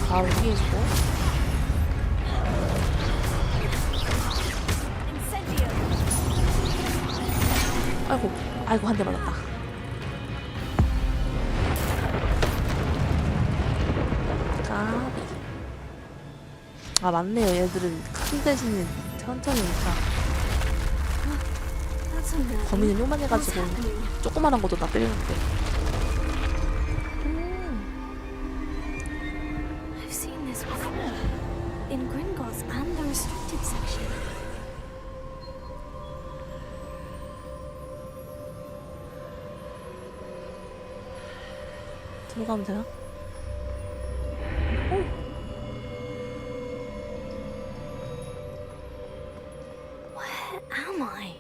바로 피해주고. 아이고 한 대 맞았다. 까비. 아 맞네요. 얘들은 큰 대신에 천천히 오니까. 범인은 요만해가지고 조그만한 것도 다 때리는데. I've seen this before. In Gringotts and the restricted section. 들어가면 되나? Where am I?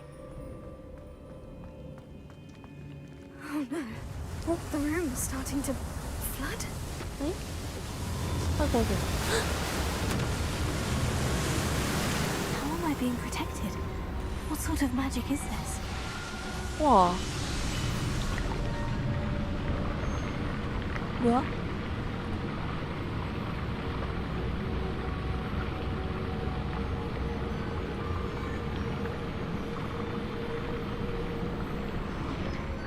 Oh no. The room is starting to flood. 아이고 아이고. How am I being protected? What sort of magic is this? 와. 뭐야?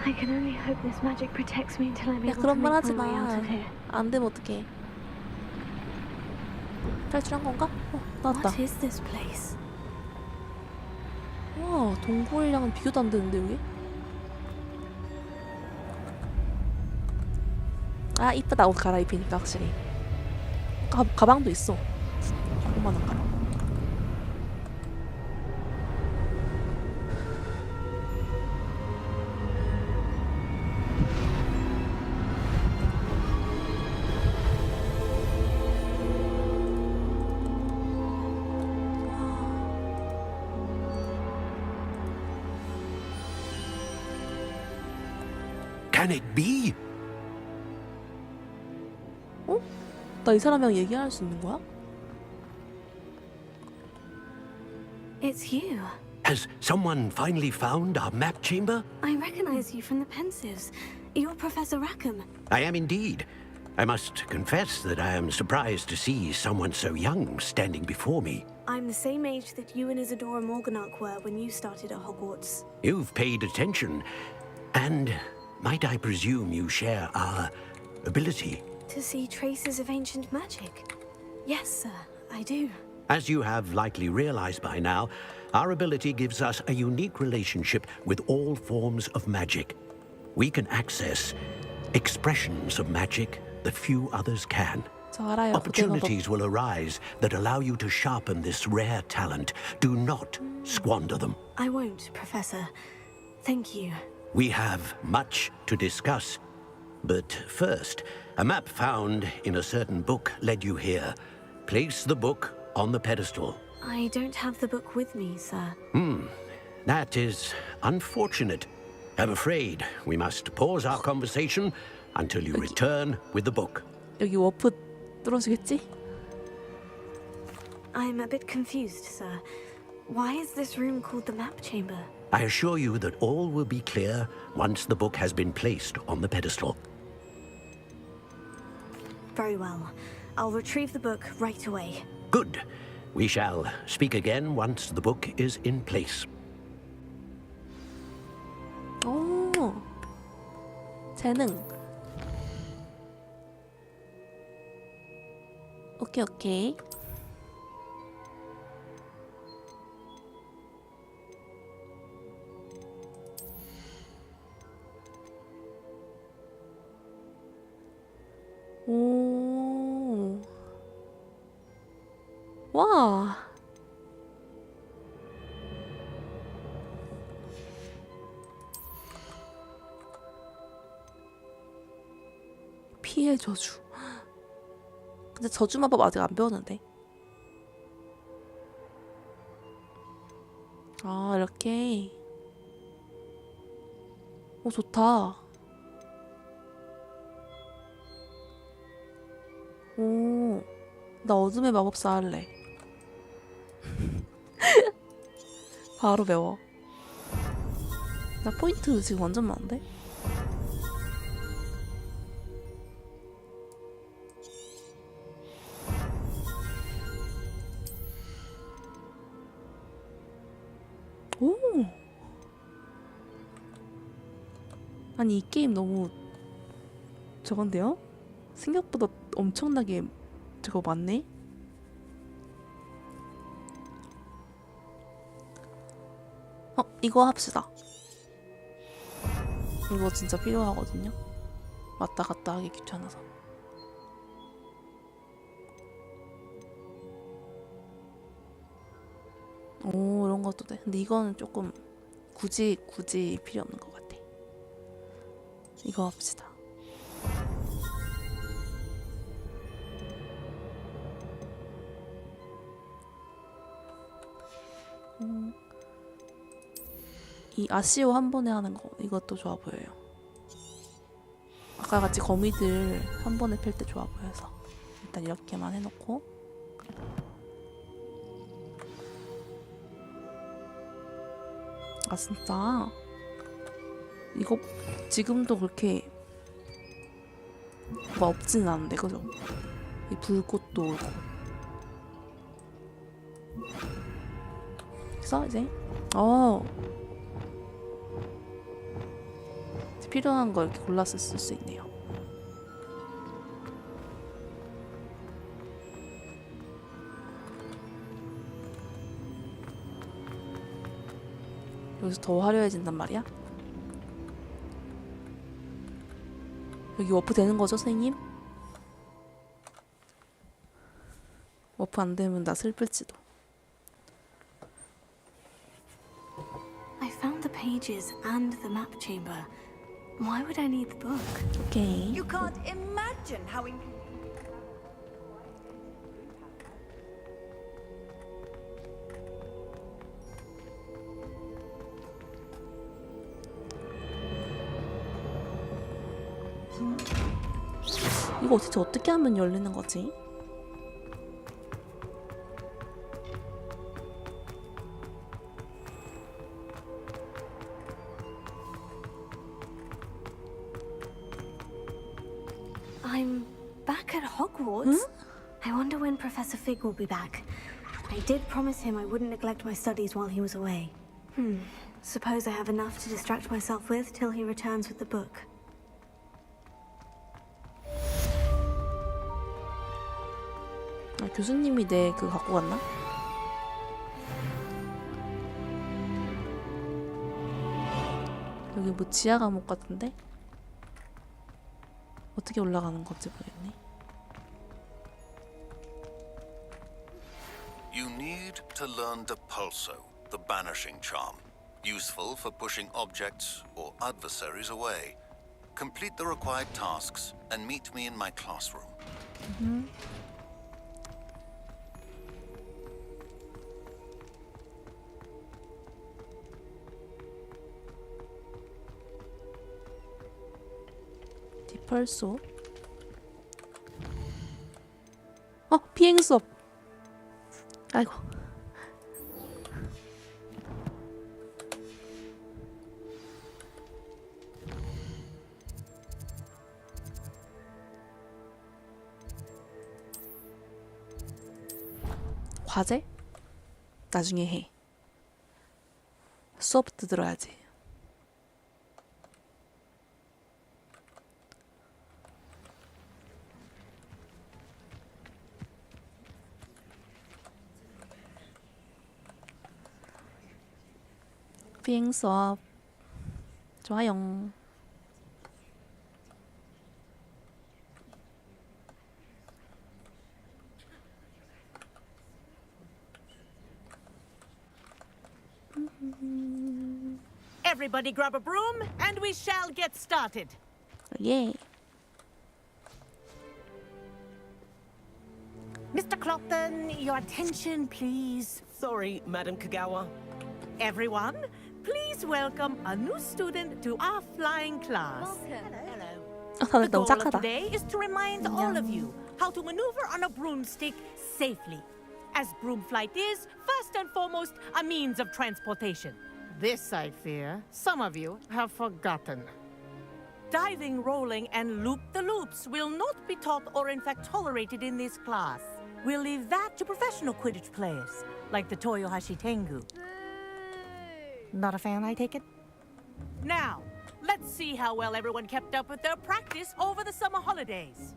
I can only hope this magic protects me until I'm 야 able to 그런 말 make 하지 my way out 마. of here. 안 되면 어떡해. 탈출한 건가? 나왔다. What is this place? 와 동굴이랑은 비교도 안 되는데 여기? 아 이쁘다. 옷 갈아입히니까 확실히. 가방도 있어. 조그만한 가방. Can it be? 어? 나 이 사람이랑 얘기할 수 있는 거야? It's you. Has someone finally found our map chamber? I recognize you from the Pensives. You're Professor Rackham. I am indeed. I must confess that I am surprised to see someone so young standing before me. I'm the same age that you and Isadora Morganach were when you started at Hogwarts. You've paid attention, and might I presume you share our ability? To see traces of ancient magic. Yes, sir, I do. As you have likely realized by now, our ability gives us a unique relationship with all forms of magic. We can access expressions of magic that few others can. 저 알아요. Opportunities will arise that allow you to sharpen this rare talent. Do not squander them. I won't, Professor. Thank you. We have much to discuss. But first, a map found in a certain book led you here. Place the book on the pedestal. I don't have the book with me, sir. That is unfortunate. I'm afraid we must pause our conversation until you return with the book. 여기 워프 뚫어주겠지? I'm a bit confused, sir. Why is this room called the map chamber? I assure you that all will be clear once the book has been placed on the pedestal. Very well. I'll retrieve the book right away. Good. We shall speak again once the book is in place. 오. 재능. 오케이 오케이. 오. 와. 피해 저주. 근데 저주 마법 아직 안 배웠는데. 아, 이렇게. 오, 좋다. 오, 나 어둠의 마법사 할래. 바로 배워. 나 포인트 지금 완전 많은데? 오! 아니, 이 게임 너무 저건데요? 생각보다 엄청나게 저거 많네? 이거 합시다. 이거 진짜 필요하거든요. 왔다 갔다 하기 귀찮아서. 오, 이런 것도 돼. 근데 이거는 조금 굳이 필요 없는 것 같아. 이거 합시다. 이 아시오 한 번에 하는 거 이것도 좋아 보여요. 아까 같이 거미들 한 번에 팰 때 좋아 보여서 일단 이렇게만 해놓고 아 진짜 이거 지금도 그렇게 뭐가 없지는 않은데 그죠? 이 불꽃도 오고 그래서 이제 필요한 걸 이렇게 골라서 쓸 수 있네요. 여기서 더 화려해진단 말이야? 여기 워프 되는 거죠, 선생님? 워프 안 되면 나 슬플지도. I found the pages and the map chamber. Why would I need the book? 오케이. You can't imagine how 이거 도대체 어떻게 하면 열리는 거지? I'm back at Hogwarts. I wonder when Professor Fig will be back. I did promise him I wouldn't neglect my studies while he was away. Suppose I have enough to distract myself with till he returns with the book. 아, 교수님이 내 그거 갖고 갔나? 여기 뭐 지하 과목 같은데? 어떻게 올라가는 건지 모르겠네. You need to learn the pulso, the banishing charm. Useful for pushing objects or adversaries away. Complete the required tasks and meet me in my classroom. 디펄소. 비행 수업. 아이고. 과제? 나중에 해. 수업부터 들어야지. 비행 수업. 좋아요. Everybody grab a broom and we shall get started. 예. Mr. Clopton, your attention, please. Sorry, Madam Kagawa. Everyone, please welcome a new student to our flying class. 다들 The 너무 goal of 착하다. today is to remind all of you how to maneuver on a broomstick safely. As broom flight is, first and foremost, a means of transportation. This, I fear, some of you have forgotten. Diving, rolling, and loop-the-loops will not be taught or in fact tolerated in this class. We'll leave that to professional Quidditch players, like the Toyohashi Tengu. Not a fan, I take it? Now, let's see how well everyone kept up with their practice over the summer holidays.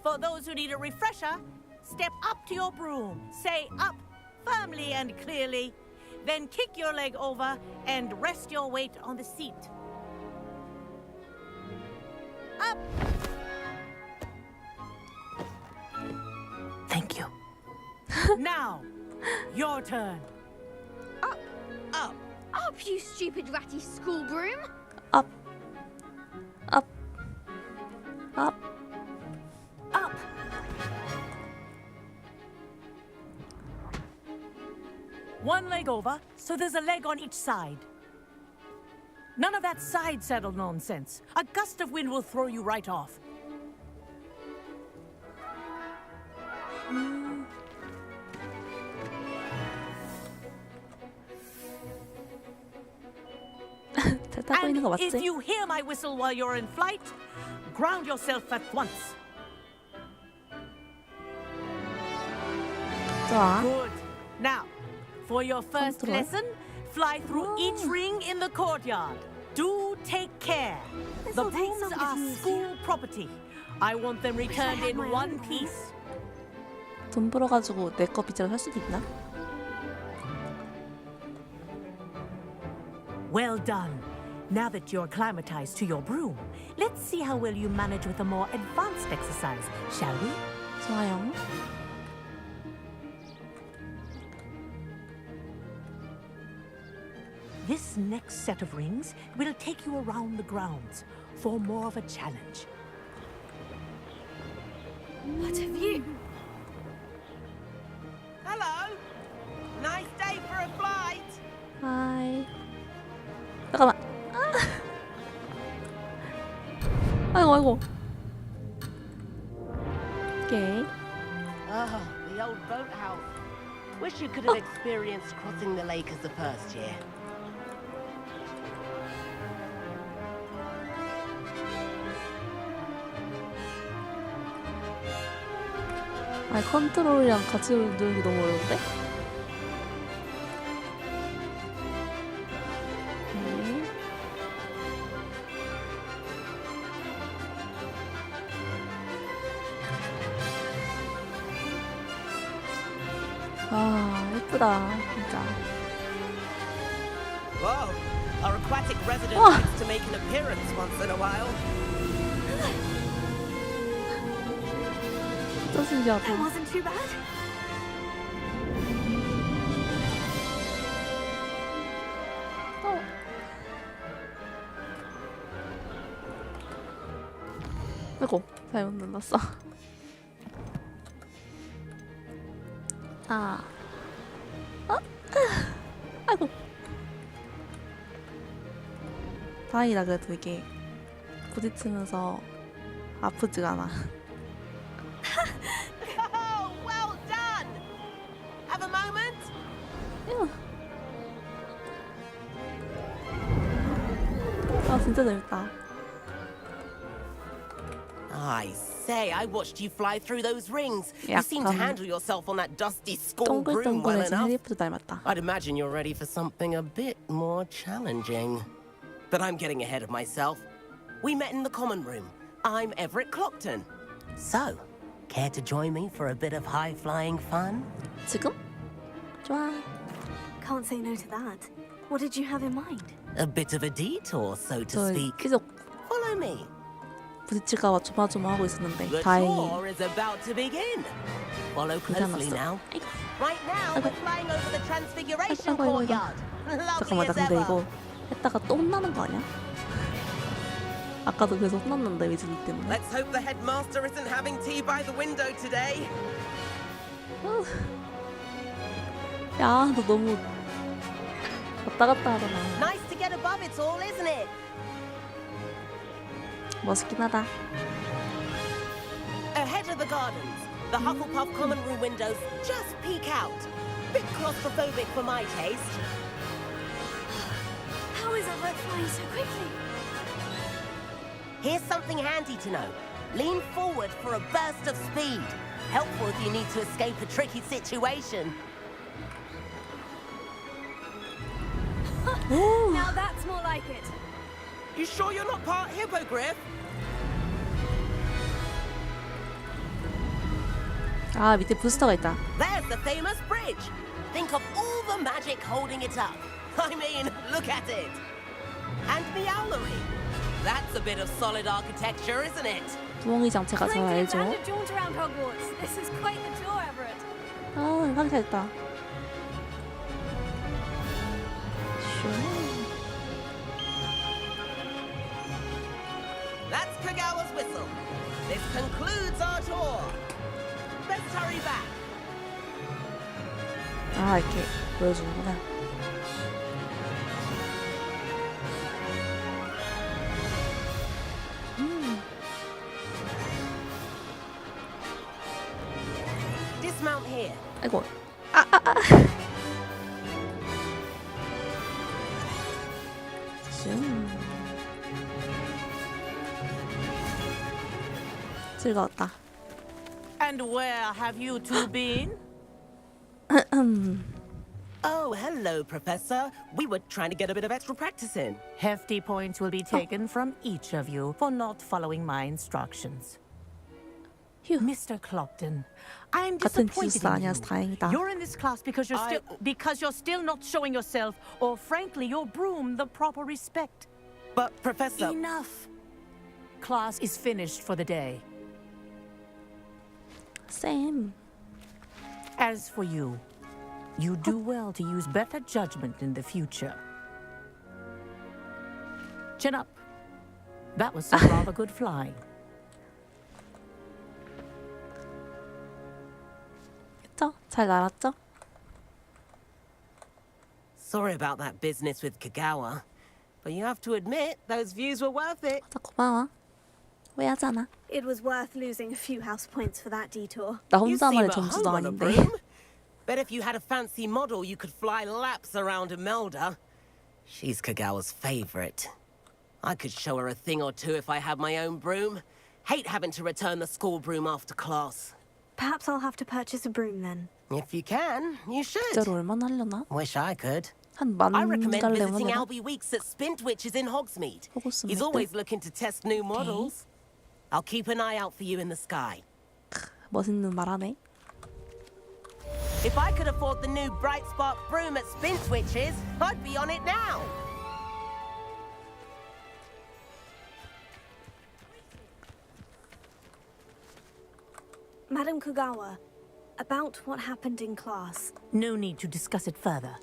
For those who need a refresher, step up to your broom, say up firmly and clearly, then kick your leg over and rest your weight on the seat. Up! Thank you. Now, your turn. Up, up, up, you stupid ratty school broom! Up. Up. Up. Up. One leg over, so there's a leg on each side. None of that side saddle nonsense. A gust of wind will throw you right off. 잘 타고 있는 거 And if 맞지? you hear my whistle while you're in flight, ground yourself at once. 좋아. Good. Now, for your first Control. lesson, fly through each ring in the courtyard. Do take care. The This'll take brooms some are getting used to. school property. I want them returned had in my one own piece. 돈 벌어가지고 내 거 빚으로 살 수도 있나? Well done. Now that you're acclimatized to your broom, let's see how well you manage with a more advanced exercise, shall we? 좋아요. This next set of rings will take you around the grounds for more of a challenge. What have you? Hello. Nice day for a flight. 하이. 잠깐만. 아이고 아이고. 오케이. Ah, the old boathouse. Wish you could have experienced crossing the lake as the first year. 아 컨트롤이랑 같이 누르기 너무 어려운데? 오케이. 아 예쁘다 진짜. Whoa, our aquatic resident Oh. likes to make an appearance once in a while. 진짜 신기하다. That wasn't too bad. 어. 아이고 잘못 눌렀어. 아. 어? 아이고. 다행이다 그래도 이게 부딪히면서 아프지가 않아. Oh, well done. Have a moment. 아 진짜 재밌다. I say, I watched you fly through those rings. You seem to 약간 handle yourself on that dusty school broom well 동글동글해진 enough. 해리포터 닮았다. I'd imagine you're ready for something a bit more challenging. But I'm getting ahead of myself. We met in the common room. I'm Everett Clockton. So, care to join me for a bit of high-flying fun? 지금? 좋아. Can't say no to that. What did you have in mind? A bit of a detour, so to 저 speak. 계속 Follow me. 부딪힐까봐 조마조마하고 있었는데 The 다행히 tour is about to begin. Follow closely now. Right now, we're flying over the Transfiguration 아이고, 아이고, 아이고. Courtyard. 잠깐만 나 Lovely as 근데 ever. 이거 했다가 또 혼나는 거 아니야? 아까도 그래서 혼났는데 위즈리 때문에. Let's hope the headmaster isn't having tea by the window today. 야, 너 너무 왔다 갔다 하잖아. Nice to get above it all, isn't it? 멋있긴 하다. Ahead of the gardens, the Hufflepuff common room windows just peek out. Bit claustrophobic for my taste. How is Everett flying so quickly? Here's something handy to know. Lean forward for a burst of speed. Helpful if you need to escape a tricky situation. Now that's more like it. You sure you're not part hippogriff? 아, 밑에 부스터가 있다. There's the famous bridge. Think of all the magic holding it up. I mean, look at it. And the owlery. That's a bit of solid architecture, isn't it? 부엉이 장치가 잘 Plenty of 알죠. land to jaunt around Hogwarts. This is quite the tour, Everett. 아, 상쾌했다. That's Kagawa's whistle. This concludes our tour. Let's hurry back. 아, 이렇게 보여주는구나. Dismount here. 아이고. 즐거웠다. And where have you two been? Oh, hello, Professor. We were trying to get a bit of extra practice in. Hefty points will be taken from each of you for not following my instructions. Mr. Clopton, I'm 같은 disappointed 기숙사 in 아니어서 다행이다. you. You're in this class because you're still not showing yourself, or frankly, your broom the proper respect. But, Professor... Enough. Class is finished for the day. Same. As for you, you do well to use better judgment in the future. Chin up. That was some rather good flying. 그쵸? 잘 날았죠? Sorry about that business with Kagawa. But you have to admit, those views were worth it. 고마워. 후회하잖아. It was worth losing a few house points for that detour. 나 You seem 혼자만의 at 점수도 home on a 아닌데. broom. Bet if you had a fancy model, you could fly laps around Imelda. She's Kagawa's favorite. I could show her a thing or two if I had my own broom. Hate having to return the school broom after class. Perhaps I'll have to purchase a broom then. If you can, you should. 진짜로 얼마나 하려나? Wish I could. 한 만 I recommend 갈래 visiting 하려나? Albie Weeks at Spintwitches in Hogsmeade. 호그와트. He's always looking to test new models. I'll keep an eye out for you in the sky. 멋있는 말하네. If I could afford the new Bright Spark broom at Spintwitches, I'd be on it now. Madam Kagawa, about what happened in class. No need to discuss it further.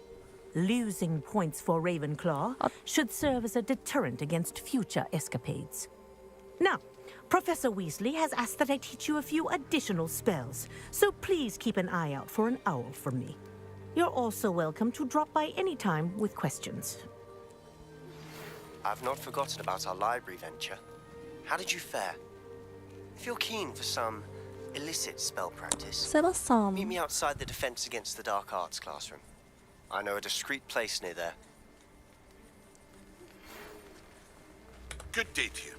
Losing points for Ravenclaw should serve as a deterrent against future escapades. Now, Professor Weasley has asked that I teach you a few additional spells, so please keep an eye out for an owl from me. You're also welcome to drop by any time with questions. I've not forgotten about our library venture. How did you fare? If you're keen for some illicit spell practice, 세바삼. meet me outside the Defense Against the Dark Arts classroom. I know a discreet place near there. Good day to you.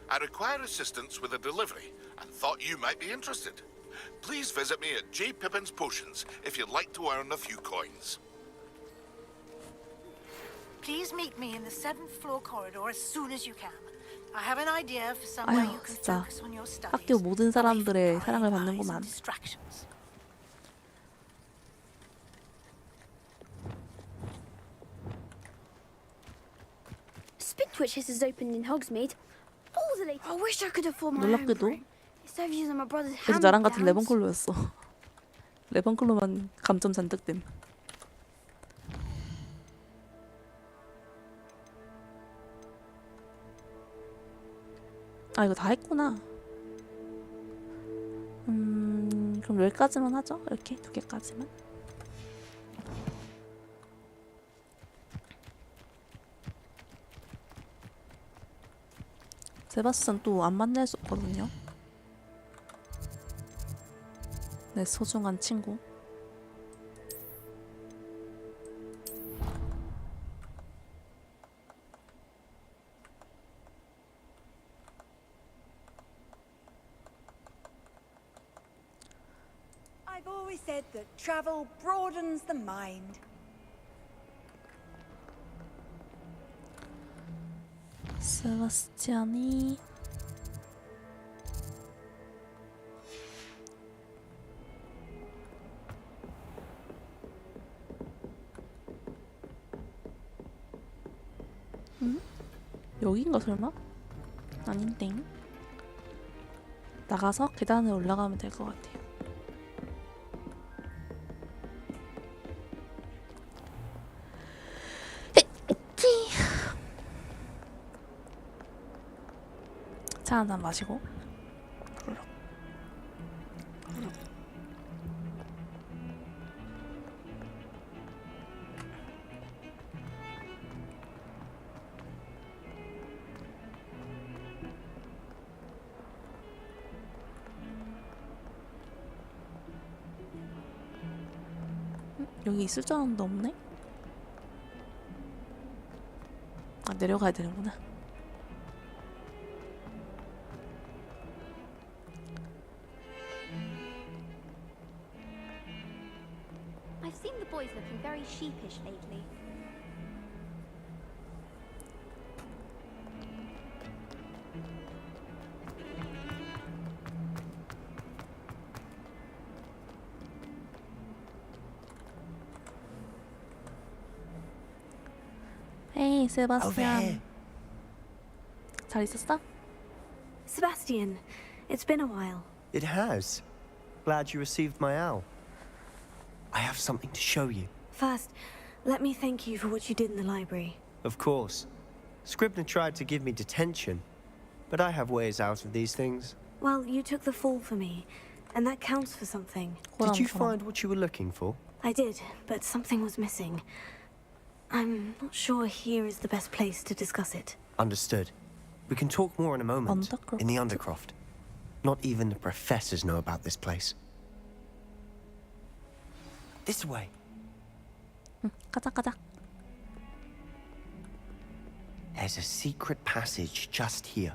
I require assistance with a delivery and thought you might be interested. Please visit me at J. Pippin's Potions if you'd like to earn a few coins. Please meet me in the 7th floor corridor as soon as you can. I have an idea for somewhere you 아휴, can 진짜 focus on your studies. 학교 모든 사람들의 사랑을 받는구만. Distractions. Spintwitches is opened in Hogsmeade. All the late. I wish I could afford my own 놀랍게도 broom. Instead of using my brother's 그래서 나랑 같은 hand-me-downs. 레번클로였어. 레번클로만 감점 잔뜩 됨. 아 이거 다 했구나. 그럼 여기까지만 하죠. 이렇게 2개까지만. 세바스찬 또 안 만날 수 없거든요. 내 소중한 친구. I've always said that travel broadens the mind. 세바스티안이 여긴가 설마? 아닌데. 나가서 계단을 올라가면 될 것 같아요. 차 한 잔 마시고. 여기 있을 줄 알았는데 없네? 아, 내려가야 되는구나. I've seen the boys looking very sheepish lately. 헤이, Over 세바스티안. here. 잘 있었어? Sebastian, it's been a while. It has. Glad you received my owl. I have something to show you. First, let me thank you for what you did in the library. Of course. Scribner tried to give me detention, but I have ways out of these things. Well, you took the fall for me, and that counts for something. Did you find what you were looking for? I did, but something was missing. I'm not sure here is the best place to discuss it. Understood. We can talk more in a moment. In the Undercroft. Not even the professors know about this place. This way. 가자, 가자. There's a secret passage just here.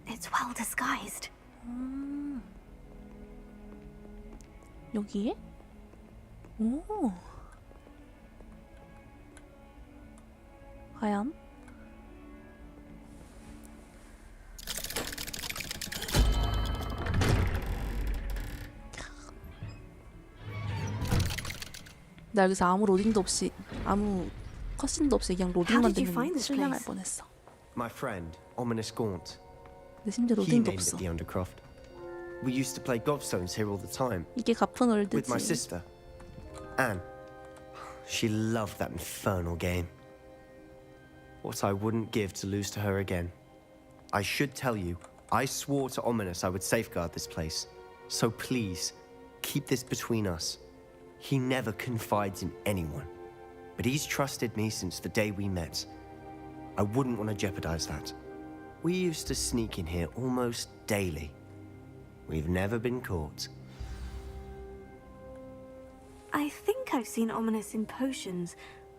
It's well disguised. 여기에? 오. 과연? 나 여기서 아무 로딩도 없이 아무 컷신도 없이 그냥 로딩만 되면 실망할 뻔했어. My friend, Ominous Gaunt. 근데 심지어 He 로딩도 named 없어. it the Undercroft. We used to play gobstones here all the time. 이게 가픈 With my 월드지. sister, Anne. She loved that infernal game. What I wouldn't give to lose to her again. I should tell you, I swore to Ominous I would safeguard this place. So please, keep this between us. He never confides in anyone. But he's trusted me since the day we met. I wouldn't want to jeopardize that. We used to sneak in here almost daily. We've never been caught. I think I've seen Ominous in potions.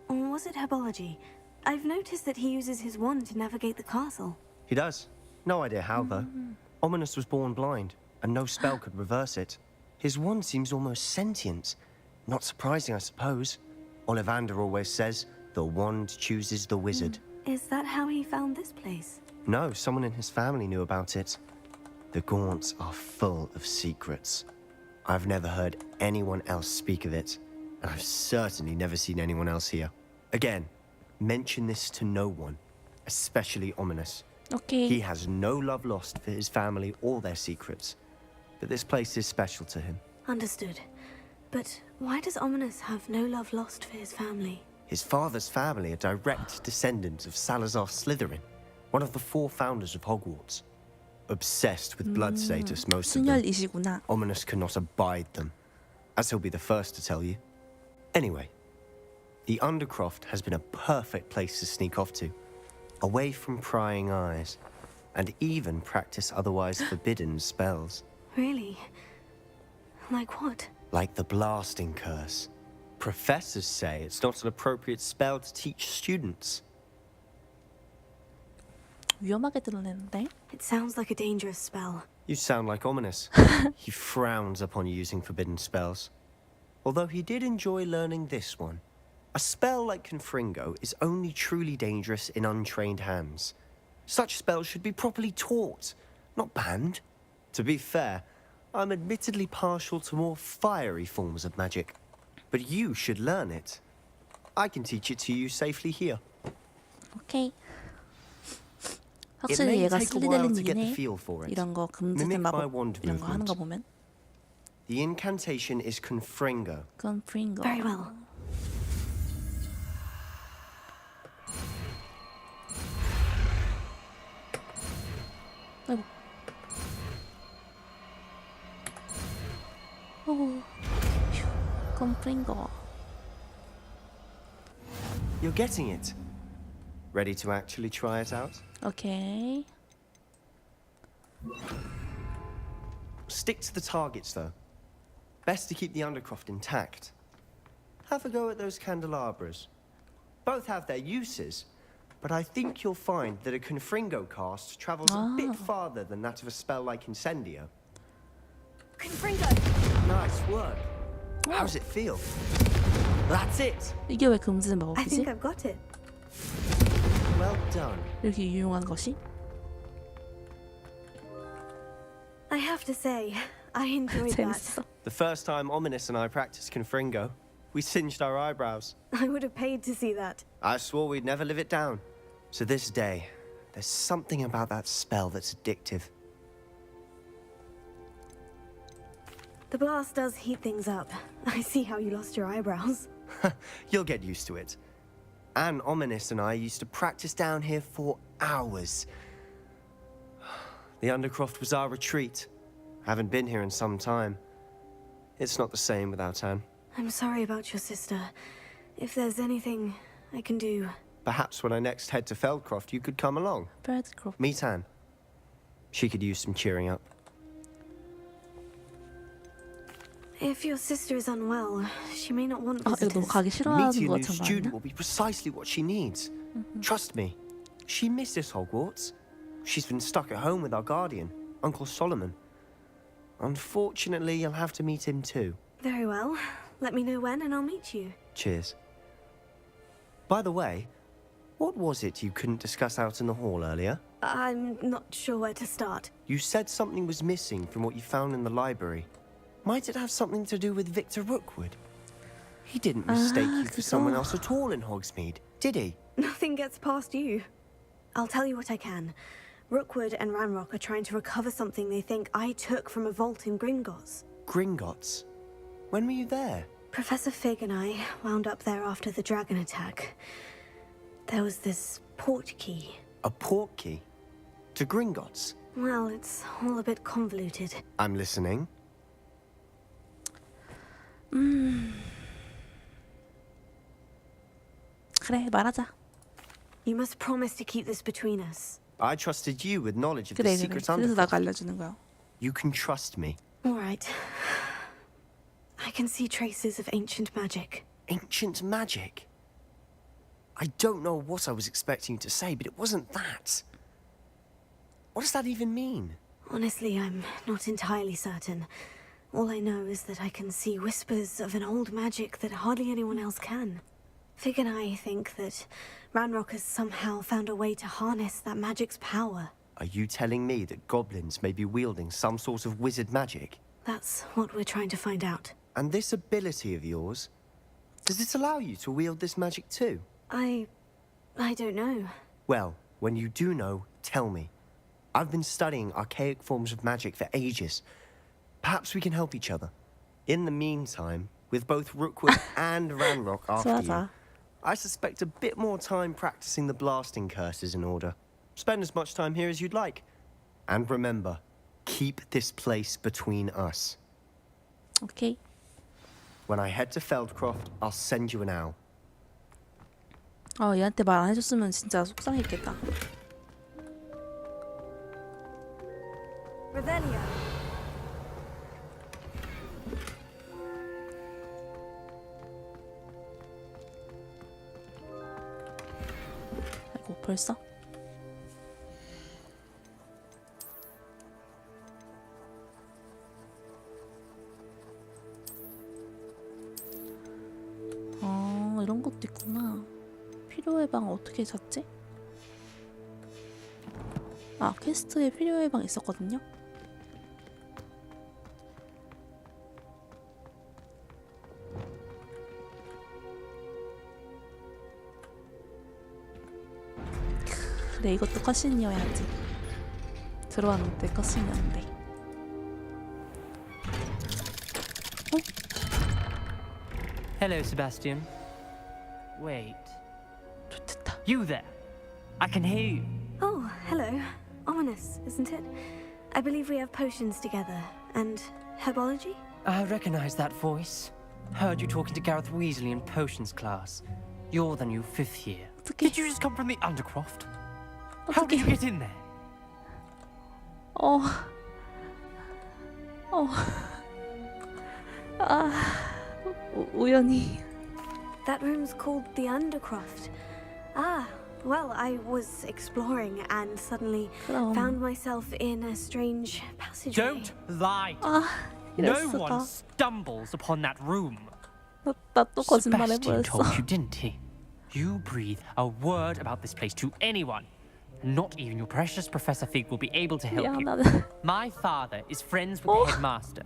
Or was it herbology? I've noticed that he uses his wand to navigate the castle. He does. No idea how, though. Ominous was born blind, and no spell could reverse it. His wand seems almost sentient. Not surprising, I suppose. Ollivander always says, the wand chooses the wizard. Is that how he found this place? No, someone in his family knew about it. The Gaunts are full of secrets. I've never heard anyone else speak of it, and I've certainly never seen anyone else here. Again, mention this to no one, especially Ominous. Okay. He has no love lost for his family or their secrets, but this place is special to him. Understood. But why does Ominous have no love lost for his family? His father's family are direct descendants of Salazar Slytherin, one of the 4 founders of Hogwarts. Obsessed with blood status, most of them. 순혈이시구나. Ominous cannot abide them, as he'll be the first to tell you. Anyway, the Undercroft has been a perfect place to sneak off to, away from prying eyes, and even practice otherwise forbidden spells. Really? Like what? Like the blasting curse. Professors say it's not an appropriate spell to teach students. 위험하게 들리는데? It sounds like a dangerous spell. You sound like Ominous. He frowns upon using forbidden spells. Although he did enjoy learning this one. A spell like Confringo is only truly dangerous in untrained hands. Such spells should be properly taught, not banned. To be fair, I'm admittedly partial to more fiery forms of magic. But you should learn it. I can teach it to you safely here. 오케이. It 확실히 may 얘가 take a while to 슬리데린이긴 get the 해. feel for it. 이런 거 금지된 Mimic my 마법 wand 이런 거 하는 거 movement. 보면. The incantation is Confringo. Confringo. Very well. 아이고. 오. Confringo. You're getting it. Ready to actually try it out? 오케이. Stick to the targets, though. Best to keep the undercroft intact. Have a go at those candelabras. Both have their uses, but I think you'll find that a Confringo cast travels a bit farther than that of a spell like Incendio. Confringo! Nice work. How's it feel? That's it! 이게 왜 금지된 I 마법이지? think I've got it. Well done. 이렇게 유용한 것이? I have to say, I enjoyed that. 재밌어. The first time Ominous and I practiced Confringo, we singed our eyebrows. I would have paid to see that. I swore we'd never live it down. To this day, there's something about that spell that's addictive. The blast does heat things up. I see how you lost your eyebrows. You'll get used to it. Anne Ominous and I used to practice down here for hours. The Undercroft was our retreat. Haven't been here in some time. It's not the same without Anne. I'm sorry about your sister. If there's anything I can do... Perhaps when I next head to Feldcroft, you could come along. Feldcroft. Meet Anne. She could use some cheering up. If your sister is unwell, she may not want 아, 이거 visitors. 너무 가기 싫어하는 Meeting a 것 new 같은 거 student 아니야? will be precisely what she needs. Trust me. She misses Hogwarts. She's been stuck at home with our guardian, Uncle Solomon. Unfortunately, you'll have to meet him too. Very well. Let me know when and I'll meet you. Cheers. By the way, what was it you couldn't discuss out in the hall earlier? I'm not sure where to start. You said something was missing from what you found in the library. Might it have something to do with Victor Rookwood? He didn't mistake you for someone else at all in Hogsmeade, did he? Nothing gets past you. I'll tell you what I can. Rookwood and Ranrock are trying to recover something they think I took from a vault in Gringotts. Gringotts? When were you there? Professor Fig and I wound up there after the dragon attack. There was this port key. A port key? To Gringotts? Well, it's all a bit convoluted. I'm listening. 그래, 말하자. You must promise to keep this between us. I trusted you with knowledge of 그래, the 그래. secret 그래서 undercroft. 나가 알려주는 거야. You can trust me. All right. I can see traces of ancient magic. Ancient magic? I don't know what I was expecting you to say, but it wasn't that. What does that even mean? Honestly, I'm not entirely certain. All I know is that I can see whispers of an old magic that hardly anyone else can. Fig and I think that Ranrock has somehow found a way to harness that magic's power. Are you telling me that goblins may be wielding some sort of wizard magic? That's what we're trying to find out. And this ability of yours, does it allow you to wield this magic too? I don't know. Well, when you do know, tell me. I've been studying archaic forms of magic for ages. Perhaps we can help each other. In the meantime, with both Rookwood and Ranrock after you, I suspect a bit more time practicing the blasting curse is in order. Spend as much time here as you'd like. And remember, keep this place between us. Okay. When I head to Feldcroft, I'll send you an owl. 얘한테 말 안 해줬으면 진짜 속상했겠다. Revelio. 있고 벌써? 이런 것도 있구나. 필요의 방 어떻게 찾지? 아, 퀘스트에 필요의 방 있었거든요? 그래, 이것도 컷신이어야지. 들어왔는데 컷신이었는데. Hello, Sebastian. Wait. You there? I can hear you. Oh, hello. Ominous, isn't it? I believe we have potions together. And herbology? I recognize that voice. Heard you talking to Gareth Weasley in potions class. You're the new 5th year. Did you just come from the Undercroft? How did you get in there? 우연히. That room's called the Undercroft. Ah, well, I was exploring and suddenly found myself in a strange passageway. Don't lie. No one stumbles upon that room. 나또 거짓말 Sebastian 해버렸어. told you, didn't he? You breathe a word about this place to anyone. Not even your precious Professor Fig will be able to help you. My father is friends with the headmaster.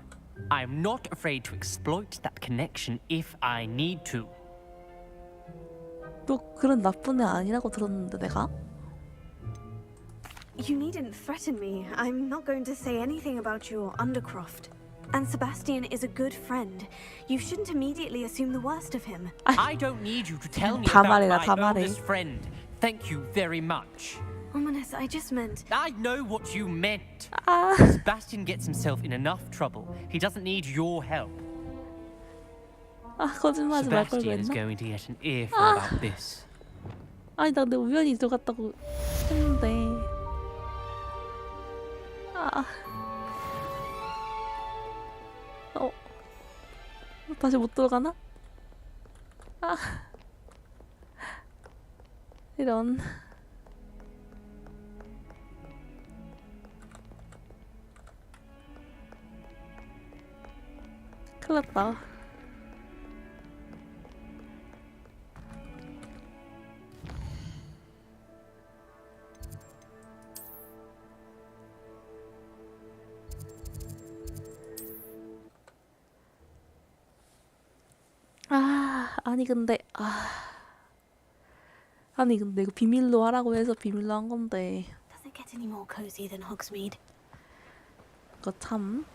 I am not afraid to exploit that connection if I need to. 너 그런 나쁜 애 아니라고 들었는데 내가? You needn't threaten me. I'm not going to say anything about your Undercroft. And Sebastian is a good friend. You shouldn't immediately assume the worst of him. I don't need you to tell me 다 about 말해, 다 my 말해. oldest friend. Thank you very much. Ominous, I just meant... I know what you meant. Sebastian gets himself in enough trouble. He doesn't need your help. 거짓말하지 말 걸 Sebastian is 그랬나? going to get an earful about this. 아니 나 근데 우연히 들어갔다고 했는데. 다시 못 들어가나? 이런. 큰일 났다. 아니 근데 이거 비밀로 하라고 해서 비밀로 한 건데 Doesn't get any more cozy than Hogsmeade. 이거 참.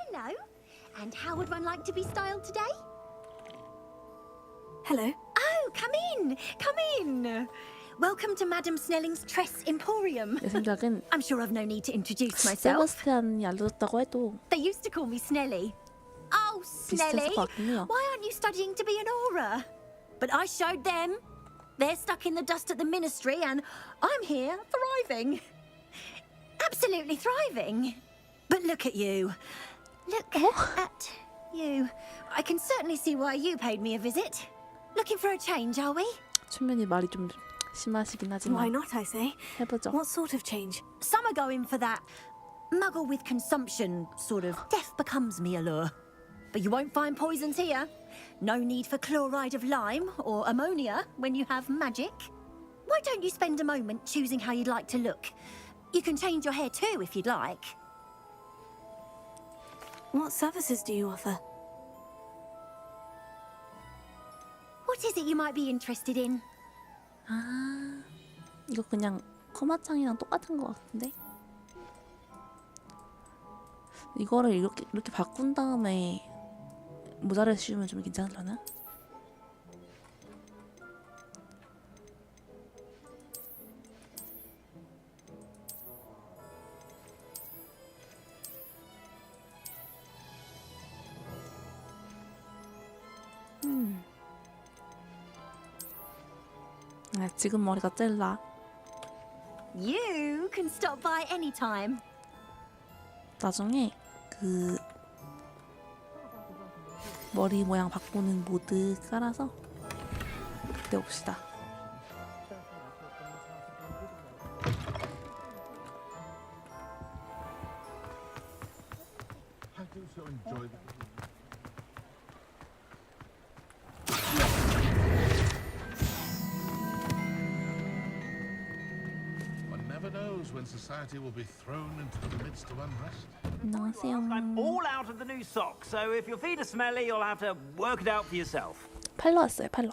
Hello. And how would one like to be styled today? Hello. Oh, come in. Come in. Welcome to Madame Snelling's Tress Emporium. 내 생각엔 I'm sure I've no need to introduce myself. 세바스찬이 알려줬다고 해도 They used to call me Snelly. Oh, Snelly. 비슷했을 것 같긴 해요. Why aren't you studying to be an aura? But I showed them. They're stuck in the dust at the ministry and I'm here thriving. Absolutely thriving. But look at you. Look at you. I can certainly see why you paid me a visit. Looking for a change, are we? 춘면이 말이 좀 심하시긴 하지만 Why not, I say? 해보죠. What sort of change? Some are going for that muggle with consumption sort of death becomes me allure. But you won't find poisons here. No need for chloride of lime or ammonia when you have magic. Why don't you spend a moment choosing how you'd like to look? You can change your hair too if you'd like. What services do you offer? What is it you might be interested in? 아, 이거 그냥 커마창이랑 똑같은 것 같은데? 이거를 이렇게 바꾼 다음에 모자를 씌우면 좀 괜찮으려나? 지금 머리가 제일 나. You can stop by anytime. 나중에 그 머리 모양 바꾸는 모드 깔아서 그때 봅시다. I do so enjoy the... One never knows when society will be thrown into the midst of unrest. 안녕하세요. I'm all out of the new socks, so if your feet are smelly, you'll have to work it out for yourself. 팔로 왔어요. 팔로.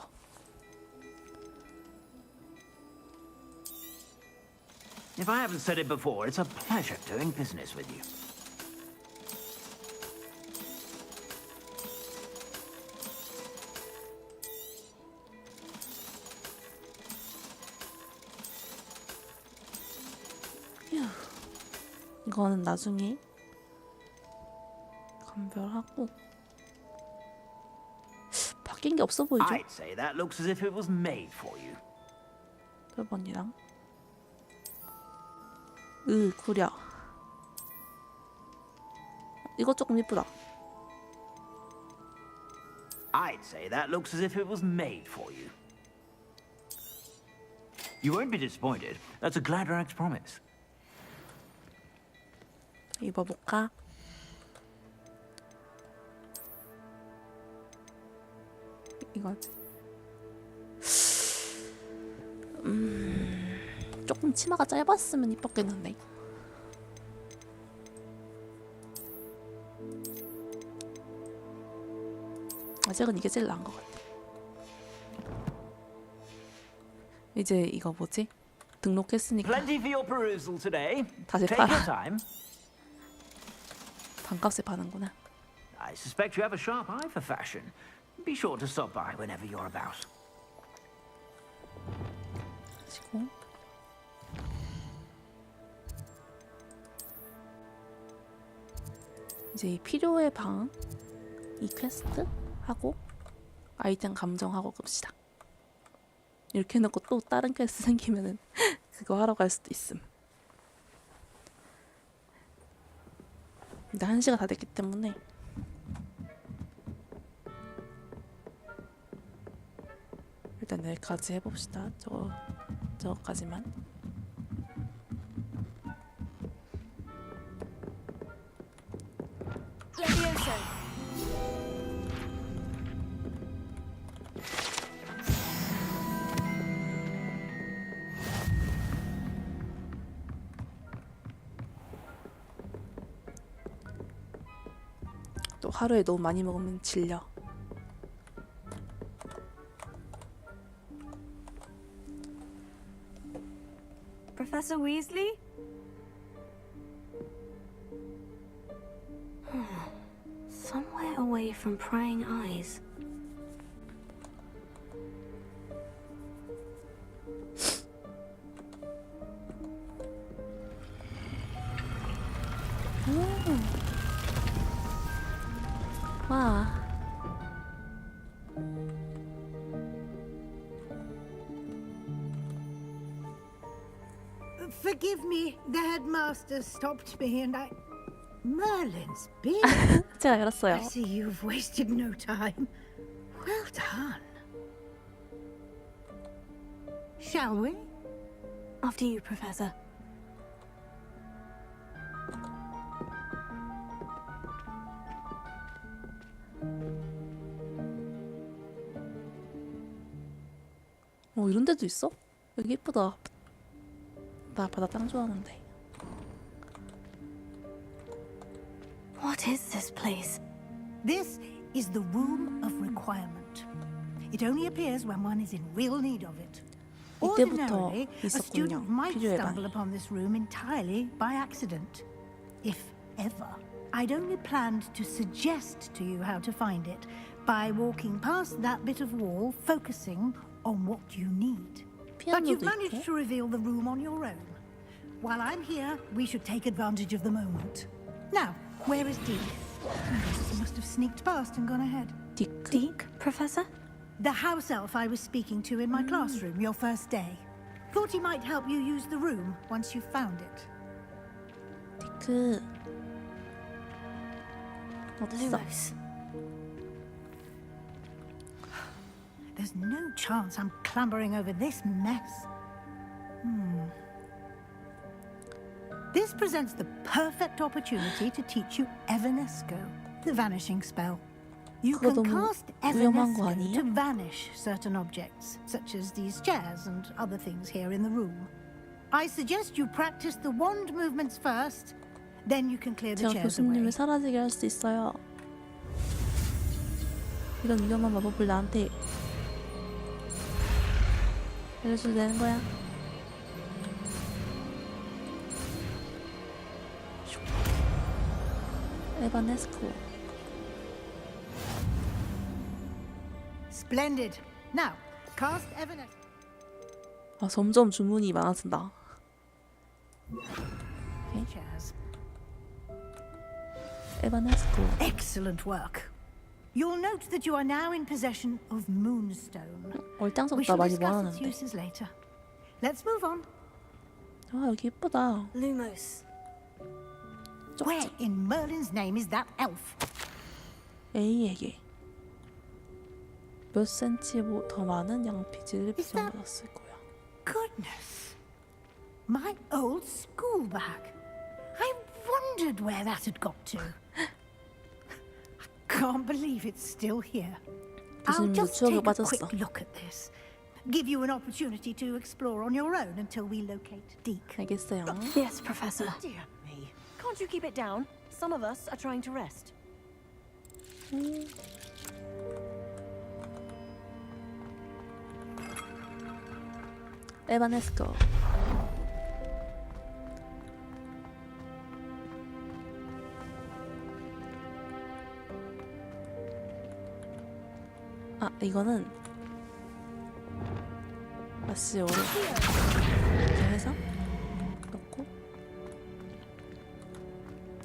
If I haven't said it before, it's a pleasure doing business with you. 휴. 이거는 나중에 감별하고 바뀐 게 없어 보이죠? I'd say that looks as if it was made for you. 몇 번이랑 구려. 이거 조금 예쁘다. I'd say that looks as if it was made for you. You won't be disappointed. That's a Gladrag's promise. 입어볼까? 이거지. 조금 치마가 짧았으면 이뻤겠는데. 아직은 이게 제일 나은 것 같아. 이제 이거 뭐지? 등록했으니까 Plenty for your perusal today. 다시 Take 팔아. your time. 반값에 파는구나. I suspect you have a sharp eye for fashion. Be sure to stop by whenever you're about. 그리고 이제 이 필요의 방, 이 퀘스트 하고 아이템 감정하고 갑시다. 이렇게 해놓고 또 다른 퀘스트 생기면은 그거 하러 갈 수도 있음. 근데 1시가 다 됐기 때문에 일단 내일까지 해봅시다. 저거까지만. 또 하루에 너무 많이 먹으면 질려. Professor Weasley? Somewhere away from prying eyes. 와. Forgive me, the headmaster stopped me and I... Merlin's beard. 제가 열었어요. I see you've wasted no time. Well done. Shall we? After you, Professor. 이런 데도 있어? 여기 예쁘다. 나 바다 땅 좋아하는데. What is this place? This is the Room of Requirement. It only appears when one is in real need of it. 이때부터 Ordinarily, a 있었군요. student might 필요의 stumble 방이. upon this room entirely by accident. If ever. I'd only planned to suggest to you how to find it by walking past that bit of wall, focusing on what you need. But you've 피아노도 managed 있고. to reveal the room on your own. While I'm here, we should take advantage of the moment. Now, where is Deke? He must have sneaked past and gone ahead. Deke? Deke, Professor? The house elf I was speaking to in my classroom your first day. Thought he might help you use the room once you found it. 디크 어딨어? Lumos. There's no chance I'm clambering over this mess. This presents the perfect opportunity to teach you Evanesco, the vanishing spell. You 그거 can 너무 cast 위험한 거 Evanesco 아니에요? to vanish certain objects, such as these chairs and other things here in the room. I suggest you practice the wand movements first, then you can clear the 제가 chairs away. 교수님을 사라지게 할 수 있어요. 이런 위험한 마법을 나한테 알려줘도 되는 거야? 에바네스코. Splendid. Now, cast Evanesco. 아, 점점 주문이 많아진다. Chairs. 에바네스코. Excellent work. You'll note that you are now in possession of Moonstone. We 얼짱석다 shall 많이 discuss its 모아놨는데. uses later. Let's move on. 아, 여기 예쁘다. Lumos. Where in Merlin's name is that elf? A에게 몇 센치 더 많은 양피지를 부정받았을 거야. Goodness. My old school bag. I wondered where that had got to. I can't believe it's still here. I'll 교수님도 just 추억에 take a 빠졌어. quick look at this. Give you an opportunity to explore on your own until we locate Deke. 알겠어요. Yes, Professor. Dear me. Can't you keep it down? Some of us are trying to rest. 에바네스코. 아, 이거는 아씨 어려. 이렇게 해서 넣고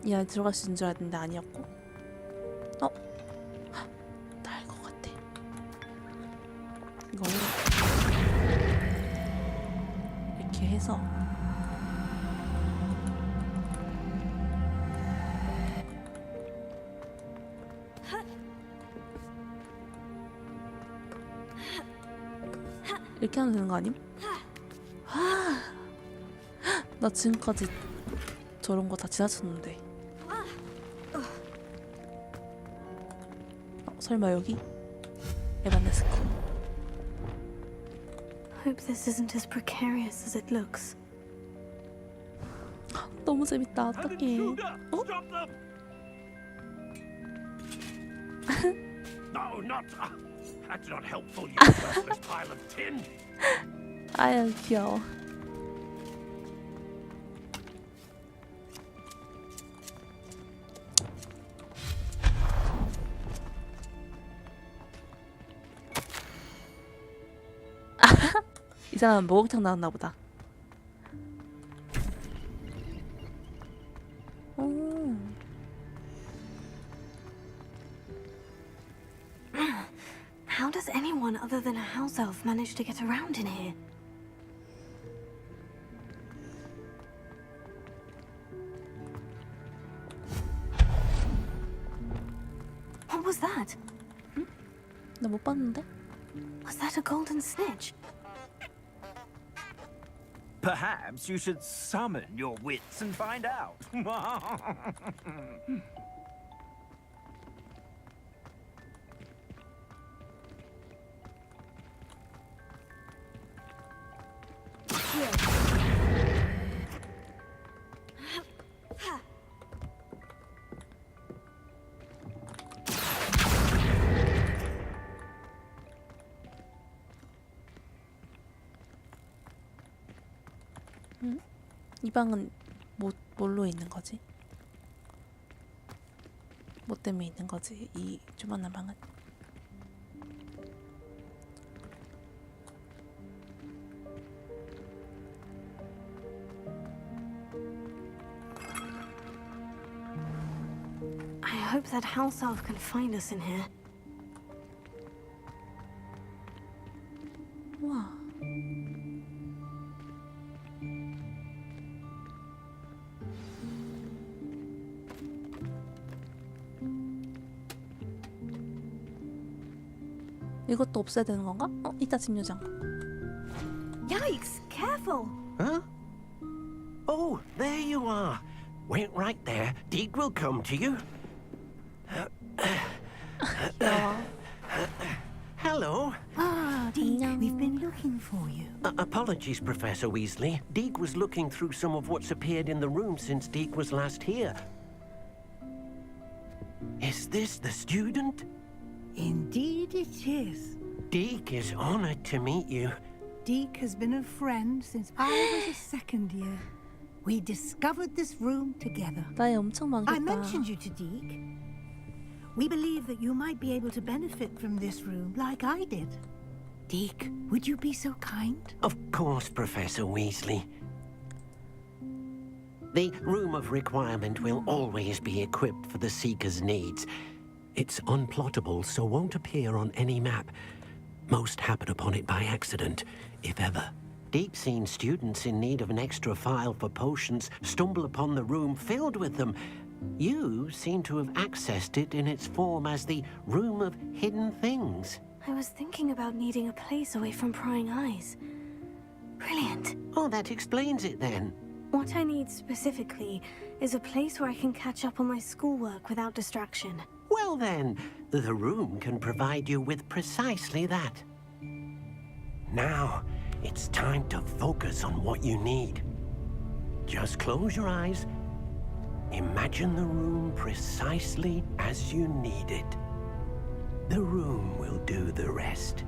이 안에 들어갈 수 있는 줄 알았는데 아니었고. 나 알 것 같아. 이거를 이렇게 해서 이렇게 하면 되는 거 아님? 나 지금까지 저런 거 다 지나쳤는데. 설마 여기? 에바네스코. Hope this isn't as precarious as it looks. 너무 재밌다. 어떡해. Stop them! No, not. That's not helpful, you worthless pile of tin. 아유 귀여워. 이 사람은 목욕탕 나왔나 보다. 오. How does anyone other than a house elf manage to get around in here? What was that? 나 못 봤는데? Was that a golden snitch? Perhaps you should summon your wits and find out. 이 방은 뭘로 있는 거지? 뭐 때문에 있는 거지? 이 조만한 방은? I hope that house elf can find us in here. 우와. 이것도 없애야 되는 건가? 이따 집요장. Yikes! Careful! Huh? Oh, there you are. Wait right there. Deke will come to you. Hello. Ah, Deke, we've been looking for you. Apologies, Professor Weasley. Deke was looking through some of what's appeared in the room since Deke was last here. Is this the student? Indeed it is. Deke is honored to meet you. Deke has been a friend since I was a second year. We discovered this room together. 나이 엄청 많겠다. I mentioned you to Deke. We believe that you might be able to benefit from this room like I did. Deke, would you be so kind? Of course, Professor Weasley. The Room of Requirement will always be equipped for the Seeker's needs. It's unplottable, so won't appear on any map. Most happen upon it by accident, if ever. Deke's seen students in need of an extra file for potions stumble upon the room filled with them. You seem to have accessed it in its form as the Room of Hidden Things. I was thinking about needing a place away from prying eyes. Brilliant. Oh, that explains it then. What I need specifically is a place where I can catch up on my schoolwork without distraction. Well then, the room can provide you with precisely that. Now, it's time to focus on what you need. Just close your eyes. Imagine the room precisely as you need it. The room will do the rest.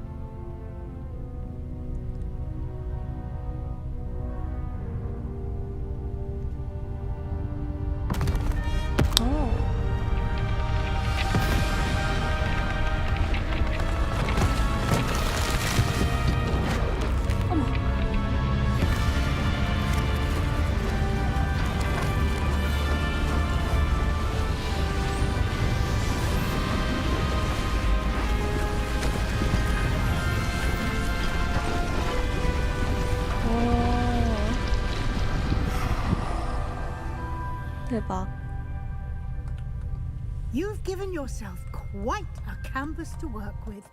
대박. You've given yourself quite a canvas to work with.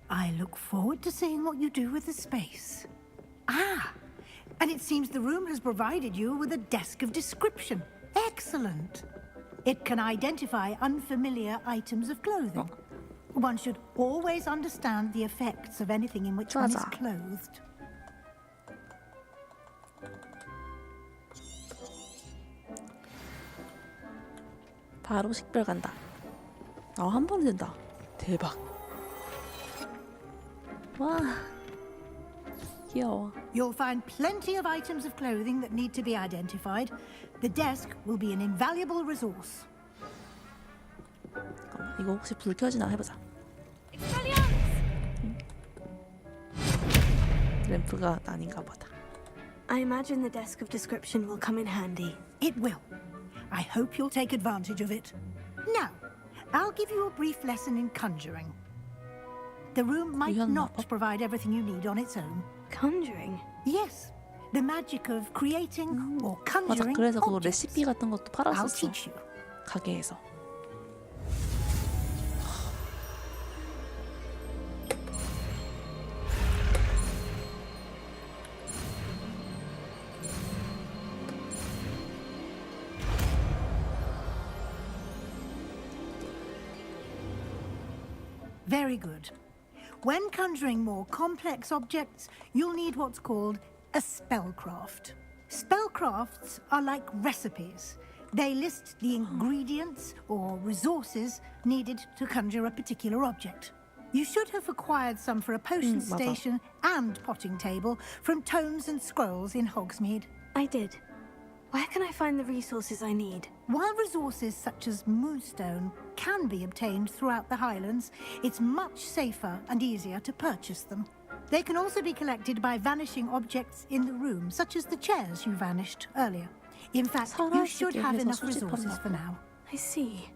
I look forward to seeing what you do with the space. Ah, and it seems the room has provided you with a desk of description. Excellent. It can identify unfamiliar items of clothing. One should always understand the effects of anything in which one is clothed. 바로 식별 간다. 한 번에 된다. 대박. 와, 귀여워. You'll find plenty of items of clothing that need to be identified. The desk will be an invaluable resource. 잠깐만, 이거 혹시 불 켜지나 해보자. 램프가 아닌가 보다. I imagine the desk of description will come in handy. It will. I hope you'll take advantage of it. Now, I'll give you a brief lesson in conjuring. The room might not provide everything you need on its own. Conjuring? Yes. The magic of creating or conjuring 맞아, 그래서 그거 objects. 레시피 같은 것도 I'll 팔았었어. teach you. 가게에서. Very good. When conjuring more complex objects, you'll need what's called a spellcraft. Spellcrafts are like recipes. They list the ingredients or resources needed to conjure a particular object. You should have acquired some for a potion 맞아. station and potting table from tomes and scrolls in Hogsmeade. I did. Where can I find the resources I need? While resources such as moonstone can be obtained throughout the Highlands, it's much safer and easier to purchase them. They can also be collected by vanishing objects in the room, such as the chairs you vanished earlier. In fact, you should have enough resources for now. I see.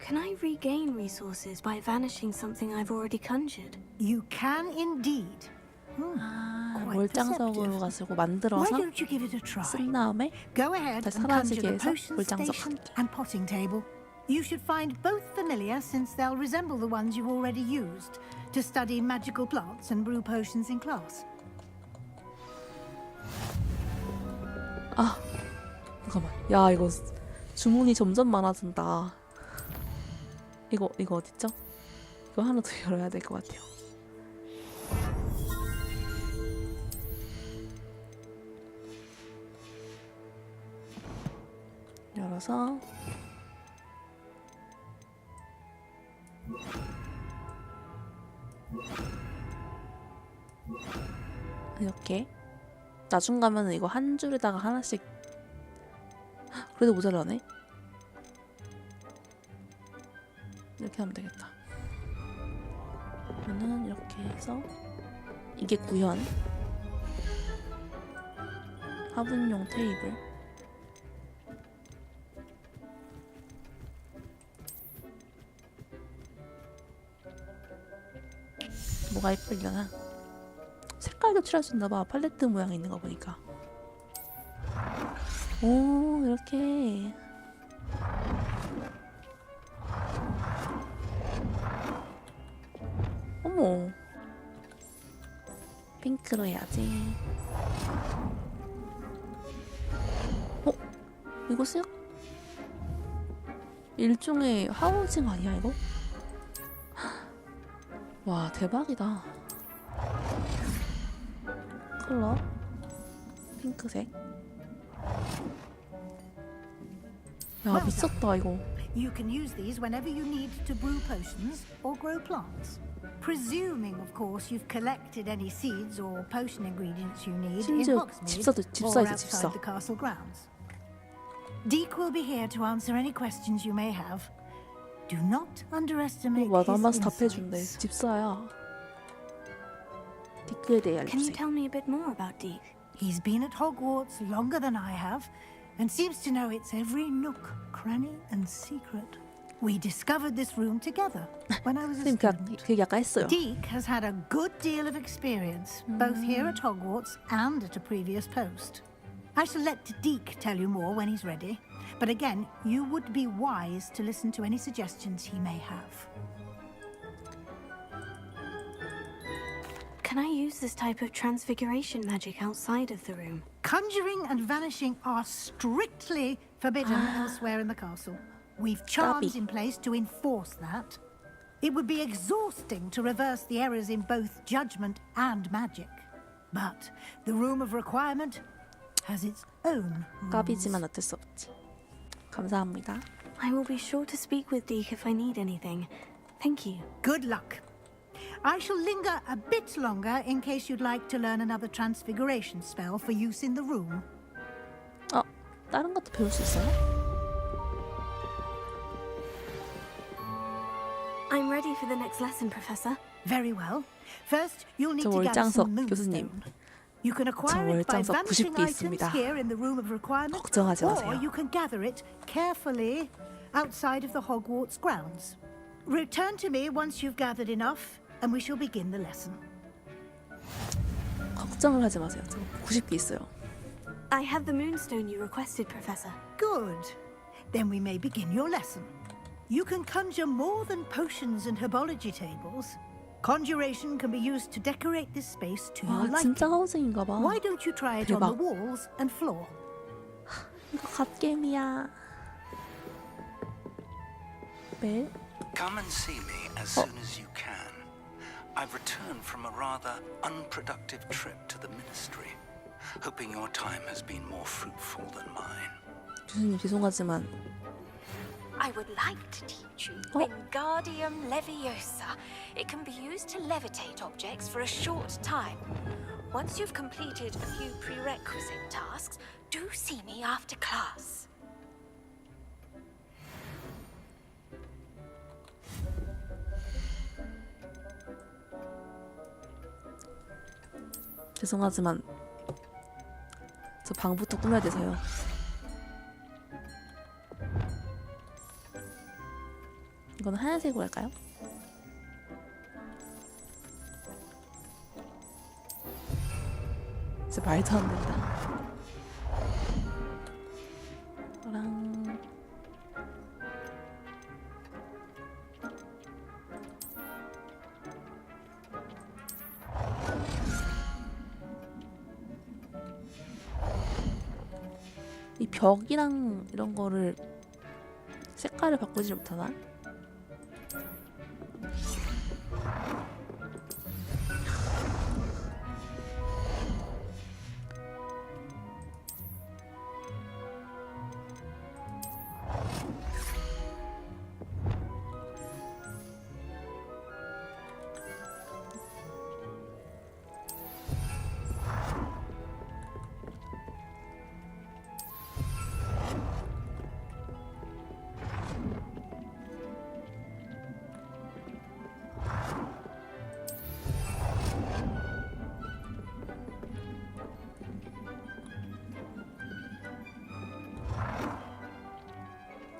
Can I regain resources by vanishing something I've already conjured? You can indeed. 몰장석으로 가지고 만들어서 Why don't you give it a try? 쓴 다음에 Go ahead 다시 and conjure 사라지게 the 해서 potion 몰장석 station 갖기. and potting table. You should find both familiar since they'll resemble the ones you've already used to study magical plants and brew potions in class. 아, 잠깐만. 야, 이거 주문이 점점 많아진다. 이거 어딨죠? 이거 하나 더 열어야 될 것 같아요. 열어서 이렇게 나중 가면은 이거 한 줄에다가 하나씩 그래도 모자라네. 이렇게 하면 되겠다. 그러면은 이렇게 해서 이게 구현 화분용 테이블 뭐가 예쁠려나? 색깔도 칠할 수 있나봐. 팔레트 모양이 있는 거 보니까. 오, 이렇게. 어머. 핑크로 해야지. 어? 이거 쓱? 일종의 하우징 아니야, 이거? 와, 대박이다. 컬러 핑크색. 야, 미쳤다 이거. You can use these whenever you need to brew potions or grow plants. Presuming, of course, you've collected any seeds or potion ingredients you need in 심지어 Hogsmeade 집사도 or 있어, outside 집사. the castle grounds. Deke will be here to answer any questions you may have. Do not underestimate his 마담아서 답해준대. insights. 집사야. 디크에 대해 Can you 알려주세요. tell me a bit more about Deke? He's been at Hogwarts longer than I have, and seems to know its every nook, cranny, and secret. We discovered this room together when I was a 선생님 student. 그 얘기 아까 했어요. Deke has had a good deal of experience, both here at Hogwarts and at a previous post. I shall let Deke tell you more when he's ready, but again, you would be wise to listen to any suggestions he may have. Can I use this type of transfiguration magic outside of the room? Conjuring and vanishing are strictly forbidden elsewhere in the castle. We've charms in place to enforce that. It would be exhausting to reverse the errors in both judgment and magic. But the Room of Requirement has its own rules. 까비지만 어쩔 수 없지. 감사합니다. I will be sure to speak with Deke if I need anything. Thank you. Good luck. I shall linger a bit longer in case you'd like to learn another transfiguration spell for use in the room. 다른 것도 배울 수 있어요? I'm ready for the next lesson, Professor. Very well. First, you'll need 저 to gather 월장석 some 교수님. moonstone. You can 저 acquire it by 월장석 vanishing 90개 items 있습니다. here in the Room of Requirement, 걱정하지 or 마세요. you can gather it carefully outside of the Hogwarts grounds. Return to me once you've gathered enough, and we shall begin the lesson. 걱정을 하지 마세요. 저 90개 있어요. I have the moonstone you requested, Professor. Good. Then we may begin your lesson. You can conjure more than potions and herbology tables. Conjuration can be used to decorate this space to your 와, liking. 진짜 하우징인가 봐. Why don't you try it on the 대박. walls and floor? 이거 갓게임이야. 벨? Come and see me as soon as you can. I've returned from a rather unproductive trip to the ministry, hoping your time has been more fruitful than mine. 교수님 죄송하지만 I would like to teach you Wingardium Leviosa. It can be used to levitate objects for a short time. Once you've completed a few prerequisite tasks, do see me after class. 죄송하지만 저 방부터 꾸며야 돼서요. 이거는 하얀색으로 할까요? 진짜 말도 안 된다. 이거랑 이 벽이랑 이런 거를 색깔을 바꾸지 못하나?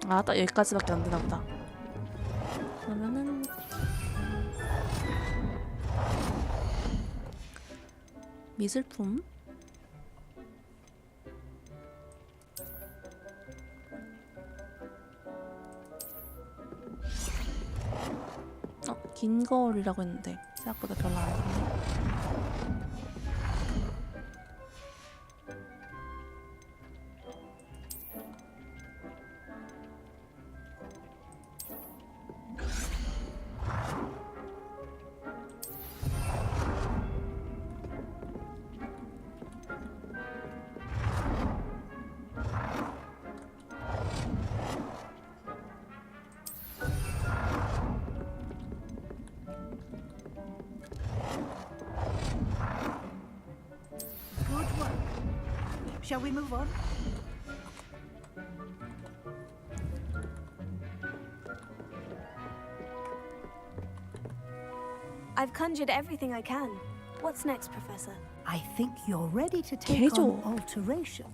아, 딱 여기까지밖에 안 되나 보다. 그러면은 미술품 긴 거울이라고 했는데 생각보다 별로 안 됐네. Good work. Shall we move on? I've conjured everything I can. What's next, Professor? I think you're ready to take 개조. on alteration.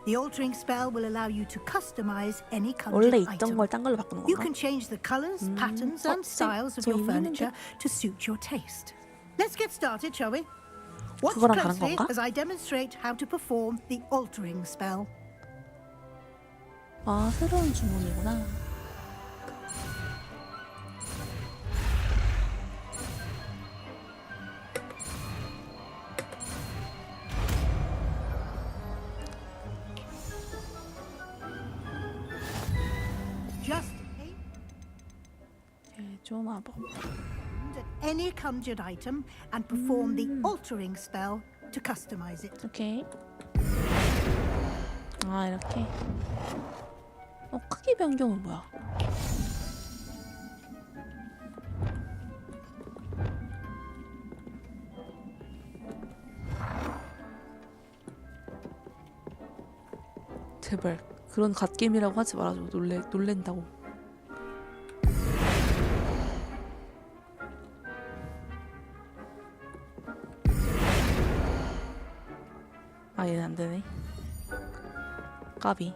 The altering spell will allow you to customize any 원래 conjured 있던 item. 걸 딴 걸로 바꾸는 You 건가? can change the colors, patterns, and styles of 저 your 이미 furniture 했는데? to suit your taste. Let's get started, shall we? Watch 그거랑 다른 closely 건가? as I demonstrate how to perform the altering spell. 아, 새로운 주문이구나. Just aim 개조 마법. at any conjured item and perform the altering spell to customize it. 오케이. 아, 이렇게. 크기 변경은 뭐야? 제발 그런 갓겜이라고 하지 말아줘. 놀랜다고. 아, 얘는 안 되네. 까비.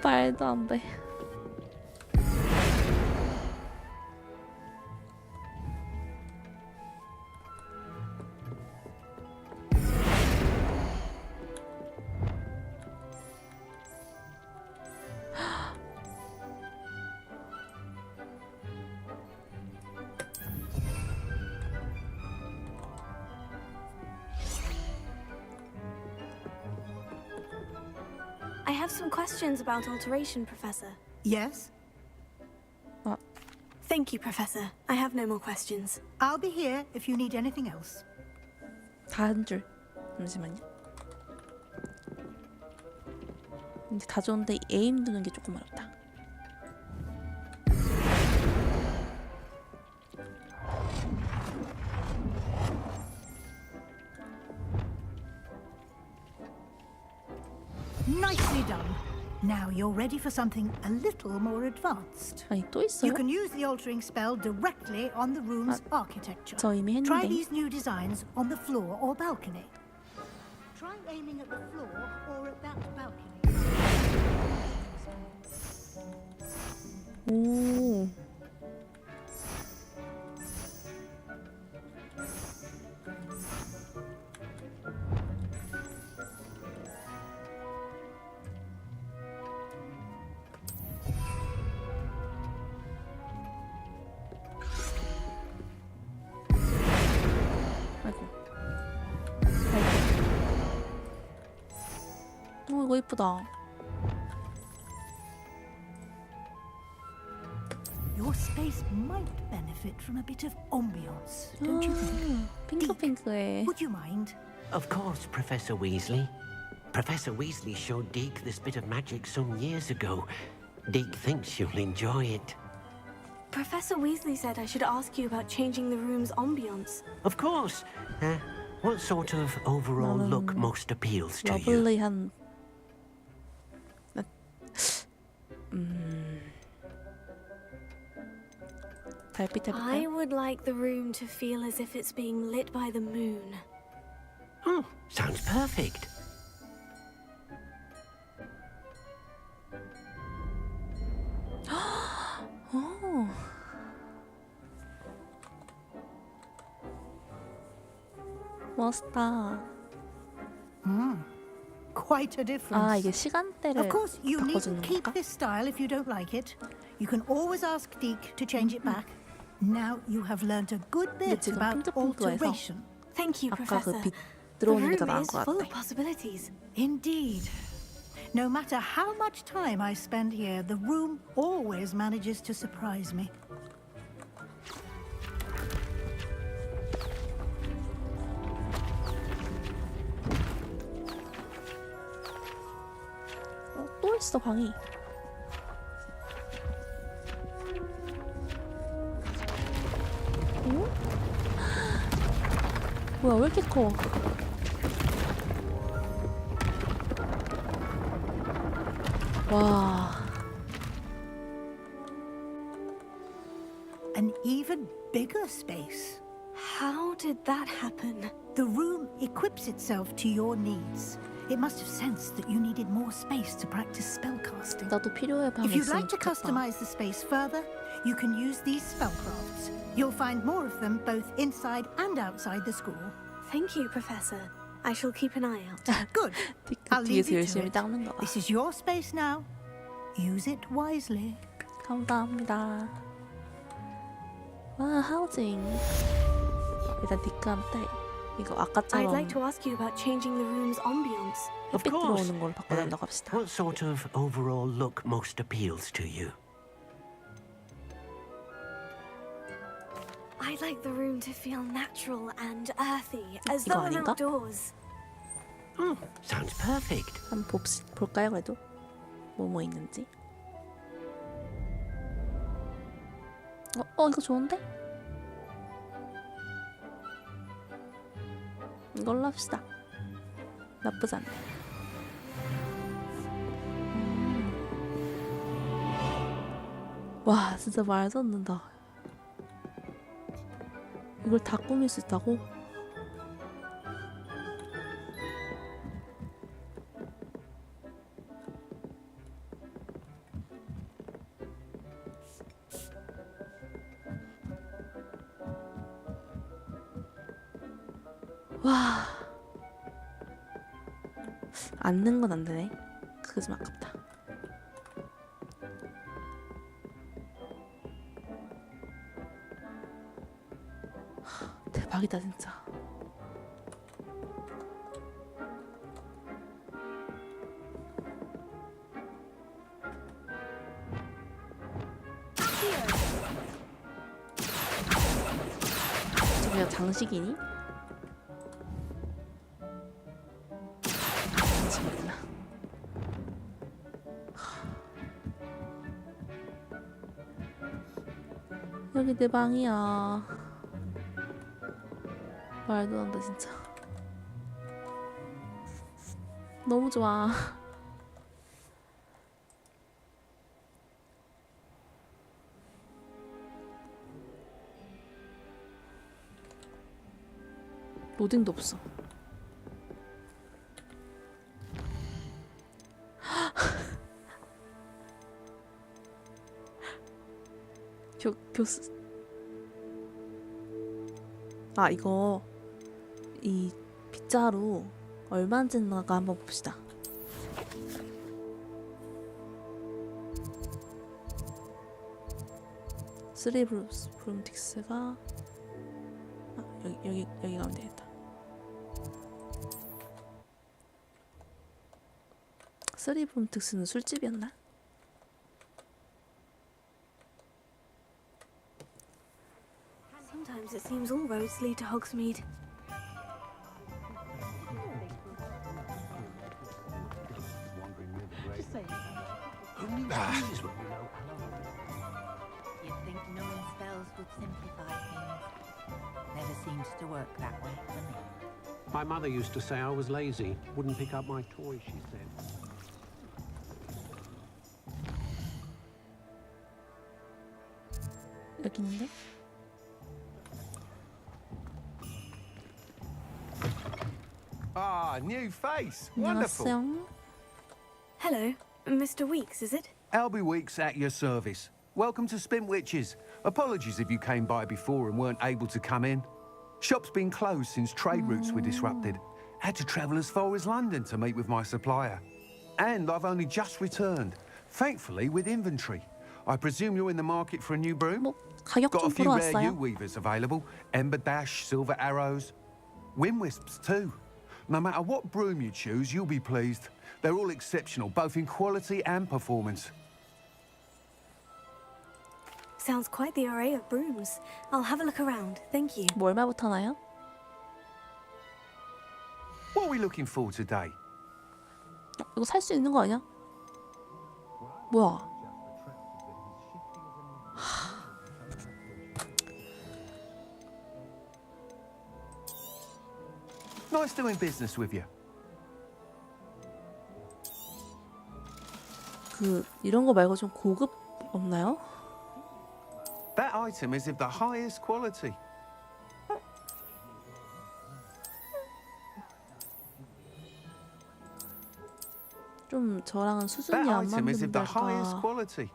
말도 안 돼. I have some questions about alteration, Professor. Yes? Thank you, Professor. I have no more questions. I'll be here if you need anything else. 다 한 줄. 잠시만요. 근데 다 좋은데 에임 두는 게 조금 어렵다. Now you're ready for something a little more advanced. 아니 또 있어요? You can use the altering spell directly on the room's architecture. 저 이미 Try 했는데. these new designs on the floor or balcony. Try aiming at the floor or at that balcony. 오. 아이고. 아이고. 이거 이쁘다. Your space might benefit from a bit of ambiance, don't you think? 핑크핑크해. Would you mind? Of course, Professor Weasley. Professor Weasley showed Deke this bit of magic some years ago. Deke thinks you'll enjoy it. Professor Weasley said I should ask you about changing the room's ambience. Of course. What sort of overall look most appeals to you? 러블리한. 달빛 해볼까요? I would like the room to feel as if it's being lit by the moon. Oh, sounds perfect. 오. 멋있다. Quite a difference. 아, 이게 시간대를 Of course, you 바꿔주는 needn't keep 건가? this style if you don't like it. You can always ask Deke to change it back. Now you have learnt a good 근데 bit 지금 about 핑크핑크해서 alteration. Thank you, 아까 Professor. 그 빛 The 들어오는 게 room 더 나은 is 것 full 같아. of possibilities. Indeed. No matter how much time I spend here, the room always manages to surprise me. 또 있어 방이. 오? 뭐야 왜 이렇게 커? 와. An even bigger space. How did that happen? The room equips itself to your needs. It must have sensed that you needed more space to practice spellcasting. 나도 필요해 방이 If you'd 있으면 like to 좋겠다. customize the space further, you can use these spellcrafts. You'll find more of them both inside and outside the school. Thank you, Professor. I shall keep an eye out. Good. I'll leave 뒤에서 you to 열심히 it. 닦는 거야. This is your space now. Use it wisely. 감사합니다. 와 하우징. 일단 디크한테 이거 I'd 아까처럼 like to ask you about changing the room's ambience. Of 햇빛 course. 들어오는 걸로 바꿔달라고 합시다. What sort of overall look most appeals to you? I'd like the room to feel natural and earthy, as 이거 though I'm 아닌가? outdoors. Oh, sounds perfect. 한번 볼까요 그래도? 뭐뭐 있는지. 이거 좋은데? 이걸로 합시다. 나쁘지 않네. 와 진짜 말도 안 된다. 이걸 다 꾸밀 수 있다고? 와 앉는 건 안 되네. 그거 좀 아깝다. 대박이다 진짜. 저 그냥 장식이니? 장식이구나. 여기 내 방이야. 말도 안 돼 진짜. 너무 좋아. 로딩도 없어. 교수. 아, 이거 이 빗자루 얼마인지 나가 한번 봅시다. 쓰리 브룸틱스가 여기 가면 되겠다. 쓰리 브룸틱스는 술집이었나? Sometimes it seems all roads lead to Hogsmeade. You'd think knowing spells would simplify things. Never seems to work that way for me. My mother used to say I was lazy, wouldn't pick up my toys, she said. 여기 있는데? Ah, new face. Wonderful. 안녕하세요. Hello, Mr. Weeks, is it? Albie Weeks at your service. Welcome to Spintwitches. Apologies if you came by before and weren't able to come in. Shop's been closed since trade routes were disrupted. Had to travel as far as London to meet with my supplier. And I've only just returned, thankfully with inventory. I presume you're in the market for a new broom? 가격 Got a 좀 few 보러 rare 왔어요. U-weavers available. Ember Dash, Silver Arrows. Wind Wisps too. No matter what broom you choose, you'll be pleased. They're all exceptional, both in quality and performance. Sounds quite the array of brooms. I'll have a look around. Thank you. 뭐 얼마부터 하나요? What are we looking for today? 이거 살 수 있는 거 아니야? 뭐야? Nice doing business with you. 이런 거 말고 좀 고급 없나요? That item is of the highest quality. 좀 저랑은 수준이 That 안 item is of the 맞는달까. highest quality.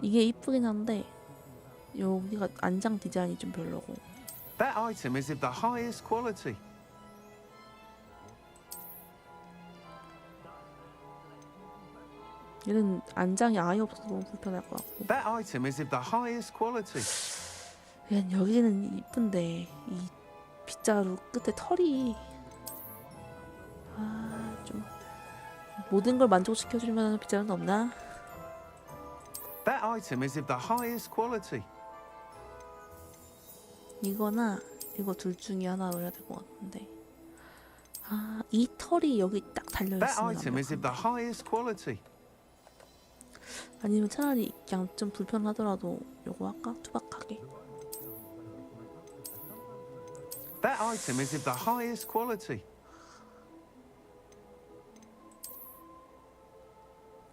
이게 이쁘긴 한데 여기가 안장 디자인이 좀 별로고. That item is of the highest quality. 얘는 안장이 아예 없어서 너무 불편할 것 같고. That item is of the highest quality. 얘는 여기는 이쁜데 이 빗자루 끝에 털이 좀 모든 걸 만족시켜줄 만한 빗자루는 없나? That item is of the highest quality. 이거나 이거 둘 중에 하나로 해야 될 것 같은데. 이 털이 여기 딱 달려 That 있으면 item is of the highest quality. 아니면 차라리 그냥 좀 불편하더라도 요거 할까? 투박하게. That item is of the highest quality.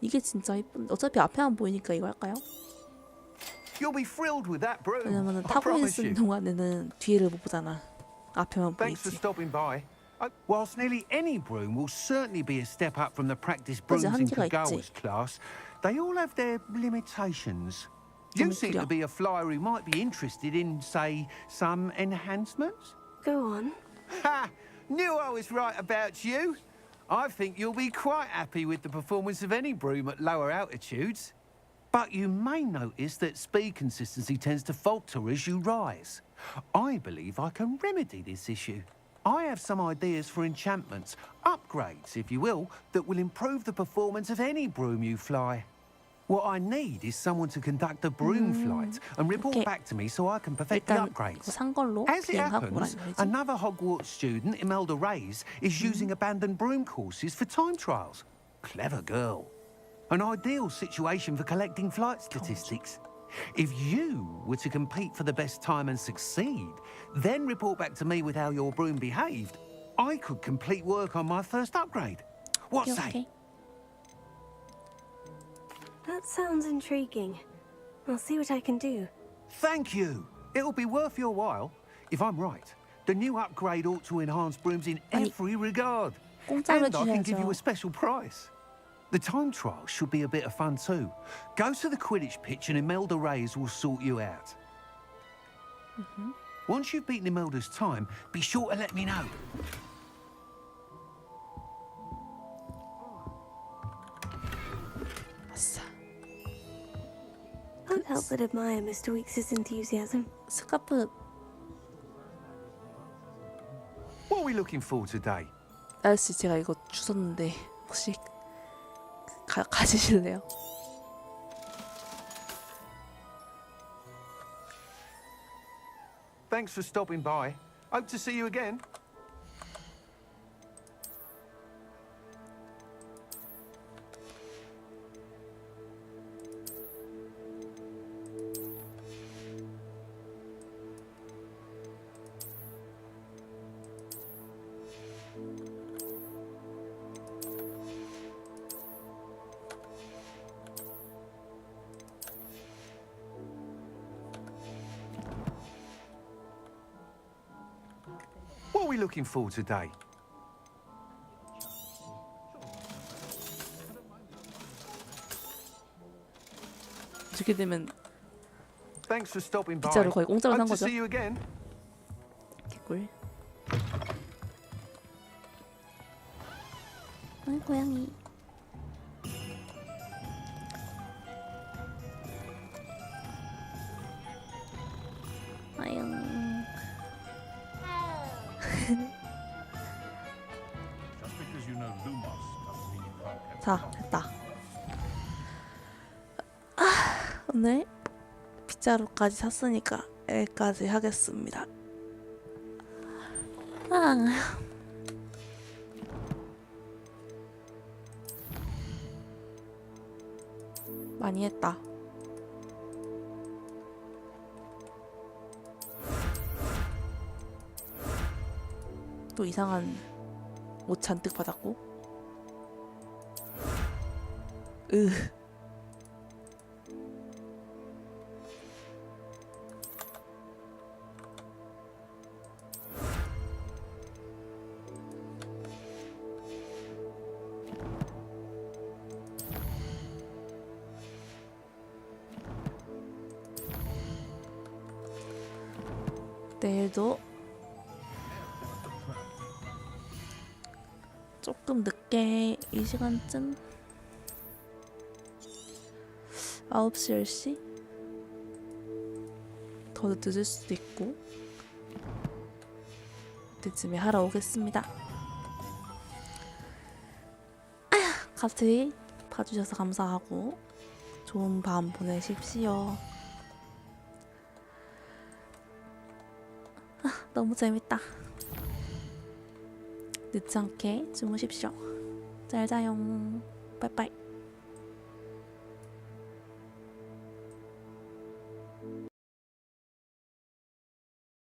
이게 진짜 이쁜데 어차피 앞에만 보이니까 이거 할까요? You'll be thrilled with that broom. 왜냐면은 I 타고 promise 있는 you. 동안에는 뒤를 못 보잖아. 앞에만 Thanks for 보이지. stopping by. Whilst nearly any broom will certainly be a step up from the practice brooms in 한계가 Kagawa's 있지. class, they all have their limitations. You seem to be a flyer who might be interested in, say, some enhancements? Go on. Ha! Knew I was right about you. I think you'll be quite happy with the performance of any broom at lower altitudes. But you may notice that speed consistency tends to falter as you rise. I believe I can remedy this issue. I have some ideas for enchantments, upgrades, if you will, that will improve the performance of any broom you fly. What I need is someone to conduct a broom flight and report back to me so I can perfect the 일단 upgrades. 이거 산 걸로 As it 비행하고 happens, 말이지. another Hogwarts student, Imelda Reyes, is using abandoned broom courses for time trials. Clever girl. An ideal situation for collecting flight statistics. If you were to compete for the best time and succeed, then report back to me with how your broom behaved, I could complete work on my first upgrade. What say? That sounds intriguing. I'll see what I can do. Thank you. It'll be worth your while. If I'm right, the new upgrade ought to enhance brooms in every regard. 공짜로 And I can give you 주셔야죠. a special price. The time trial should be a bit of fun too. Go to the Quidditch pitch and Imelda Reyes will sort you out. Once you've beaten Imelda's time, be sure to let me know. Can't help but admire Mr. Weeks' enthusiasm. 스카프 What are we looking for today? 아저씨 제가 이거 주웠는데 혹시 가지실래요? Thanks for stopping by. Hope to see you again. What are we looking for today? 이렇게 되면 Thanks for stopping by. 빗자루 거의 공짜로 산 Hope to 거죠? see you again. 개꿀. 아이 고양이. 아영. Just because you know Lumos doesn't mean you can't get 자, 됐다. 오늘 빗자루까지 샀으니까 여기까지 하겠습니다. 많이 했다. 또 이상한 옷 잔뜩 받았고. 내일도 조금 늦게 이 시간쯤 9시, 10시? 더 늦을 수도 있고 그때쯤에 하러 오겠습니다. 같이 봐주셔서 감사하고 좋은 밤 보내십시오. 너무 재밌다. 늦지 않게 주무십시오. 잘 자요. 빠이빠이.